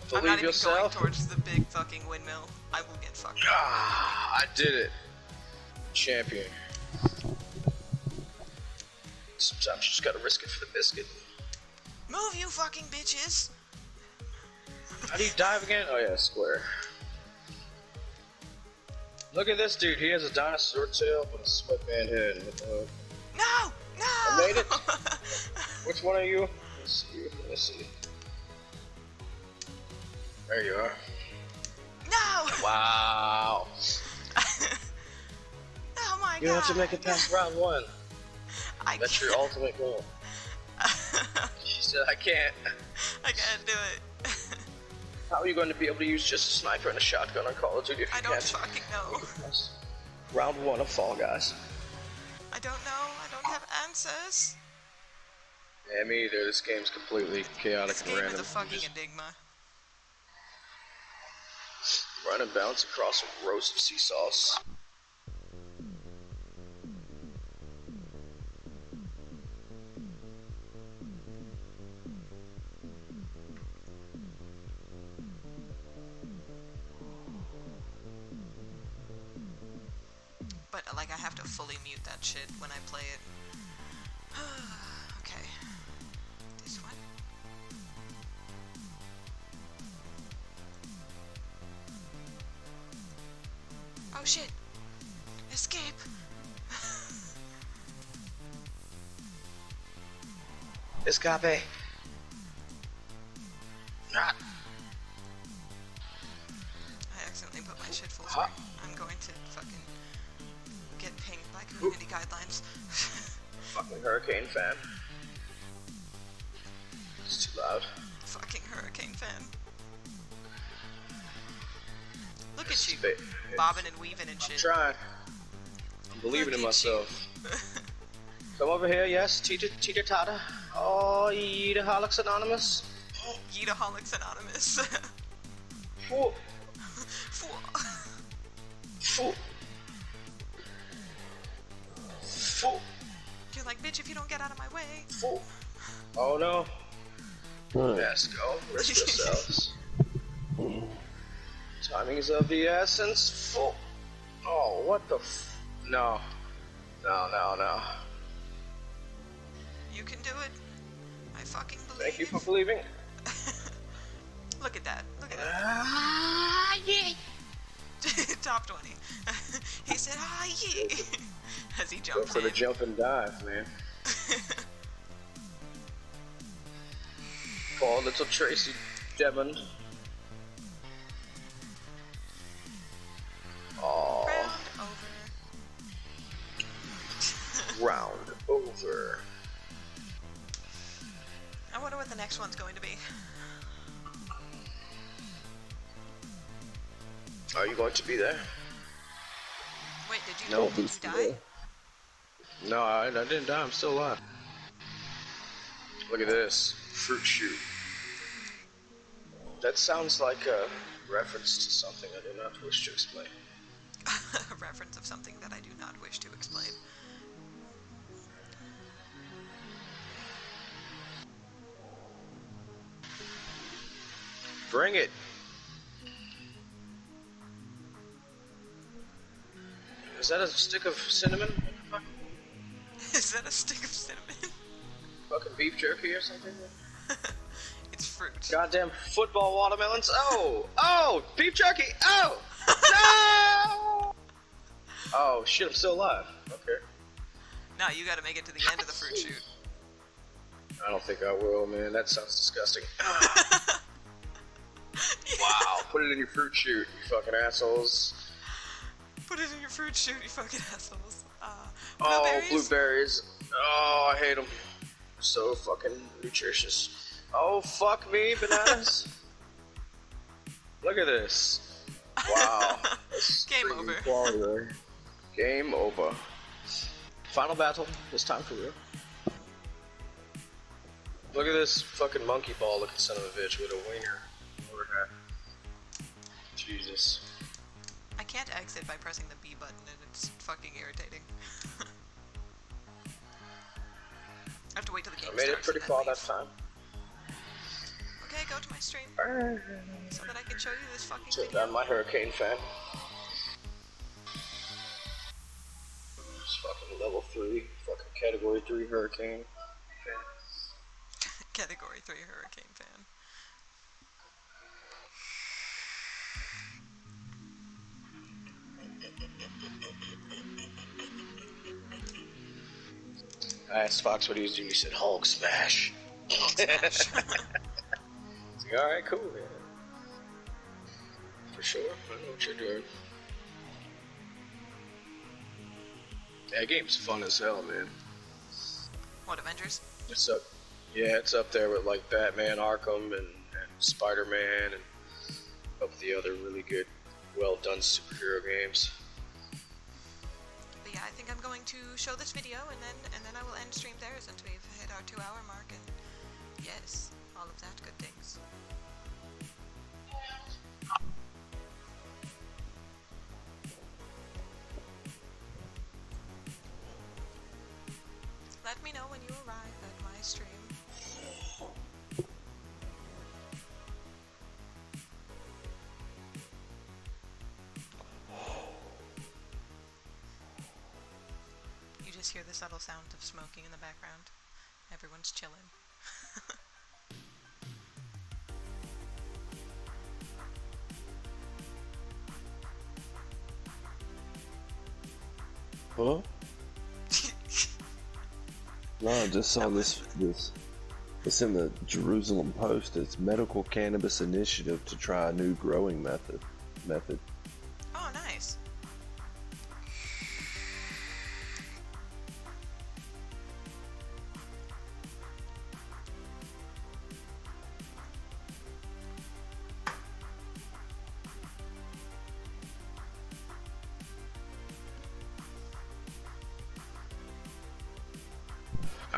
Speaker 1: I'm
Speaker 9: Believe
Speaker 1: not even
Speaker 9: yourself.
Speaker 1: going towards the big fucking windmill. I will get fucked up.
Speaker 9: Ah, I did it. Champion. Sometimes you just gotta risk it for the biscuit.
Speaker 1: Move, you fucking bitches!
Speaker 9: How do you dive again? Oh yeah, square. Look at this dude. He has a dinosaur tail but a sweatband head.
Speaker 1: No! No!
Speaker 9: I made it. Which one are you? Let's see. Let's see. There you are.
Speaker 1: No!
Speaker 9: Wow.
Speaker 1: Oh my God!
Speaker 9: You have to make it past round one. That's your
Speaker 1: can't.
Speaker 9: ultimate goal. She said, I can't.
Speaker 1: I can't do it.
Speaker 9: How are you going to be able to use just a sniper and a shotgun on Call of Duty if you
Speaker 1: I don't
Speaker 9: can't?
Speaker 1: fucking know.
Speaker 9: Round one of Fall Guys.
Speaker 1: I don't know. I don't have answers.
Speaker 9: Yeah, me either. This game's completely chaotic
Speaker 1: This
Speaker 9: and
Speaker 1: game
Speaker 9: random.
Speaker 1: is a fucking
Speaker 9: Just
Speaker 1: enigma.
Speaker 9: run and bounce across rows of sea sauce.
Speaker 1: But like I have to fully mute that shit when I play it. Okay. This one. Oh shit! Escape!
Speaker 9: Escape. Ah.
Speaker 1: I accidentally put my shit full screen. I'm going to fucking get pinged by community guidelines.
Speaker 9: Fucking hurricane fan. It's too loud.
Speaker 1: Fucking hurricane fan. Look at you,
Speaker 9: Spa-
Speaker 1: bobbing and weaving and
Speaker 9: I'm
Speaker 1: shit.
Speaker 9: trying. I'm believing in
Speaker 1: Look at you.
Speaker 9: myself. Come over here, yes, Teeter Tata. Oh, Yeetaholics Anonymous.
Speaker 1: Yeetaholics Anonymous.
Speaker 9: Fool.
Speaker 1: Fool.
Speaker 9: Fool. Fool.
Speaker 1: You're like, bitch, if you don't get out of my way.
Speaker 9: Fool. Oh no. Yes, go. Risk yourselves. Timing is of the essence. Fool. Oh, what the No. No.
Speaker 1: You can do it. I fucking believe.
Speaker 9: Thank you for believing.
Speaker 1: Look at that. Look at that.
Speaker 9: Ah, yeah.
Speaker 1: Top 20. He said, ah, yeah. As he
Speaker 9: Go
Speaker 1: jumped
Speaker 9: for the
Speaker 1: in.
Speaker 9: jump and dive, man. Poor little Tracy Devon. Aww.
Speaker 1: Round over.
Speaker 9: Round over.
Speaker 1: I wonder what the next one's going to be.
Speaker 9: Are you going to be there? No.
Speaker 1: Did you die?
Speaker 9: No, I didn't die. I'm still alive. Look at this. Fruit shoot. That sounds like a reference to something I do not wish to explain.
Speaker 1: A reference of something that I do not wish to explain.
Speaker 9: Bring it. Is that a stick of cinnamon?
Speaker 1: Is that a stick of cinnamon?
Speaker 9: Fucking beef jerky or something?
Speaker 1: It's fruit.
Speaker 9: Goddamn football watermelons. Oh, beef jerky. Oh, no. Oh shit, I'm still alive. Okay.
Speaker 1: Now you gotta make it to the end of the fruit shoot.
Speaker 9: I don't think I will, man. That sounds disgusting. Wow, put it in your fruit shoot, you fucking assholes.
Speaker 1: Put it in your fruit shoot, you fucking assholes.
Speaker 9: Oh, blueberries. Oh, I hate them. So fucking nutritious. Oh, fuck me, bananas. Look at this. Wow.
Speaker 1: Game over.
Speaker 9: Quality there. Game over. Final battle. This time for real. Look at this fucking monkey ball looking son of a bitch with a wiener over her. Jesus.
Speaker 1: I can't exit by pressing the B button and it's fucking irritating. I have to wait till the game
Speaker 9: I made it
Speaker 1: starts
Speaker 9: pretty
Speaker 1: and
Speaker 9: far
Speaker 1: then
Speaker 9: that time.
Speaker 1: Okay, go to my stream so that I can show you this fucking
Speaker 9: So
Speaker 1: video.
Speaker 9: I'm my hurricane fan. Just fucking level 3, fucking category 3 hurricane fan.
Speaker 1: Category 3 hurricane fan.
Speaker 9: I asked Fox what he was doing, he said Hulk smash.
Speaker 1: Hulk smash.
Speaker 9: Alright, cool, man. For sure, I know what you're doing. That game's fun as hell, man.
Speaker 1: What, Avengers?
Speaker 9: It's up, yeah, it's up there with like Batman, Arkham, and Spider-Man, and up with the other really good, well-done superhero games.
Speaker 1: But yeah, I think I'm going to show this video and then I will end stream there since we've hit our 2-hour mark and yes, all of that good things. Let me know when you arrive at my stream. You just hear the subtle sound of smoking in the background. Everyone's chilling.
Speaker 5: Huh? No, I just saw this. It's in the Jerusalem Post. It's Medical Cannabis Initiative to try a new growing method.
Speaker 1: Oh, nice.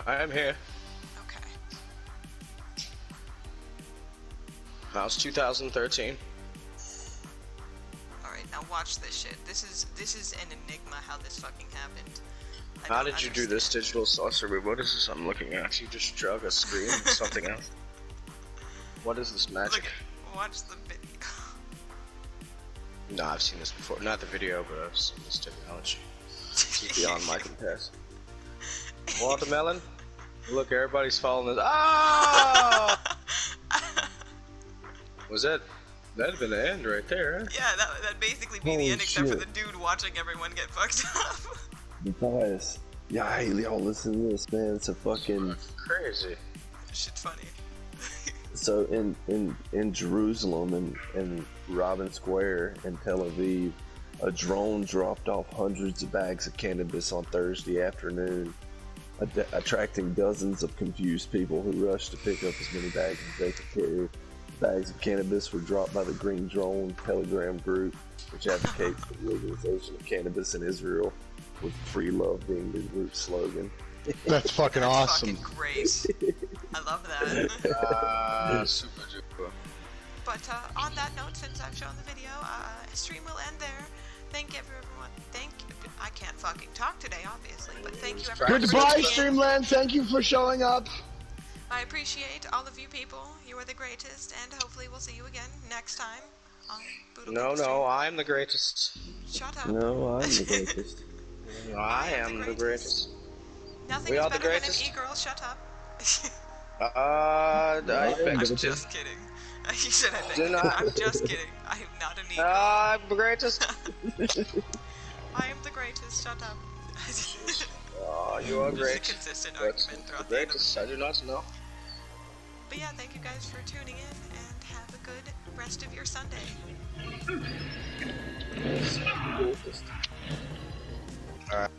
Speaker 9: I am here.
Speaker 1: Okay.
Speaker 9: How's 2013?
Speaker 1: Alright, now watch this shit. This is an enigma how this fucking happened.
Speaker 9: How did you do this digital sorcery? What is this I'm looking at? You just drug a screen with something else. What is this magic?
Speaker 1: Look, watch the video.
Speaker 9: No, I've seen this before. Not the video, but I've seen this technology. This is beyond my comparison. Watermelon? Look, everybody's following this. Oh! Was that? That'd have been the end right there, huh?
Speaker 1: Yeah, that'd basically be
Speaker 5: Holy
Speaker 1: the end except for
Speaker 5: shit.
Speaker 1: the dude watching everyone get fucked up.
Speaker 5: Because, yeah, hey, y'all listen to this, man. It's a fucking
Speaker 9: Crazy.
Speaker 1: Shit's funny.
Speaker 5: so in Jerusalem and Robin Square in Tel Aviv, a drone dropped off hundreds of bags of cannabis on Thursday afternoon, attracting dozens of confused people who rushed to pick up as many bags as they could carry. Bags of cannabis were dropped by the Green Drone Telegram group, which advocates the legalization of cannabis in Israel, with free love being the group's slogan.
Speaker 4: That's fucking awesome.
Speaker 1: Fucking great. I love that.
Speaker 9: Super duper.
Speaker 1: But on that note, since I've shown the video, stream will end there. Thank you, everyone. I can't fucking talk today, obviously, but thank you, everyone.
Speaker 4: Goodbye, Streamland. Thank you for showing up.
Speaker 1: I appreciate all of you people. You are the greatest, and hopefully we'll see you again next time on Boodle
Speaker 9: No,
Speaker 1: Stream.
Speaker 9: no, I'm the greatest.
Speaker 1: Shut up.
Speaker 5: No, I'm the greatest.
Speaker 9: I am the greatest.
Speaker 1: Nothing
Speaker 9: We
Speaker 1: is
Speaker 9: are the
Speaker 1: better than an
Speaker 9: greatest.
Speaker 1: e-girl. Shut up.
Speaker 9: I
Speaker 1: I'm
Speaker 9: bet you.
Speaker 1: just kidding. You said I
Speaker 9: Do
Speaker 1: think.
Speaker 9: not-
Speaker 1: I'm just kidding. I am not an e-girl.
Speaker 9: I'm the greatest.
Speaker 1: I am the greatest. Shut up.
Speaker 9: You are
Speaker 1: Just
Speaker 9: great.
Speaker 1: a consistent
Speaker 9: But
Speaker 1: argument
Speaker 9: the
Speaker 1: throughout the end of
Speaker 9: greatest, I do not know.
Speaker 1: But yeah, thank you guys for tuning in, and have a good rest of your Sunday.
Speaker 9: Alright.